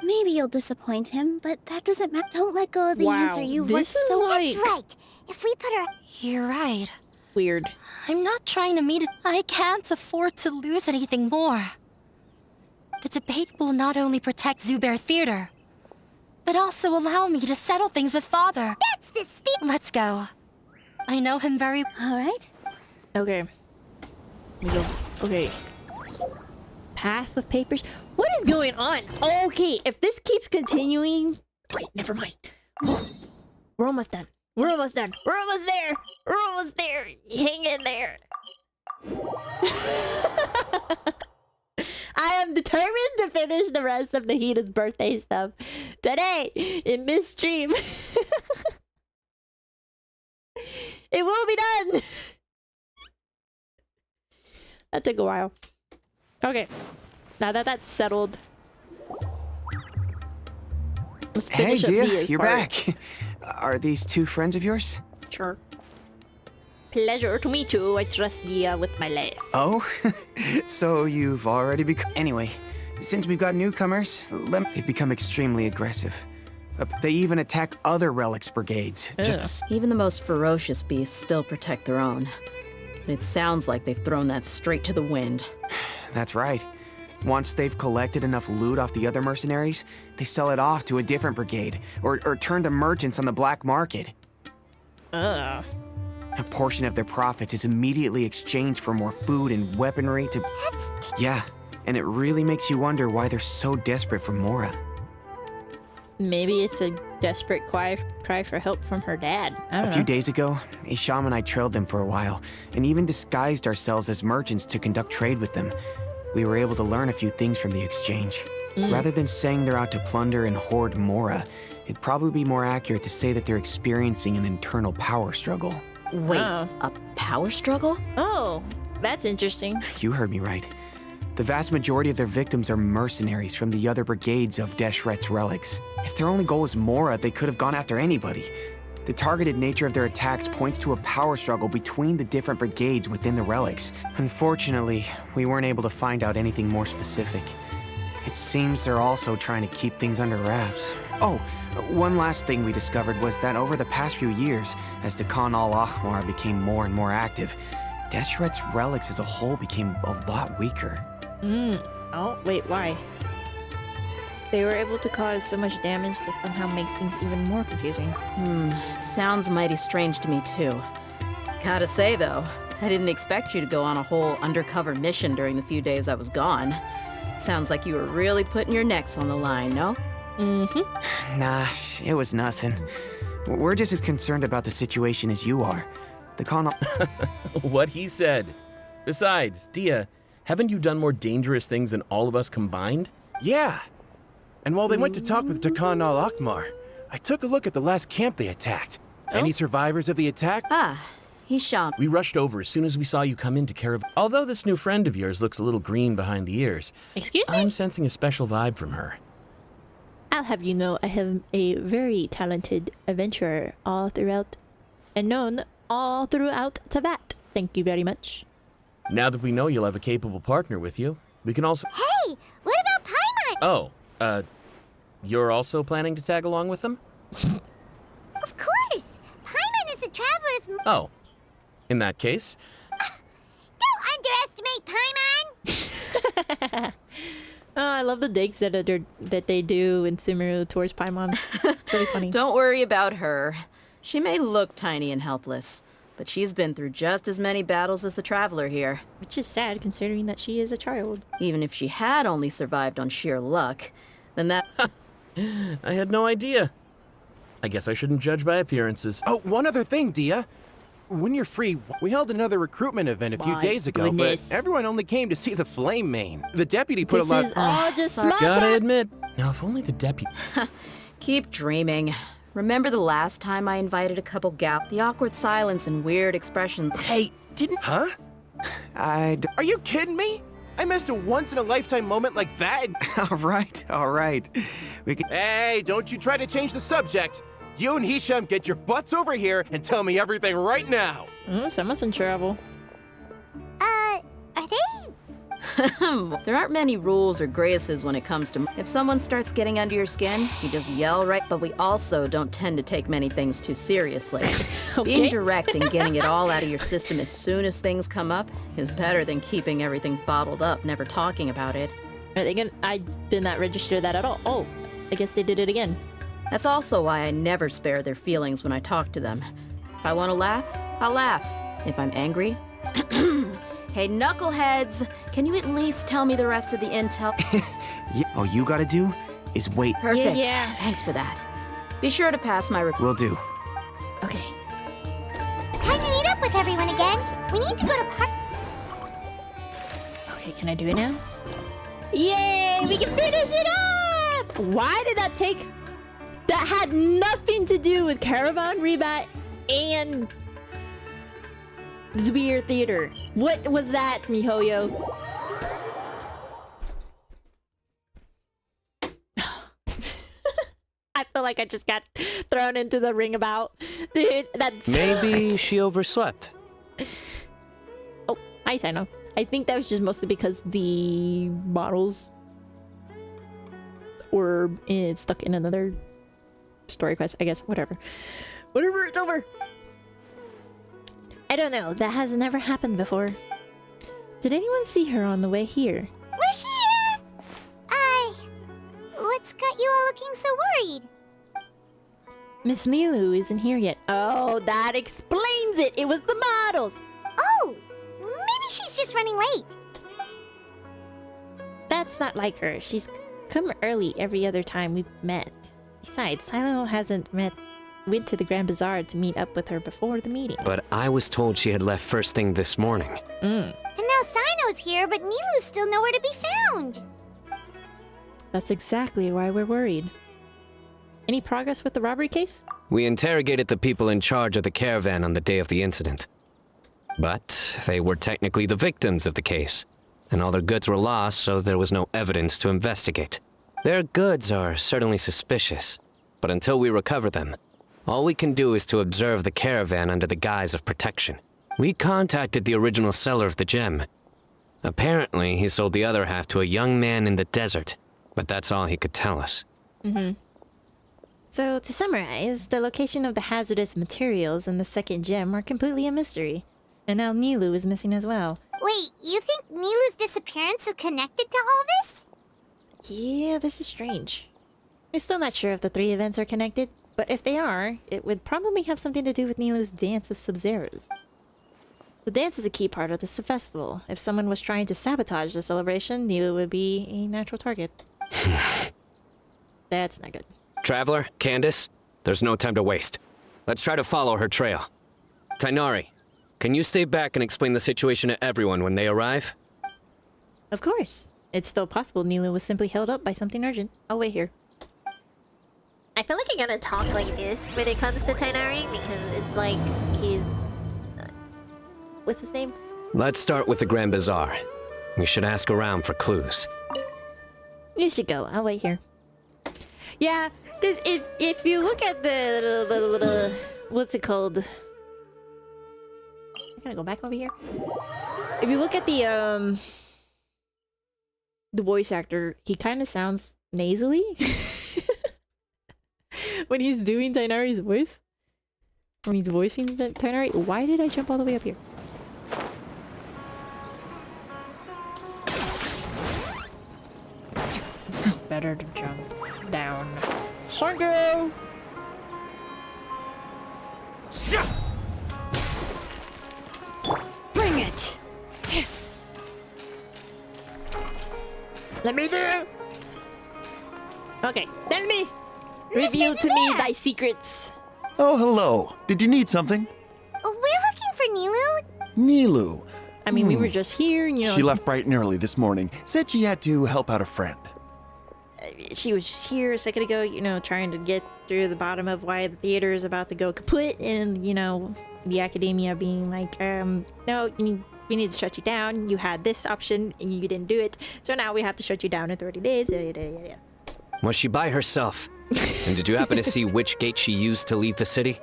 Maybe you'll disappoint him, but that doesn't matter. Don't let go of the answer you worked so... Like... That's right. If we put her... You're right. Weird. I'm not trying to meet it. I can't afford to lose anything more. The debate will not only protect Zubair Theater, but also allow me to settle things with Father. That's the speed. Let's go. I know him very... All right. Okay. We go. Okay. Path of papers. What is going on? Okay, if this keeps continuing... Wait, never mind. We're almost done. We're almost done. We're almost there. We're almost there. Hang in there. I am determined to finish the rest of Nahida's birthday stuff today in this stream. It will be done. That took a while. Okay. Now that that's settled, let's finish up Dia's you're part. back. Are these two friends of yours? Sure. Pleasure to meet you. I trust Dia with my life. Oh, so you've already become... Anyway, since we've got newcomers, they've become extremely aggressive. They even attack other relics brigades. Even the most ferocious beasts still protect their own. But it sounds like they've thrown that straight to the wind. That's right. Once they've collected enough loot off the other mercenaries, they sell it off to a different brigade, or turn to merchants on the black market. A portion of their profits is immediately exchanged for more food and weaponry to... Yeah, and it really makes you wonder why they're so desperate for Mora. Maybe it's a desperate cry for help from her dad. I don't know. A few days ago, Isham and I trailed them for a while, and even disguised ourselves as merchants to conduct trade with them. We were able to learn a few things from the exchange. Rather than saying they're out to plunder and hoard Mora, it'd probably be more accurate to say that they're experiencing an internal power struggle. Wait, a power struggle? Oh, that's interesting. You heard me right. The vast majority of their victims are mercenaries from the other brigades of Deshret's relics. If their only goal was Mora, they could have gone after anybody. The targeted nature of their attacks points to a power struggle between the different brigades within the relics. Unfortunately, we weren't able to find out anything more specific. It seems they're also trying to keep things under wraps. Oh, one last thing we discovered was that over the past few years, as Dakan al-Ahmar became more and more active, Deshret's relics as a whole became a lot weaker. Oh, wait, why? They were able to cause so much damage that somehow makes things even more confusing. It sounds mighty strange to me, too. Gotta say, though, I didn't expect you to go on a whole undercover mission during the few days I was gone. Sounds like you were really putting your necks on the line, no? Nah, it was nothing. We're just as concerned about the situation as you are. What he said. Besides, Dia, haven't you done more dangerous things than all of us combined? Yeah. And while they went to talk with Dakan al-Ahmar, I took a look at the last camp they attacked. Any survivors of the attack? He's shot. We rushed over as soon as we saw you come in to care of... Although this new friend of yours looks a little green behind the ears. Excuse me? I'm sensing a special vibe from her. I'll have you know I have a very talented adventurer all throughout, and known all throughout Teyvat. Thank you very much. Now that we know you'll have a capable partner with you, we can also... Hey, what about Paimon? Oh, you're also planning to tag along with them? Of course! Paimon is the Traveler's... Oh, in that case... Don't underestimate Paimon! Oh, I love the digs that they do in Sumeru towards Paimon. It's really funny. Don't worry about her. She may look tiny and helpless, but she's been through just as many battles as the Traveler here. Which is sad, considering that she is a child. Even if she had only survived on sheer luck, then that... I had no idea. I guess I shouldn't judge by appearances. Oh, one other thing, Dia. When you're free, we held another recruitment event a few days ago, but everyone only came to see the Flame Main. The deputy put a lot... This is all just smart. Gotta admit, now if only the deputy... Keep dreaming. Remember the last time I invited a couple the awkward silence and weird expression. Hey, didn't... Huh? Are you kidding me? I missed a once-in-a-lifetime moment like that? All right. We can... Hey, don't you try to change the subject. You and Hisham get your butts over here and tell me everything right now. Oh, someone's in trouble. Are they? There aren't many rules or graces when it comes to... If someone starts getting under your skin, you just yell right, but we also don't tend to take many things too seriously. Being direct and getting it all out of your system as soon as things come up is better than keeping everything bottled up, never talking about it. Are they gonna... I did not register that at all. Oh, I guess they did it again. That's also why I never spare their feelings when I talk to them. If I want to laugh, I'll laugh. If I'm angry... Hey, knuckleheads! Can you at least tell me the rest of the intel? Yeah, all you gotta do is wait. Perfect. Yeah. Thanks for that. Be sure to pass my... Will do. Okay. Time to meet up with everyone again. We need to go to Okay, can I do it now? Yay! We can finish it up! Why did that take... That had nothing to do with Caravan Rebat and... Zbeer Theater. What was that, MiHoYo? I feel like I just got thrown into the ring about. Dude, that's... Maybe she overslept. Oh, I know. I think that was just mostly because the models were stuck in another story quest, I guess. Whatever, it's over. I don't know. That has never happened before. Did anyone see her on the way here? We're here! What's got you all looking so worried? Miss Nilou isn't here yet. Oh, that explains it! It was the models! Oh! Maybe she's just running late. That's not like her. She's come early every other time we've met. Besides, Silo went to the Grand Bazaar to meet up with her before the meeting. But I was told she had left first thing this morning. And now Sino's here, but Nilu's still nowhere to be found. That's exactly why we're worried. Any progress with the robbery case? We interrogated the people in charge of the caravan on the day of the incident. But they were technically the victims of the case, and all their goods were lost, so there was no evidence to investigate. Their goods are certainly suspicious, but until we recover them, all we can do is to observe the caravan under the guise of protection. We contacted the original seller of the gem. Apparently, he sold the other half to a young man in the desert, but that's all he could tell us. So, to summarize, the location of the hazardous materials in the second gem are completely a mystery. And now Nilou is missing as well. Wait, you think Nilou's disappearance is connected to all this? Yeah, this is strange. We're still not sure if the three events are connected, but if they are, it would probably have something to do with Nilou's Dance of Sub-Zeros. The dance is a key part of this festival. If someone was trying to sabotage the celebration, Nilou would be a natural target. That's not good. Traveler, Candace, there's no time to waste. Let's try to follow her trail. Tainari, can you stay back and explain the situation to everyone when they arrive? Of course. It's still possible Nilou was simply held up by something urgent. I'll wait here. I feel like I'm gonna talk like this when it comes to Tainari, because it's like he's... what's his name? Let's start with the Grand Bazaar. We should ask around for clues. You should go. I'll wait here. Yeah, because if you look at the what's it called? I'm gonna go back over here. If you look at the voice actor, he kind of sounds nasally when he's doing Tainari's voice. When he's voicing Tainari. Why did I jump all the way up here? It's better to jump down. Thank you! Bring it! Let me do it! Okay, tell me! Reveal to me thy secrets! Oh, hello. Did you need something? We're looking for Nilou. Nilou. I mean, we were just here, you know. She left bright and early this morning. Said she had to help out a friend. She was just here a second ago, you know, trying to get through the bottom of why the theater is about to go kaput, and, you know, the academia being like, no, we need to shut you down. You had this option, and you didn't do it, so now we have to shut you down in 30 days. Yeah. Was she by herself? And did you happen to see which gate she used to leave the city?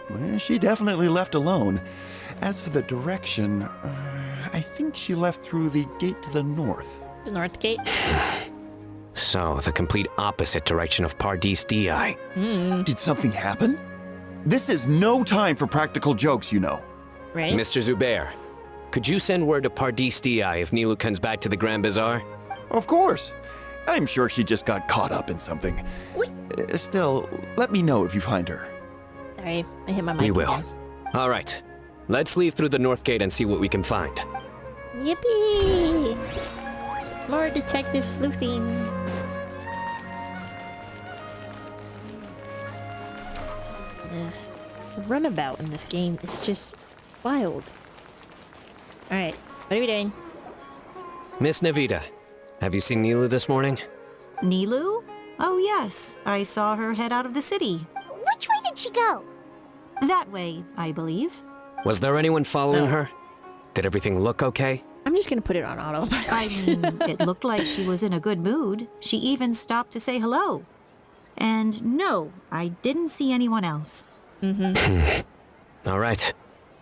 Well, she definitely left alone. As for the direction, I think she left through the gate to the north. The north gate? So, the complete opposite direction of Pardis Di. Did something happen? This is no time for practical jokes, you know. Right? Mr. Zubair, could you send word to Pardis Di if Nilou comes back to the Grand Bazaar? Of course. I'm sure she just got caught up in something. Still, let me know if you find her. Sorry, I hit my mic. We will. Again. All right. Let's leave through the north gate and see what we can find. Yippee! More detective sleuthing. The runabout in this game is just wild. Alright, what are we doing? Miss Nahida, have you seen Nilou this morning? Nilou? Oh yes, I saw her head out of the city. Which way did she go? That way, I believe. Was there anyone following her? Did everything look okay? I'm just gonna put it on auto. I mean, it looked like she was in a good mood. She even stopped to say hello. And no, I didn't see anyone else. All right.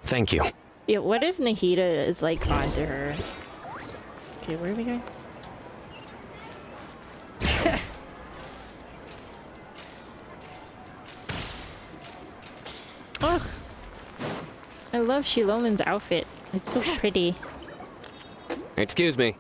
Thank you. Yeah, what if Nahida is like onto her? Okay, where are we going? Oh, I love Shilolin's outfit. It's so pretty. Excuse me.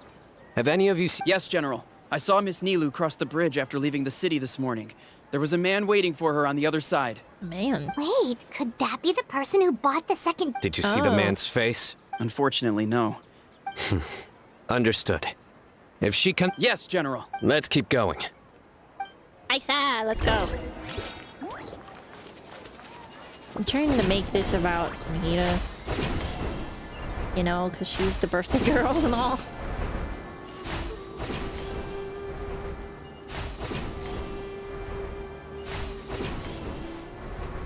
Have any of you seen... Yes, General. I saw Miss Nilou cross the bridge after leaving the city this morning. There was a man waiting for her on the other side. Man. Wait, could that be the person who bought the second... Did you see the man's face? Unfortunately, no. Understood. If she can... Yes, General. Let's keep going. Aisa, let's go. I'm trying to make this about Nahida. You know, because she's the birthday girl and all.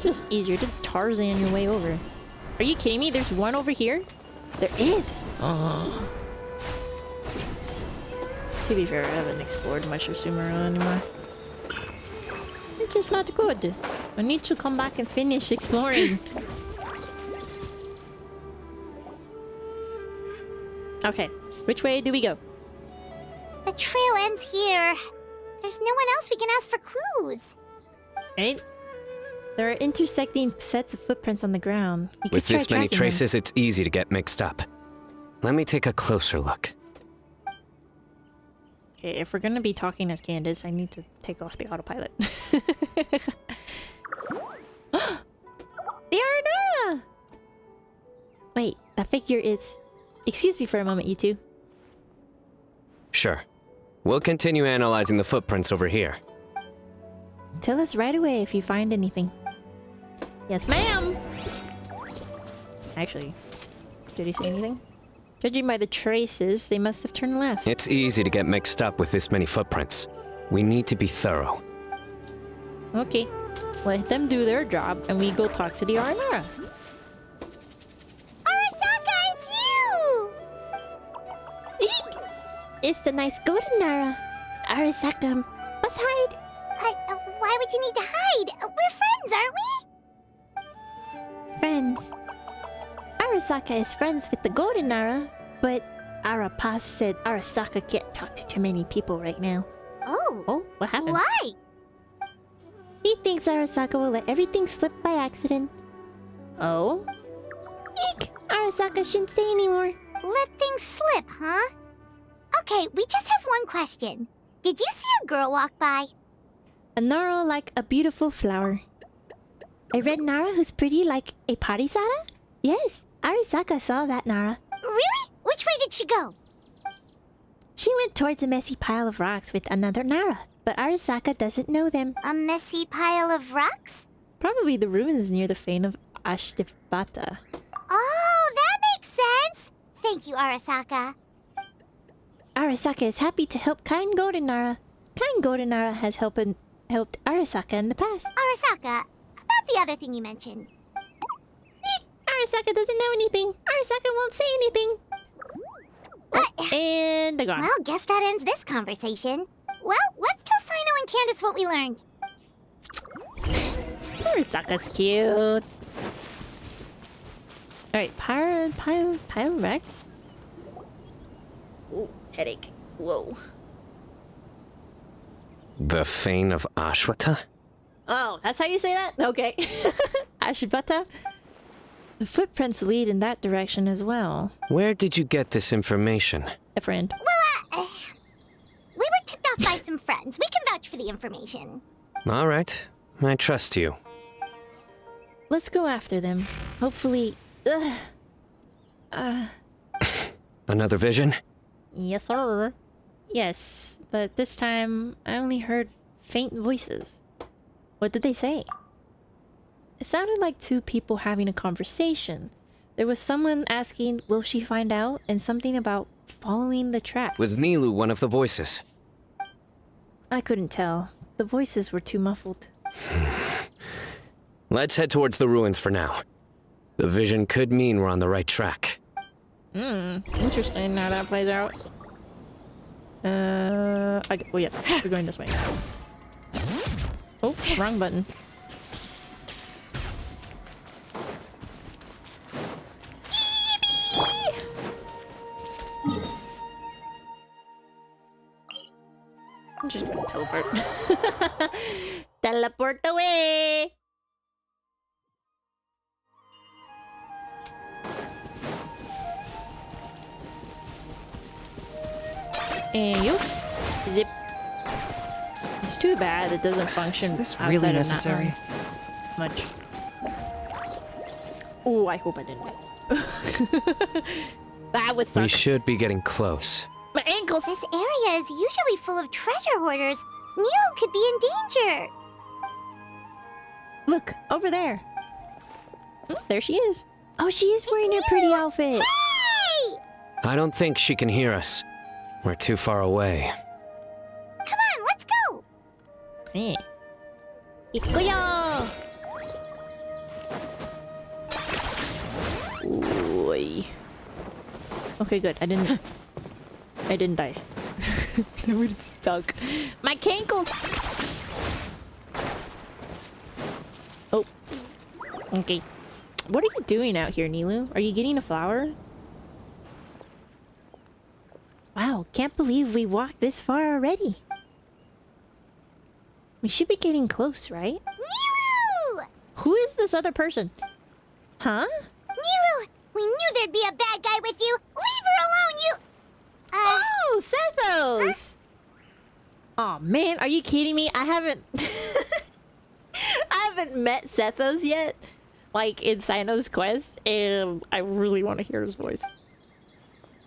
just easier to Tarzan your way over. Are you kidding me? There's one over here? There is! To be fair, I haven't explored much of Sumeru anymore. It's just not good. I need to come back and finish exploring. Okay, which way do we go? The trail ends here. There's no one else we can ask for clues. Right? There are intersecting sets of footprints on the ground. We With could try this many tracking traces, them. it's easy to get mixed up. Let me take a closer look. Okay, if we're gonna be talking as Candace, I need to take off the autopilot. The Aranara! Wait, that figure is... Excuse me for a moment, you two. Sure. We'll continue analyzing the footprints over here. Tell us right away if you find anything. Yes, ma'am! Actually, did he say anything? Judging by the traces, they must have turned left. It's easy to get mixed up with this many footprints. We need to be thorough. Okay, let them do their job and we go talk to the Aranara. Arasaka, it's you! Eek! It's the nice golden Nara. Arasaka, let's hide. Why would you need to hide? We're friends, aren't we? Friends. Arasaka is friends with the golden Nara, but Arapas said Arasaka can't talk to too many people right now. Oh. Oh, what happened? Why? He thinks Arasaka will let everything slip by accident. Oh? Eek! Arasaka shouldn't say anymore. Let things slip, huh? Okay, we just have one question. Did you see a girl walk by? A Nara like a beautiful flower. A red Nara who's pretty like a parisara? Yes, Arasaka saw that Nara. Really? Which way did she go? She went towards a messy pile of rocks with another Nara, but Arasaka doesn't know them. A messy pile of rocks? Probably the ruins near the fane of Ashdivata. Oh, that makes sense! Thank you, Arasaka. Arasaka is happy to help kind golden Nara. Kind golden Nara has helped Arasaka in the past. Arasaka, about the other thing you mentioned. Arasaka doesn't know anything. Arasaka won't say anything. Oh, and they're gone. Well, guess that ends this conversation. Well, let's tell Sino and Candace what we learned. Arasaka's cute. Alright, Pyrex. Ooh, headache. Whoa. The Fane of Ashwata? Oh, that's how you say that? Okay. Ashibata? The footprints lead in that direction as well. Where did you get this information? A friend. Well, we were tipped off by some friends. We can vouch for the information. All right. I trust you. Let's go after them. Hopefully... Another vision? Yes, sir. Yes, but this time I only heard faint voices. What did they say? It sounded like two people having a conversation. There was someone asking, will she find out? And something about following the track. Was Nilu one of the voices? I couldn't tell. The voices were too muffled. Let's head towards the ruins for now. The vision could mean we're on the right track. Interesting how that plays out. Oh yeah, we're going this way. Oh, wrong button. I'm just gonna teleport. Teleport away! And you zip. It's too bad it doesn't function. Is this really necessary? Much. Oh, I hope I didn't. That would suck. We should be getting close. My ankles! This area is usually full of treasure hoarders. Nilo could be in danger. Look, over there. There she is. Oh, she is wearing her pretty outfit. Hey! I don't think she can hear us. We're too far away. Come on, let's go! Hey. Ikuyo! Oy. Okay, good. I didn't die. That would suck. My cankles! Oh. Okay. What are you doing out here, Nilou? Are you getting a flower? Wow, can't believe we walked this far already. We should be getting close, right? Nilou! Who is this other person? Huh? Nilou! We knew there'd be a bad guy with you! Leave her alone, you... Oh, Sethos! Oh man, are you kidding me? I haven't... I haven't met Sethos yet. Like, in Sino's quest, and I really want to hear his voice.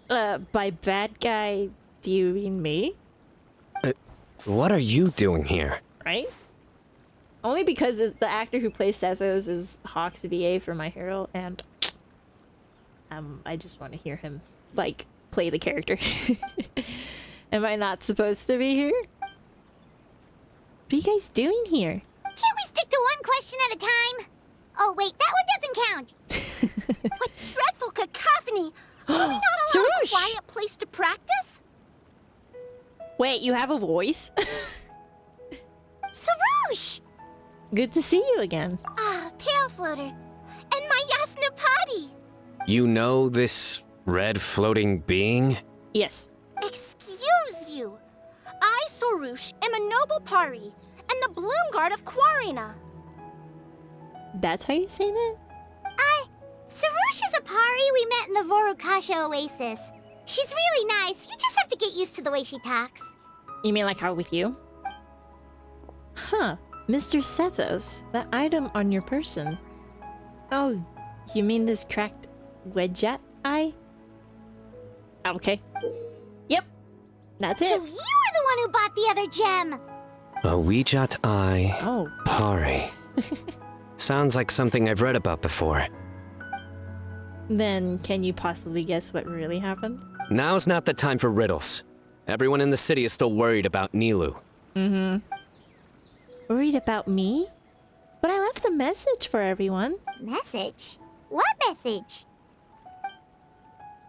By bad guy, do you mean me? What are you doing here? Right? Only because the actor who plays Sethos is Hawk's VA for My Hero, and I just want to hear him, like, play the character. Am I not supposed to be here? What are you guys doing here? Can't we stick to one question at a time? Oh wait, that one doesn't count! What dreadful cacophony! Are we not allowed a quiet place to practice? Wait, you have a voice? Sarouche! Good to see you again. Ah, Pale Floater. And my Yasnapati! You know this red floating being? Yes. Excuse you! I, Sarouche, am a noble Pari, and the Bloom Guard of Quarina. That's how you say that? Sarouche is a Pari we met in the Vorukasha Oasis. She's really nice. You just have to get used to the way she talks. You mean like how with you? Huh. Mr. Sethos, that item on your person. Oh, you mean this cracked wedget eye? Okay. Yep. That's it. So you were the one who bought the other gem. A Weejat Eye. Oh. Pari. Sounds like something I've read about before. Then, can you possibly guess what really happened? Now's not the time for riddles. Everyone in the city is still worried about Nilou. Mm-hmm. Worried about me? But I left a message for everyone. Message? What message?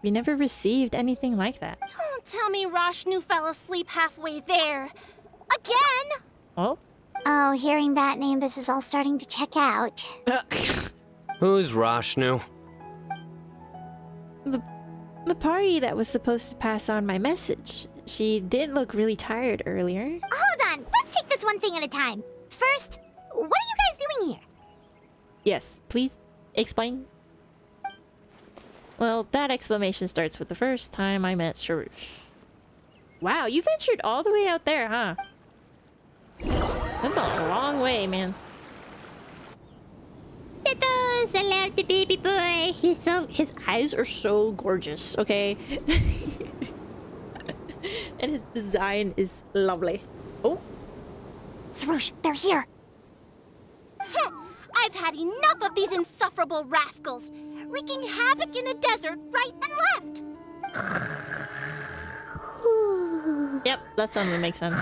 We never received anything like that. Don't tell me Rashnu fell asleep halfway there. Again! Oh? Oh, hearing that name, this is all starting to check out. Who's Rashnu? The party that was supposed to pass on my message. She didn't look really tired earlier. Hold on, let's take this one thing at a time. First, what are you guys doing here? Yes, please explain. Well, that explanation starts with the first time I met Sarouche. Wow, you ventured all the way out there, huh? That's a long way, man. Sethos, I love the baby boy. His eyes are so gorgeous, okay? And his design is lovely. Oh. Sarouche, they're here. I've had enough of these insufferable rascals, wreaking havoc in the desert right and left. Yep, that suddenly makes sense.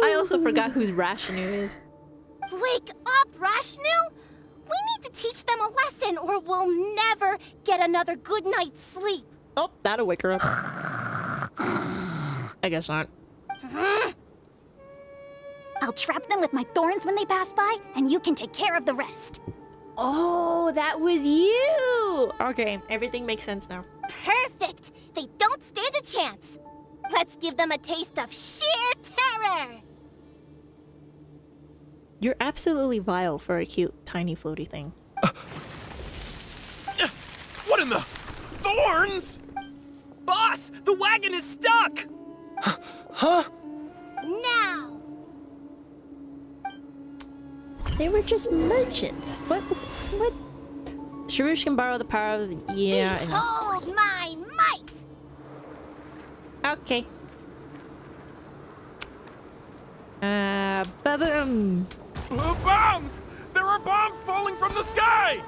I also forgot who's Rashnu is. Wake up, Rashnu! We need to teach them a lesson or we'll never get another good night's sleep. Oh, that'll wake her up. I guess not. I'll trap them with my thorns when they pass by, and you can take care of the rest. Oh, that was you! Okay, everything makes sense now. Perfect! They don't stand a chance. Let's give them a taste of sheer terror! You're absolutely vile for a cute, tiny, floaty thing. What in the... Thorns? Boss, the wagon is stuck! Huh? Now! They were just merchants. What? Sarouche can borrow the power of the... Yeah, I know. Behold my might! Okay. Ba-boom! Bombs! There are bombs falling from the sky!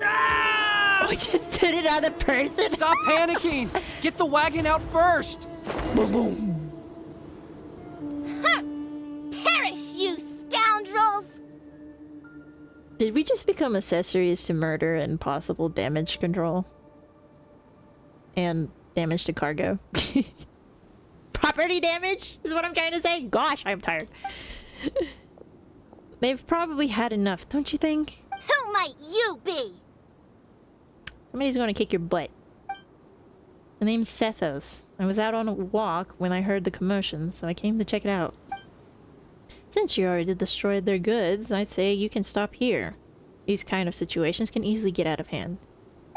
Ah! We just did it on a person. Stop panicking! Get the wagon out first! Boom! Huh! Perish, you scoundrels! Did we just become accessories to murder and possible damage control? And damage to cargo? Property damage is what I'm trying to say? Gosh, I'm tired. They've probably had enough, don't you think? Who might you be? Somebody's gonna kick your butt. The name's Sethos. I was out on a walk when I heard the commotion, so I came to check it out. Since you already destroyed their goods, I'd say you can stop here. These kind of situations can easily get out of hand.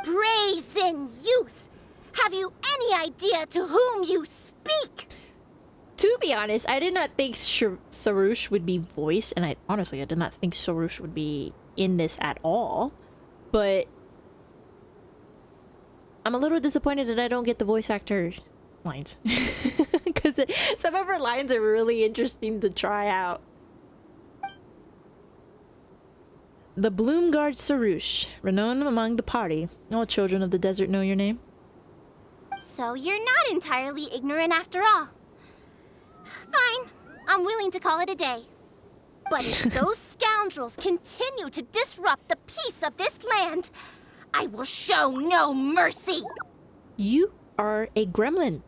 Brazen youth! Have you any idea to whom you speak? To be honest, I did not think Sarush would be voiced, and honestly, I did not think Sarush would be in this at all. But I'm a little disappointed that I don't get the voice actor's lines. Because some of her lines are really interesting to try out. The Bloomguard Sarush, renowned among the party. All children of the desert know your name. So you're not entirely ignorant after all. Fine, I'm willing to call it a day. But if those scoundrels continue to disrupt the peace of this land, I will show no mercy! You are a gremlin.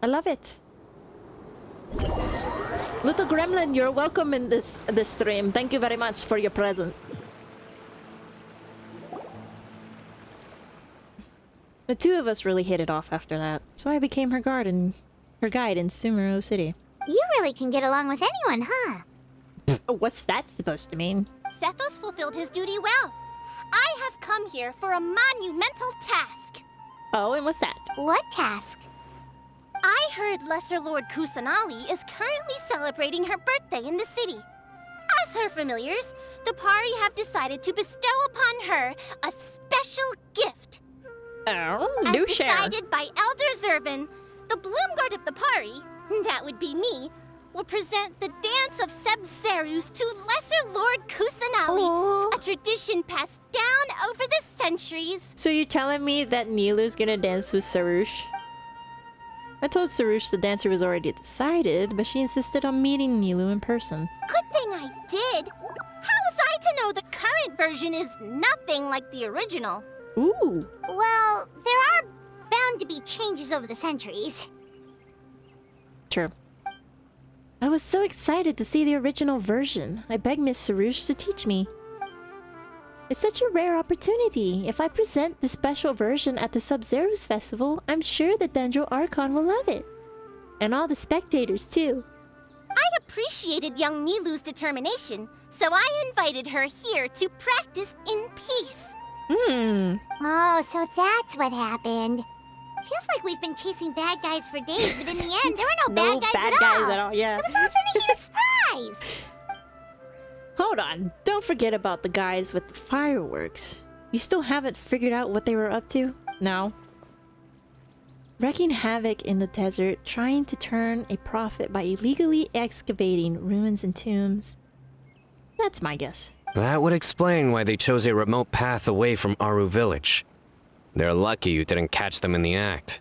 I love it. Little gremlin, you're welcome in this stream. Thank you very much for your present. The two of us really hit it off after that, so I became her guide in Sumeru City. You really can get along with anyone, huh? What's that supposed to mean? Sethos fulfilled his duty well. I have come here for a monumental task. Oh, and what's that? What task? I heard Lesser Lord Kusanali is currently celebrating her birthday in the city. As her familiars, the Pari have decided to bestow upon her a special gift. Oh, As do share. decided by Elder Zervin, the Bloomguard of the Pari, that would be me, will present the Dance of Sebzerus to Lesser Lord Kusanali, a tradition passed down over the centuries. So you're telling me that Nilu's gonna dance with Sarush? I told Sarush the dancer was already decided, but she insisted on meeting Nilu in person. Good thing I did. How was I to know the current version is nothing like the original? Ooh. Well, there are bound to be changes over the centuries. True. I was so excited to see the original version. I begged Miss Sarush to teach me. It's such a rare opportunity. If I present the special version at the Sub-Zerus Festival, I'm sure the Dendro Archon will love it. And all the spectators, too. I appreciated young Nilu's determination, so I invited her here to practice in peace. Oh, so that's what happened. Feels like we've been chasing bad guys for days, but in the end, there were no bad guys at all. Yeah. It was all for me, surprise! Hold on. Don't forget about the guys with the fireworks. You still haven't figured out what they were up to? No. Wreaking havoc in the desert, trying to turn a profit by illegally excavating ruins and tombs. That's my guess. That would explain why they chose a remote path away from Aru village. They're lucky you didn't catch them in the act.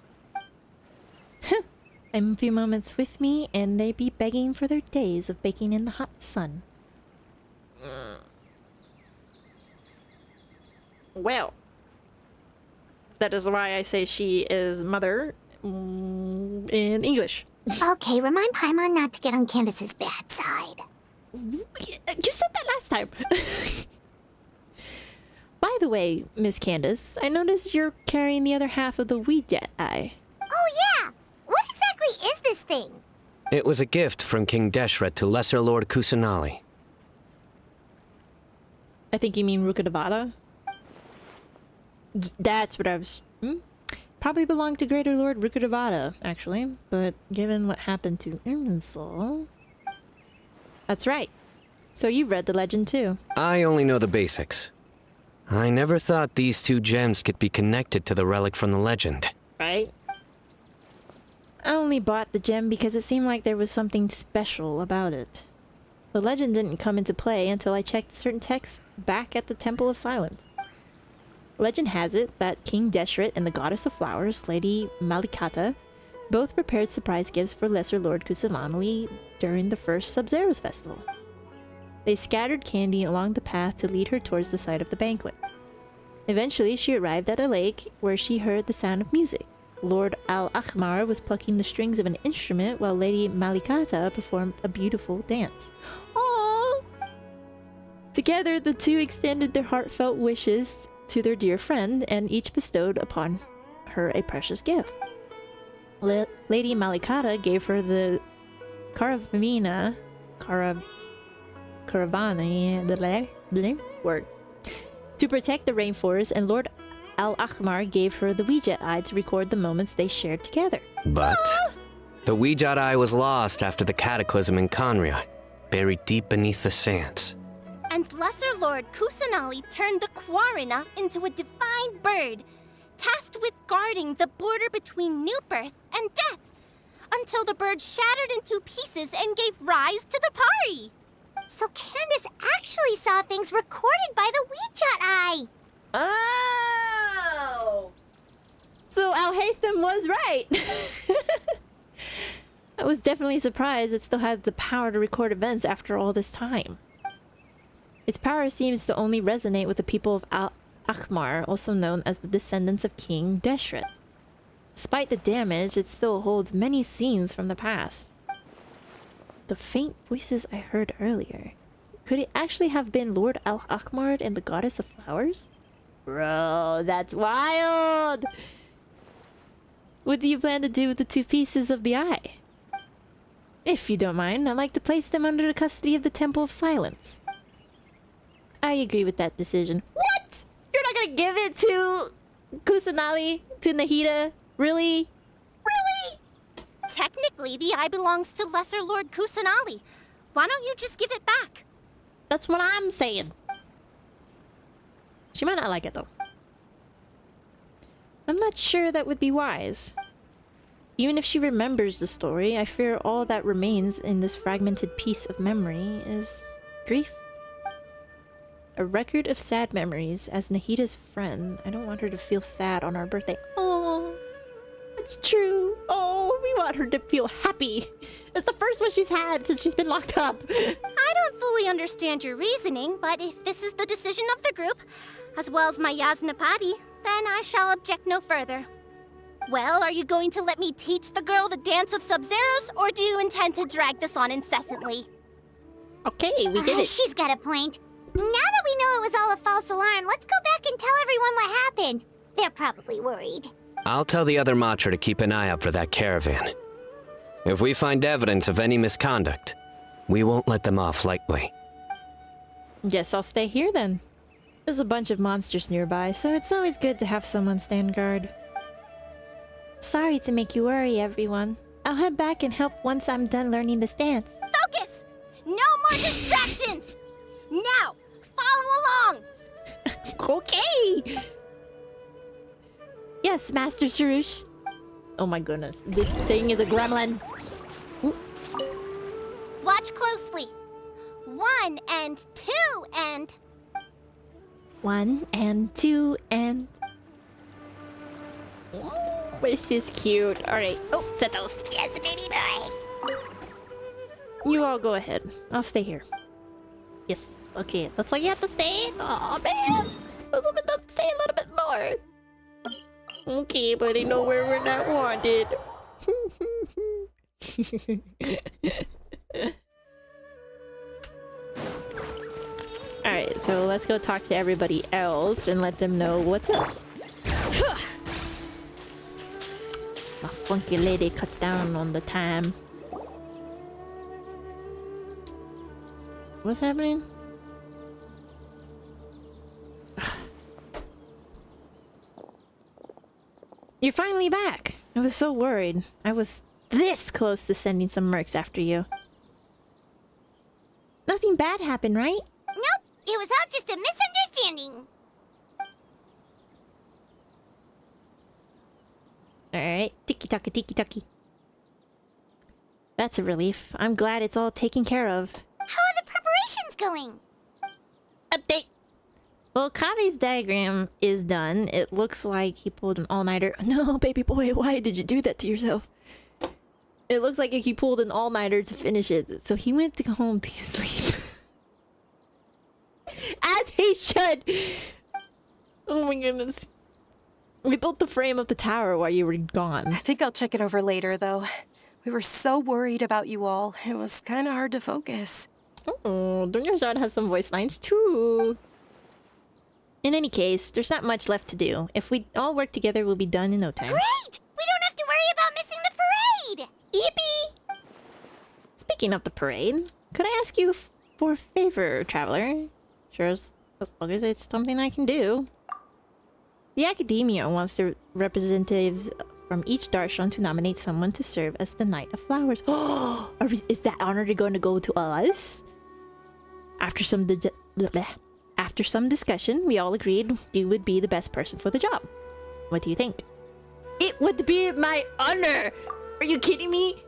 A few moments with me, and they'd be begging for their days of baking in the hot sun. Well, that is why I say she is mother in English. Okay, remind Paimon not to get on Candace's bad side. You said that last time. By the way, Miss Candace, I noticed you're carrying the other half of the weed jet eye. Oh yeah! What exactly is this thing? It was a gift from King Deshret to Lesser Lord Kusanali. I think you mean Rukkhadevata? That's what I was... Probably belonged to Greater Lord Rukkhadevata, actually. But given what happened to Irminsul... That's right. So you've read the legend too. I only know the basics. I never thought these two gems could be connected to the relic from the legend. Right? I only bought the gem because it seemed like there was something special about it. The legend didn't come into play until I checked certain texts back at the Temple of Silence. Legend has it that King Deshret and the Goddess of Flowers, Lady Malikata, both prepared surprise gifts for Lesser Lord Kusanali during the first Sub-Zerus Festival. They scattered candy along the path to lead her towards the site of the banquet. Eventually, she arrived at a lake where she heard the sound of music. Lord Al-Akhmar was plucking the strings of an instrument while Lady Malikata performed a beautiful dance. Aww! Together, the two extended their heartfelt wishes to their dear friend and each bestowed upon her a precious gift. Lady Malikata gave her the Caravani word to protect the rainforest, and Lord Al-Akhmar gave her the Ouija Eye to record the moments they shared together. But the Ouija Eye was lost after the cataclysm in Conria, buried deep beneath the sands. And Lesser Lord Kusanali turned the Quarina into a divine bird, tasked with guarding the border between new birth and death, until the bird shattered into pieces and gave rise to the party. So Candace actually saw things recorded by the Ouija Eye. Oh! So Al-Haytham was right. I was definitely surprised it still had the power to record events after all this time. Its power seems to only resonate with the people of Al-Akhmar, also known as the descendants of King Deshret. Despite the damage, it still holds many scenes from the past. The faint voices I heard earlier. Could it actually have been Lord Al-Akhmar and the Goddess of Flowers? Bro, that's wild! What do you plan to do with the two pieces of the eye? If you don't mind, I'd like to place them under the custody of the Temple of Silence. I agree with that decision. What? You're not gonna give it to Kusanali, to Nahida? Really? Really? Technically, the eye belongs to Lesser Lord Kusanali. Why don't you just give it back? That's what I'm saying. She might not like it, though. I'm not sure that would be wise. Even if she remembers the story, I fear all that remains in this fragmented piece of memory is grief. A record of sad memories. As Nahida's friend, I don't want her to feel sad on our birthday. Oh, it's true. Oh, we want her to feel happy. It's the first one she's had since she's been locked up. I don't fully understand your reasoning, but if this is the decision of the group, as well as my Yaznapati, then I shall object no further. Well, are you going to let me teach the girl the dance of Sub-Zeros, or do you intend to drag this on incessantly? Okay, we did it. She's got a point. Now that we know it was all a false alarm, let's go back and tell everyone what happened. They're probably worried. I'll tell the other Matra to keep an eye out for that caravan. If we find evidence of any misconduct, we won't let them off lightly. Guess I'll stay here then. There's a bunch of monsters nearby, so it's always good to have someone stand guard. Sorry to make you worry, everyone. I'll head back and help once I'm done learning this dance. Focus! No more distractions! Now, follow along! Okay! Yes, Master Sarush. Oh my goodness, this thing is a gremlin. Ooh. Watch closely. 1 and 2 and... 1 and 2 and... This is cute. Alright. Oh, set those. Yes, baby boy. You all go ahead. I'll stay here. Yes. Okay. That's all you have to say? Oh man. I was hoping to say a little bit more. Okay, but I know where we're not wanted. Alright, so let's go talk to everybody else and let them know what's up. My funky lady cuts down on the time. What's happening? You're finally back. I was so worried. I was this close to sending some mercs after you. Nothing bad happened, right? Nope, it was all just a misunderstanding. Alright, tiki-taka, tiki-taki. That's a relief. I'm glad it's all taken care of. How are the preparations going? Update! Well, Kavi's diagram is done. It looks like he pulled an all-nighter. No, baby boy, why did you do that to yourself? It looks like he pulled an all-nighter to finish it, so he went to go home to sleep. As he should! Oh my goodness. We built the frame of the tower while you were gone. I think I'll check it over later, though. We were so worried about you all. It was kind of hard to focus. Oh, Dunyarzad has some voice lines too. In any case, there's not much left to do. If we all work together, we'll be done in no time. Great! We don't have to worry about missing the parade! Yippee! Speaking of the parade, could I ask you for a favor, Traveler? Sure, as long as it's something I can do. The Academia wants the representatives from each darshan to nominate someone to serve as the Knight of Flowers. Oh, is that honor going to go to us? After some discussion, we all agreed you would be the best person for the job. What do you think? It would be my honor! Are you kidding me?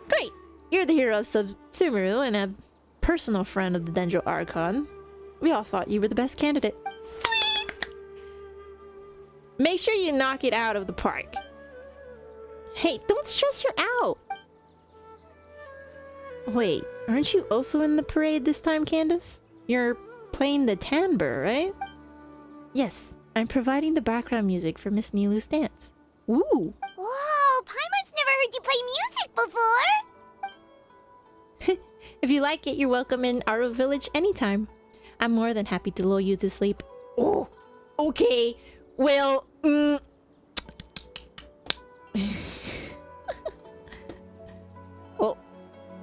Great! You're the hero of Sumeru and a personal friend of the Dendro Archon. We all thought you were the best candidate. Sweet! Make sure you knock it out of the park. Hey, don't stress her out! Wait, aren't you also in the parade this time, Candace? You're playing the tambour, right? Yes, I'm providing the background music for Miss Nilu's dance. Woo! Whoa, Paimon's never heard you play music before! If you like it, you're welcome in Aro Village anytime. I'm more than happy to lull you to sleep. Oh, okay. Well, Oh,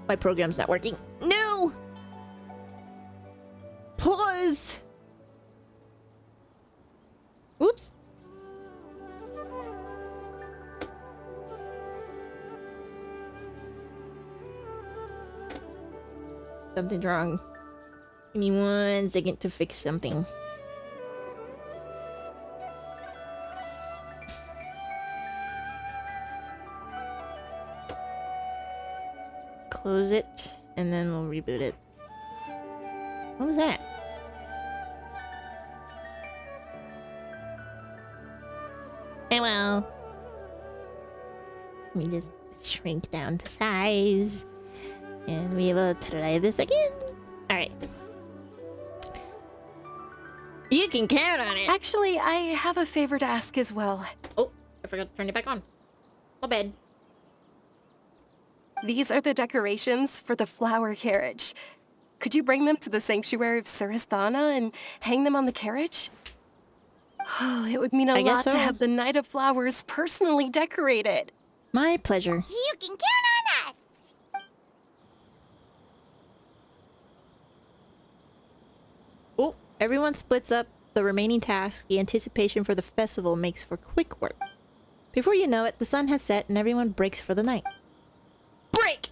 my program's not working. No! Pause! Oops. Something's wrong. Give me 1 second to fix something. Close it, and then we'll reboot it. What was that? Oh well. Let me just shrink down to size. And we will try this again. Alright. You can count on it. Actually, I have a favor to ask as well. Oh, I forgot to turn it back on. My bad. These are the decorations for the flower carriage. Could you bring them to the sanctuary of Surasthana and hang them on the carriage? Oh, it would mean a lot to have the Knight of Flowers personally decorated. My pleasure. You can count on us! Oh, everyone splits up the remaining tasks. The anticipation for the festival makes for quick work. Before you know it, the sun has set and everyone breaks for the night. Break!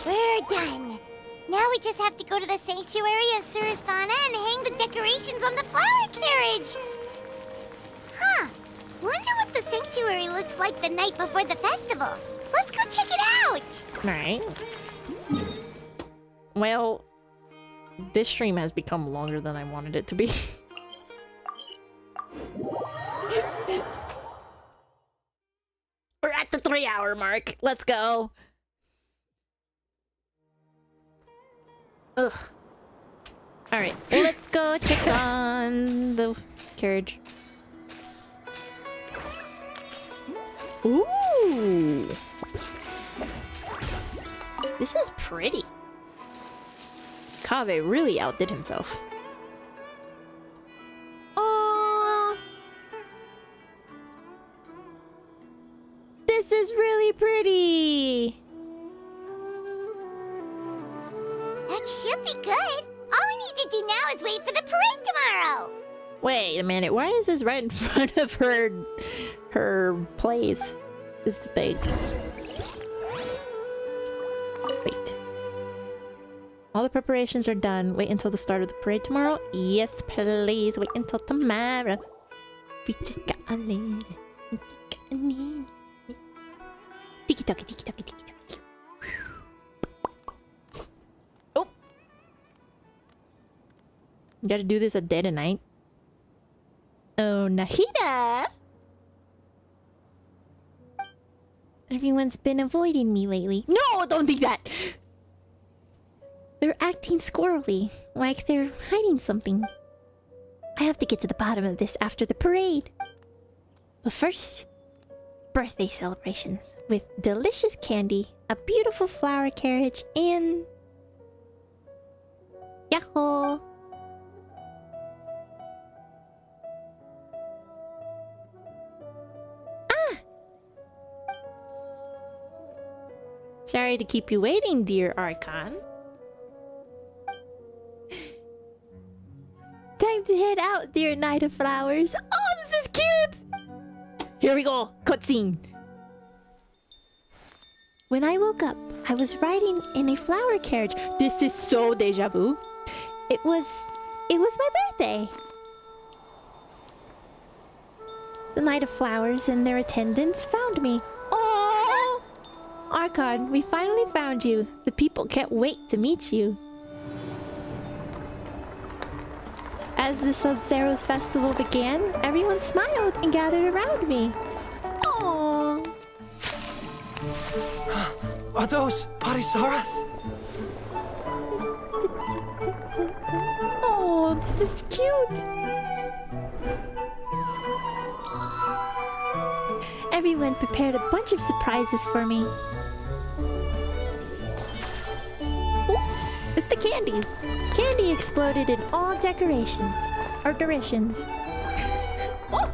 We're done. Now we just have to go to the sanctuary of Surasthana and hang the decorations on the flower carriage. Huh. Wonder what the sanctuary looks like the night before the festival. Let's go check it out. Alright. Well, this stream has become longer than I wanted it to be. We're at the 3-hour mark. Let's go. Ugh. Alright, let's go check on the carriage. Ooh! This is pretty. Kaveh really outdid himself. Oh! This is really pretty! That should be good. All we need to do now is wait for the parade tomorrow. Wait a minute, why is this right in front of her place? Is the thing. Wait. All the preparations are done. Wait until the start of the parade tomorrow? Yes, please. Wait until tomorrow. We just got a little. We just got a little. Tiki-taka, tiki-taka, tiki-taka. Oh! You gotta do this at dead of night. Oh, Nahida! Everyone's been avoiding me lately. No, don't do that! They're acting squirrely, like they're hiding something. I have to get to the bottom of this after the parade. But first, birthday celebrations with delicious candy, a beautiful flower carriage, and... Yahoo! Sorry to keep you waiting, dear Archon. Time to head out, dear Knight of Flowers. Oh, this is cute! Here we go, cutscene. When I woke up, I was riding in a flower carriage. This is so deja vu. It was my birthday. The Knight of Flowers and their attendants found me. Oh! Archon, we finally found you. The people can't wait to meet you. As the Sub-Zero's festival began, everyone smiled and gathered around me. Aww. Are those Parisaras? Oh, this is cute. Everyone prepared a bunch of surprises for me. Ooh, it's the candy. Candy exploded in all decorations. Or directions. Oh!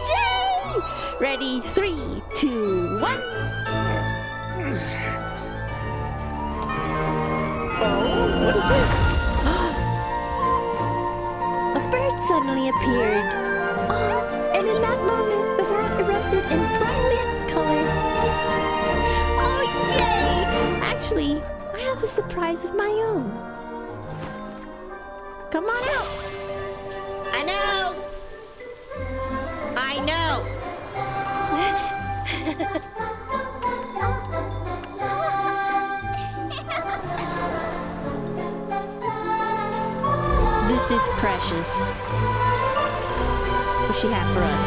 Yay! Ready? 3, 2, 1. Oh, what is this? A bird suddenly appeared. Oh, and in that moment, the world erupted in brilliant color. Oh, yay! Actually, I have a surprise of my own. Come on out! I know! I know! This is precious. What she have for us?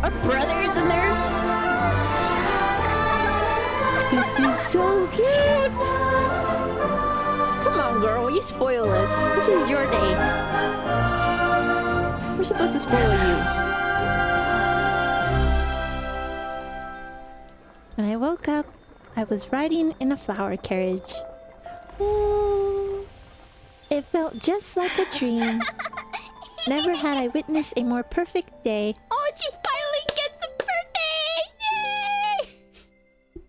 Our brothers in there? This is so cute! Come on, girl, you spoil us. This is your day. We're supposed to spoil you. When I woke up, I was riding in a flower carriage. Ooh, it felt just like a dream. Never had I witnessed a more perfect day. Oh, she finally gets the birthday! Yay!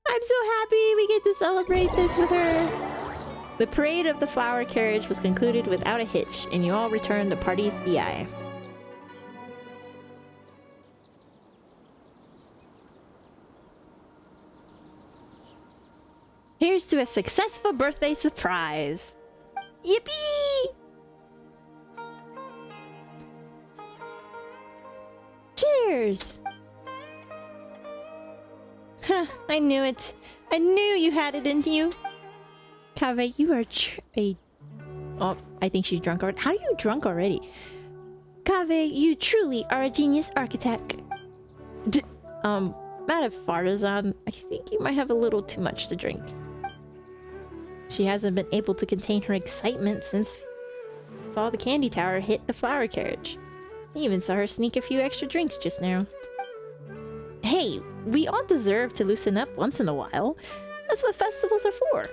I'm so happy we get to celebrate this with her. The parade of the flower carriage was concluded without a hitch, and you all returned the party's DI. Here's to a successful birthday surprise! Yippee! Cheers! Huh, I knew it. I knew you had it in you. Kaveh, you are Oh, I think she's drunk already. How are you drunk already? Kaveh, you truly are a genius architect. Madame Farazan, I think you might have a little too much to drink. She hasn't been able to contain her excitement since saw the candy tower hit the flower carriage. I even saw her sneak a few extra drinks just now. Hey, we all deserve to loosen up once in a while. That's what festivals are for.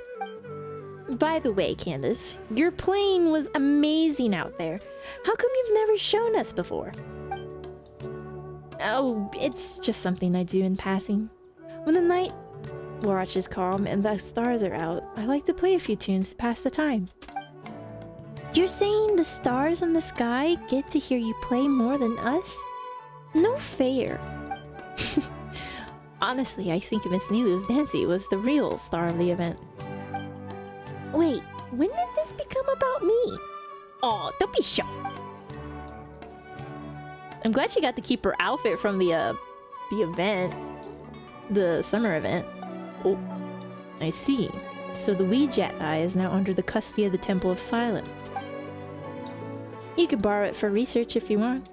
By the way, Candace, your playing was amazing out there. How come you've never shown us before? Oh, it's just something I do in passing. When the night watch is calm and the stars are out, I like to play a few tunes to pass the time. You're saying the stars in the sky get to hear you play more than us? No fair. Honestly, I think Miss Nilu's Nancy was the real star of the event. Wait, when did this become about me? Aw, don't be shy. I'm glad she got to keep her outfit from the event. The summer event. Oh, I see. So the Weejat Eye is now under the custody of the Temple of Silence. You can borrow it for research if you want.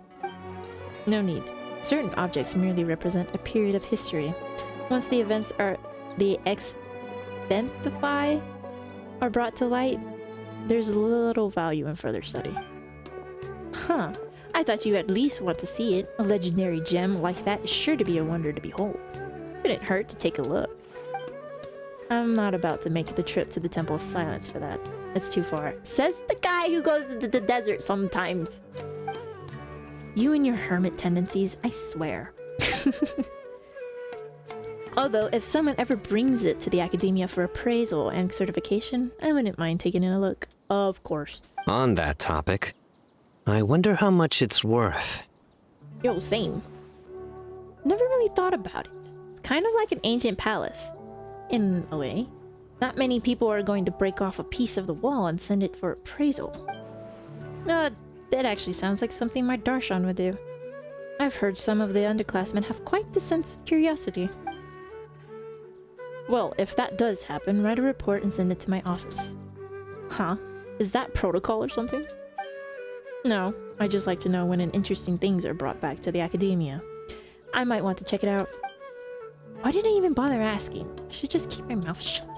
No need. Certain objects merely represent a period of history. Once the events are are brought to light, there's little value in further study. Huh. I thought you at least want to see it. A legendary gem like that is sure to be a wonder to behold. Couldn't hurt to take a look. I'm not about to make the trip to the Temple of Silence for that. It's too far. Says the guy who goes into the desert sometimes. You and your hermit tendencies, I swear. Although, if someone ever brings it to the academia for appraisal and certification, I wouldn't mind taking a look. Of course. On that topic, I wonder how much it's worth. Yo, same. Never really thought about it. It's kind of like an ancient palace. In a way. Not many people are going to break off a piece of the wall and send it for appraisal. That actually sounds like something my Darshan would do. I've heard some of the underclassmen have quite the sense of curiosity. Well, if that does happen, write a report and send it to my office. Huh? Is that protocol or something? No, I just like to know when interesting things are brought back to the academia. I might want to check it out. Why did I even bother asking? I should just keep my mouth shut.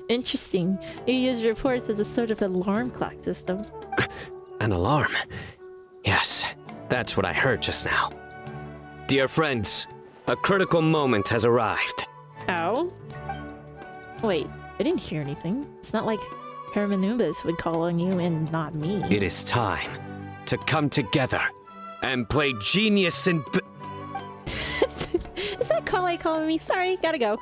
Interesting. You use reports as a sort of alarm clock system. An alarm? Yes, that's what I heard just now. Dear friends, a critical moment has arrived. Oh? Wait, I didn't hear anything. It's not like Hermanubis would call on you and not me. It is time to come together and play genius in... Is that Kale calling me? Sorry, gotta go.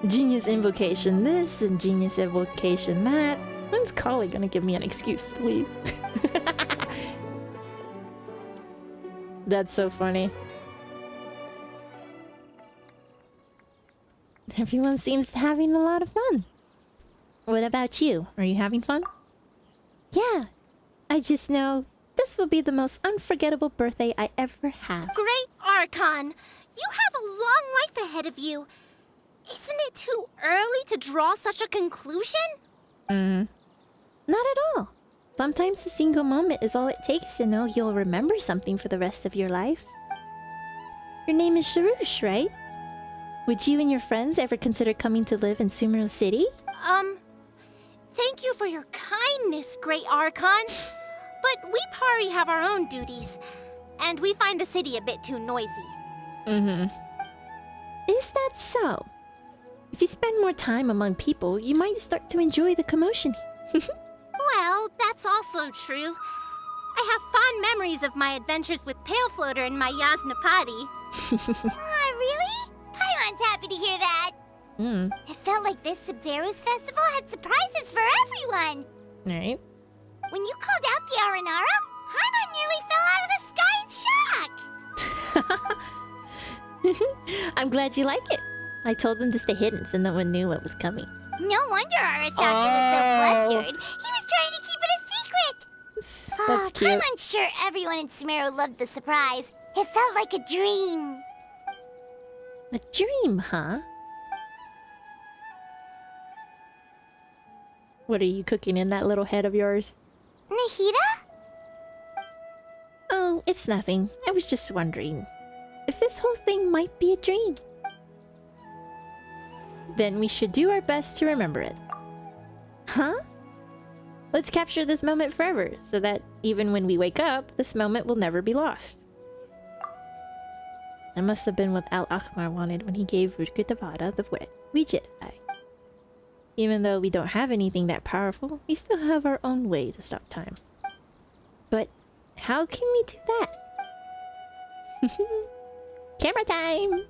Genius invocation this and genius invocation that. When's Kale gonna give me an excuse to leave? That's so funny. Everyone seems having a lot of fun. What about you? Are you having fun? Yeah, I just know this will be the most unforgettable birthday I ever had. Great Archon! You have a long life ahead of you. Isn't it too early to draw such a conclusion? Not at all. Sometimes a single moment is all it takes to know you'll remember something for the rest of your life. Your name is Sharush, right? Would you and your friends ever consider coming to live in Sumeru City? Thank you for your kindness, Great Archon. But we Pari have our own duties, and we find the city a bit too noisy. Is that so? If you spend more time among people, you might start to enjoy the commotion. Well, that's also true. I have fond memories of my adventures with Pale Floater and my Yasnapati. Aw, really? Paimon's happy to hear that. It felt like this Sub-Zero's festival had surprises for everyone. Right. When you called out the Aranara, Paimon nearly fell out of the sky in shock. I'm glad you like it. I told them to stay hidden so no one knew what was coming. No wonder Arasaka was so flustered. He was trying to keep it a secret. That's cute. Paimon's sure everyone in Sumeru loved the surprise. It felt like a dream. A dream, huh? What are you cooking in that little head of yours? Nahida? Oh, it's nothing. I was just wondering if this whole thing might be a dream. Then we should do our best to remember it. Huh? Let's capture this moment forever, so that even when we wake up, this moment will never be lost. That must have been what Al-Akhmar wanted when he gave Rukutavada the Jedi. Even though we don't have anything that powerful, we still have our own way to stop time. But how can we do that? Camera time!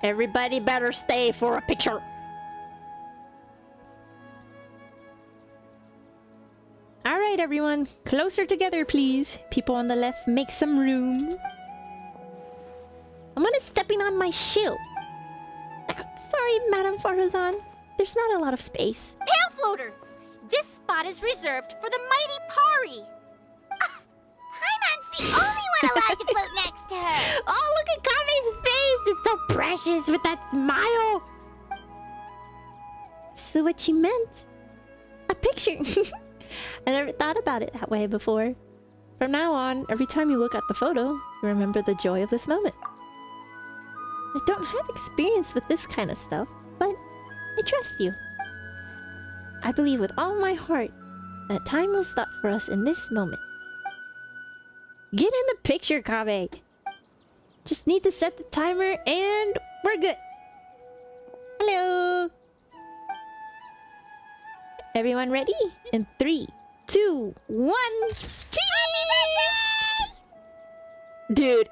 Everybody better stay for a picture! Alright everyone, closer together please. People on the left, make some room. Someone is stepping on my shoe. Sorry, Madame Farazan. There's not a lot of space. Pale Floater! This spot is reserved for the mighty Pari. Paimon's the only one allowed to float next to her. Oh, look at Kame's face! It's so precious with that smile! So what you meant? A picture. I never thought about it that way before. From now on, every time you look at the photo, you remember the joy of this moment. I don't have experience with this kind of stuff, but I trust you. I believe with all my heart that time will stop for us in this moment. Get in the picture, Kabe! Just need to set the timer and we're good. Hello! Everyone ready? In 3, 2, 1. Cheese! Dude.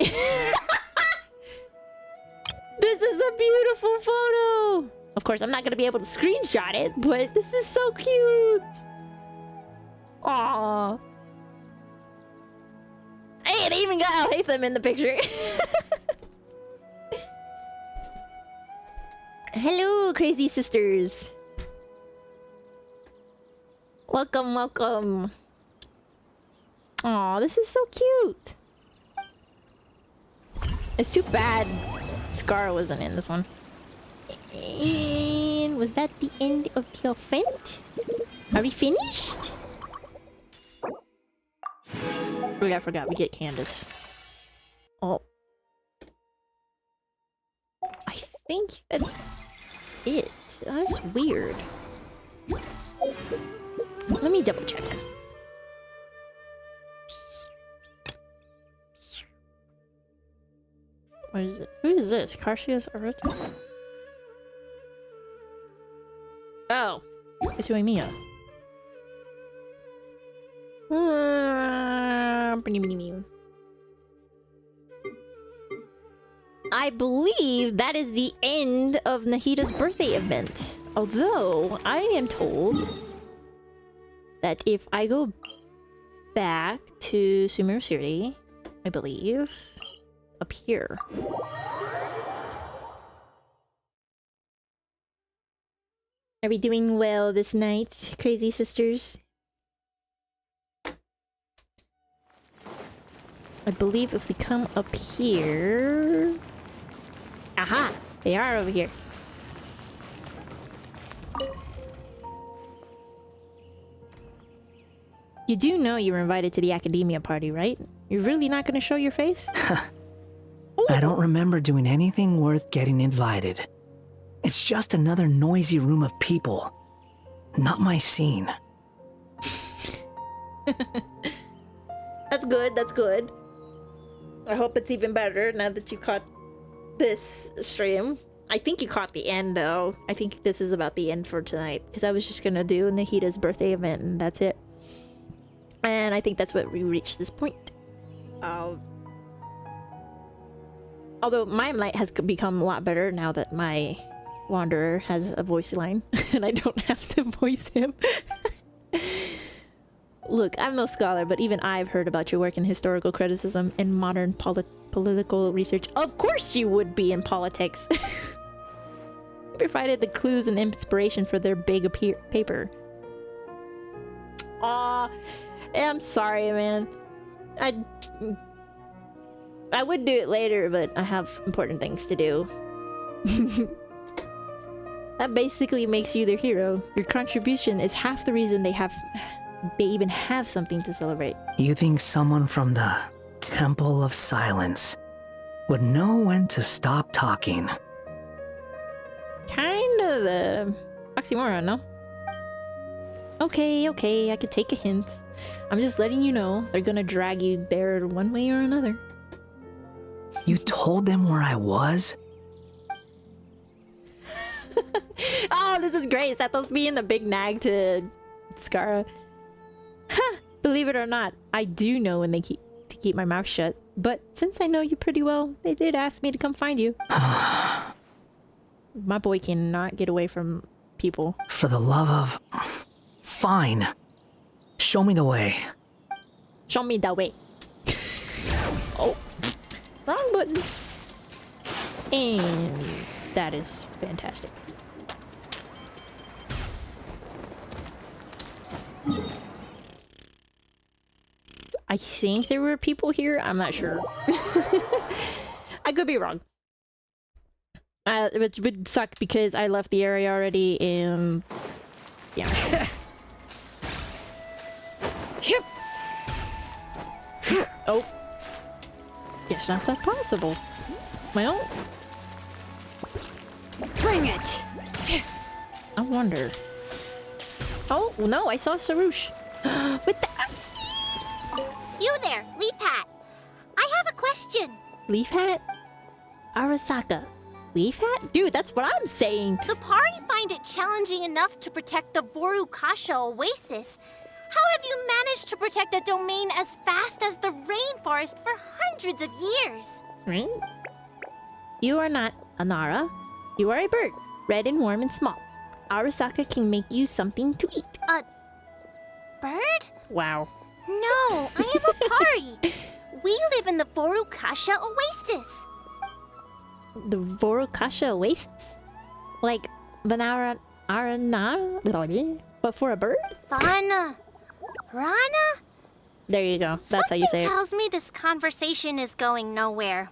This is a beautiful photo! Of course, I'm not gonna be able to screenshot it, but this is so cute! Aww. Hey, they even got Al-Haytham in the picture. Hello, crazy sisters. Welcome, welcome. Aw, this is so cute. It's too bad Scar wasn't in this one. And was that the end of the event? Are we finished? Oh, I forgot we get Candace. Oh. I think that's it. That's weird. Let me double check. What is it? Who is this? Carshius Arita? Oh. It's Uemiya. I believe that is the end of Nahida's birthday event. Although, I am told that if I go back to Sumeru City, I believe, up here. Are we doing well this night, crazy sisters? I believe if we come up here... Aha! They are over here. You do know you were invited to the academia party, right? You're really not going to show your face? I don't remember doing anything worth getting invited. It's just another noisy room of people. Not my scene. That's good, that's good. I hope it's even better now that you caught this stream. I think you caught the end, though. I think this is about the end for tonight. Because I was just going to do Nahida's birthday event, and that's it. And I think that's what we reached this point. Although my light has become a lot better now that my Wanderer has a voice line. And I don't have to voice him. Look, I'm no scholar, but even I've heard about your work in historical criticism and modern political research. Of course you would be in politics! You provided the clues and inspiration for their big paper. Aw, I'm sorry, man. I would do it later, but I have important things to do. That basically makes you their hero. Your contribution is half the reason they even have something to celebrate. You think someone from the Temple of Silence would know when to stop talking? Kinda the oxymoron, no? Okay, I could take a hint. I'm just letting you know they're gonna drag you there one way or another. You told them where I was? Oh, this is great. Sato's being the big nag to Skara. Ha! Believe it or not, I do know when to keep my mouth shut. But since I know you pretty well, they did ask me to come find you. My boy cannot get away from people. For the love of... Fine. Show me the way. Show me the way. Oh. Wrong button. And that is fantastic. I think there were people here. I'm not sure. I could be wrong. Which would suck because I left the area already and... Yeah. Oh. Guess that's not possible. Well. Bring it! I wonder. Oh, no, I saw Sarush. With the... You there, Leaf Hat. I have a question. Leaf Hat? Arasaka. Leaf Hat? Dude, that's what I'm saying. The Pari find it challenging enough to protect the Vorukasha Oasis. How have you managed to protect a domain as vast as the rainforest for hundreds of years? Right? You are not a Nara. You are a bird, red and warm and small. Arasaka can make you something to eat. A bird? Wow. No, I am a Pari. We live in the Vorukasha Oasis. The Vorukasha Oasis? Like Banara Arana? But for a bird? Fun. Rana? There you go. That's how you say it. Something tells me this conversation is going nowhere.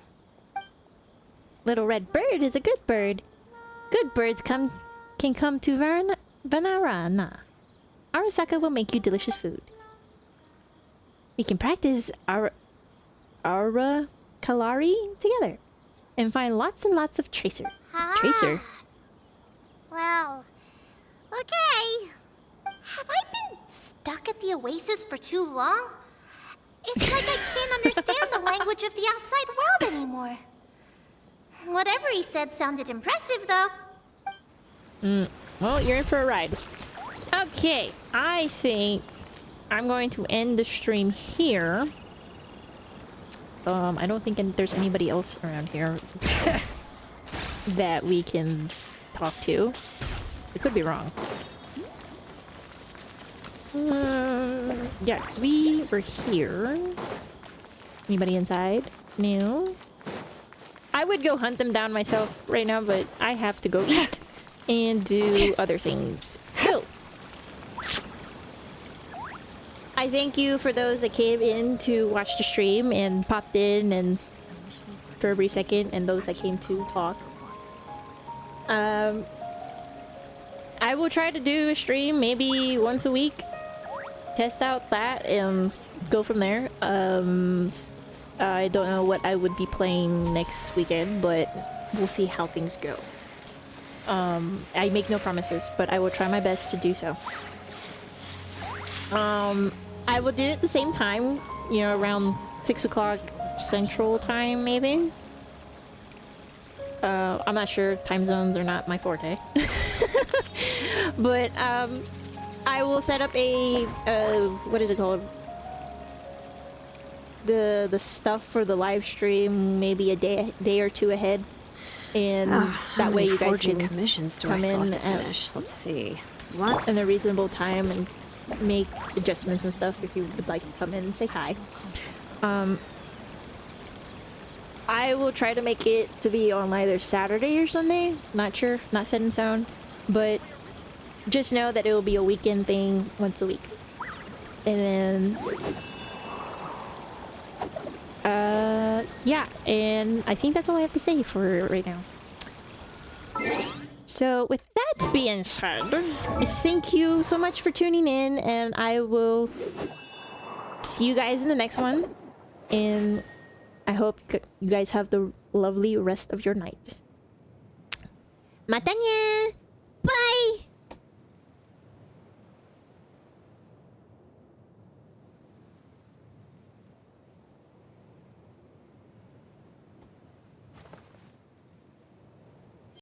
Little red bird is a good bird. Good birds can come to Vanarana. Arasaka will make you delicious food. We can practice our Kalari together and find lots and lots of Tracer. Tracer? Well, okay. Have I been stuck at the Oasis for too long? It's like I can't understand the language of the outside world anymore. Whatever he said sounded impressive, though. Well, you're in for a ride. Okay, I think I'm going to end the stream here. I don't think there's anybody else around here that we can talk to. I could be wrong. Yeah, because we were here. Anybody inside? No. I would go hunt them down myself right now, but I have to go eat and do other things. So, I thank you for those that came in to watch the stream and popped in and for a brief second, and those that came to talk. I will try to do a stream maybe once a week. Test out that and go from there. I don't know what I would be playing next weekend, but we'll see how things go. I make no promises, but I will try my best to do so. I will do it at the same time, you know, around 6 o'clock Central Time, maybe. I'm not sure. Time zones are not my forte. But, I will set up a, what is it called? The stuff for the live stream maybe a day or two ahead, and that way you guys can commissions do come I still in have to finish? Let's see. What? In a reasonable time and make adjustments and stuff if you would like to come in and say hi. I will try to make it to be on either Saturday or Sunday. Not sure, not set in stone, but just know that it will be a weekend thing once a week. And then yeah, and I think that's all I have to say for right now. So with that being said, thank you so much for tuning in, and I will see you guys in the next one, and I hope you guys have the lovely rest of your night. Matanya!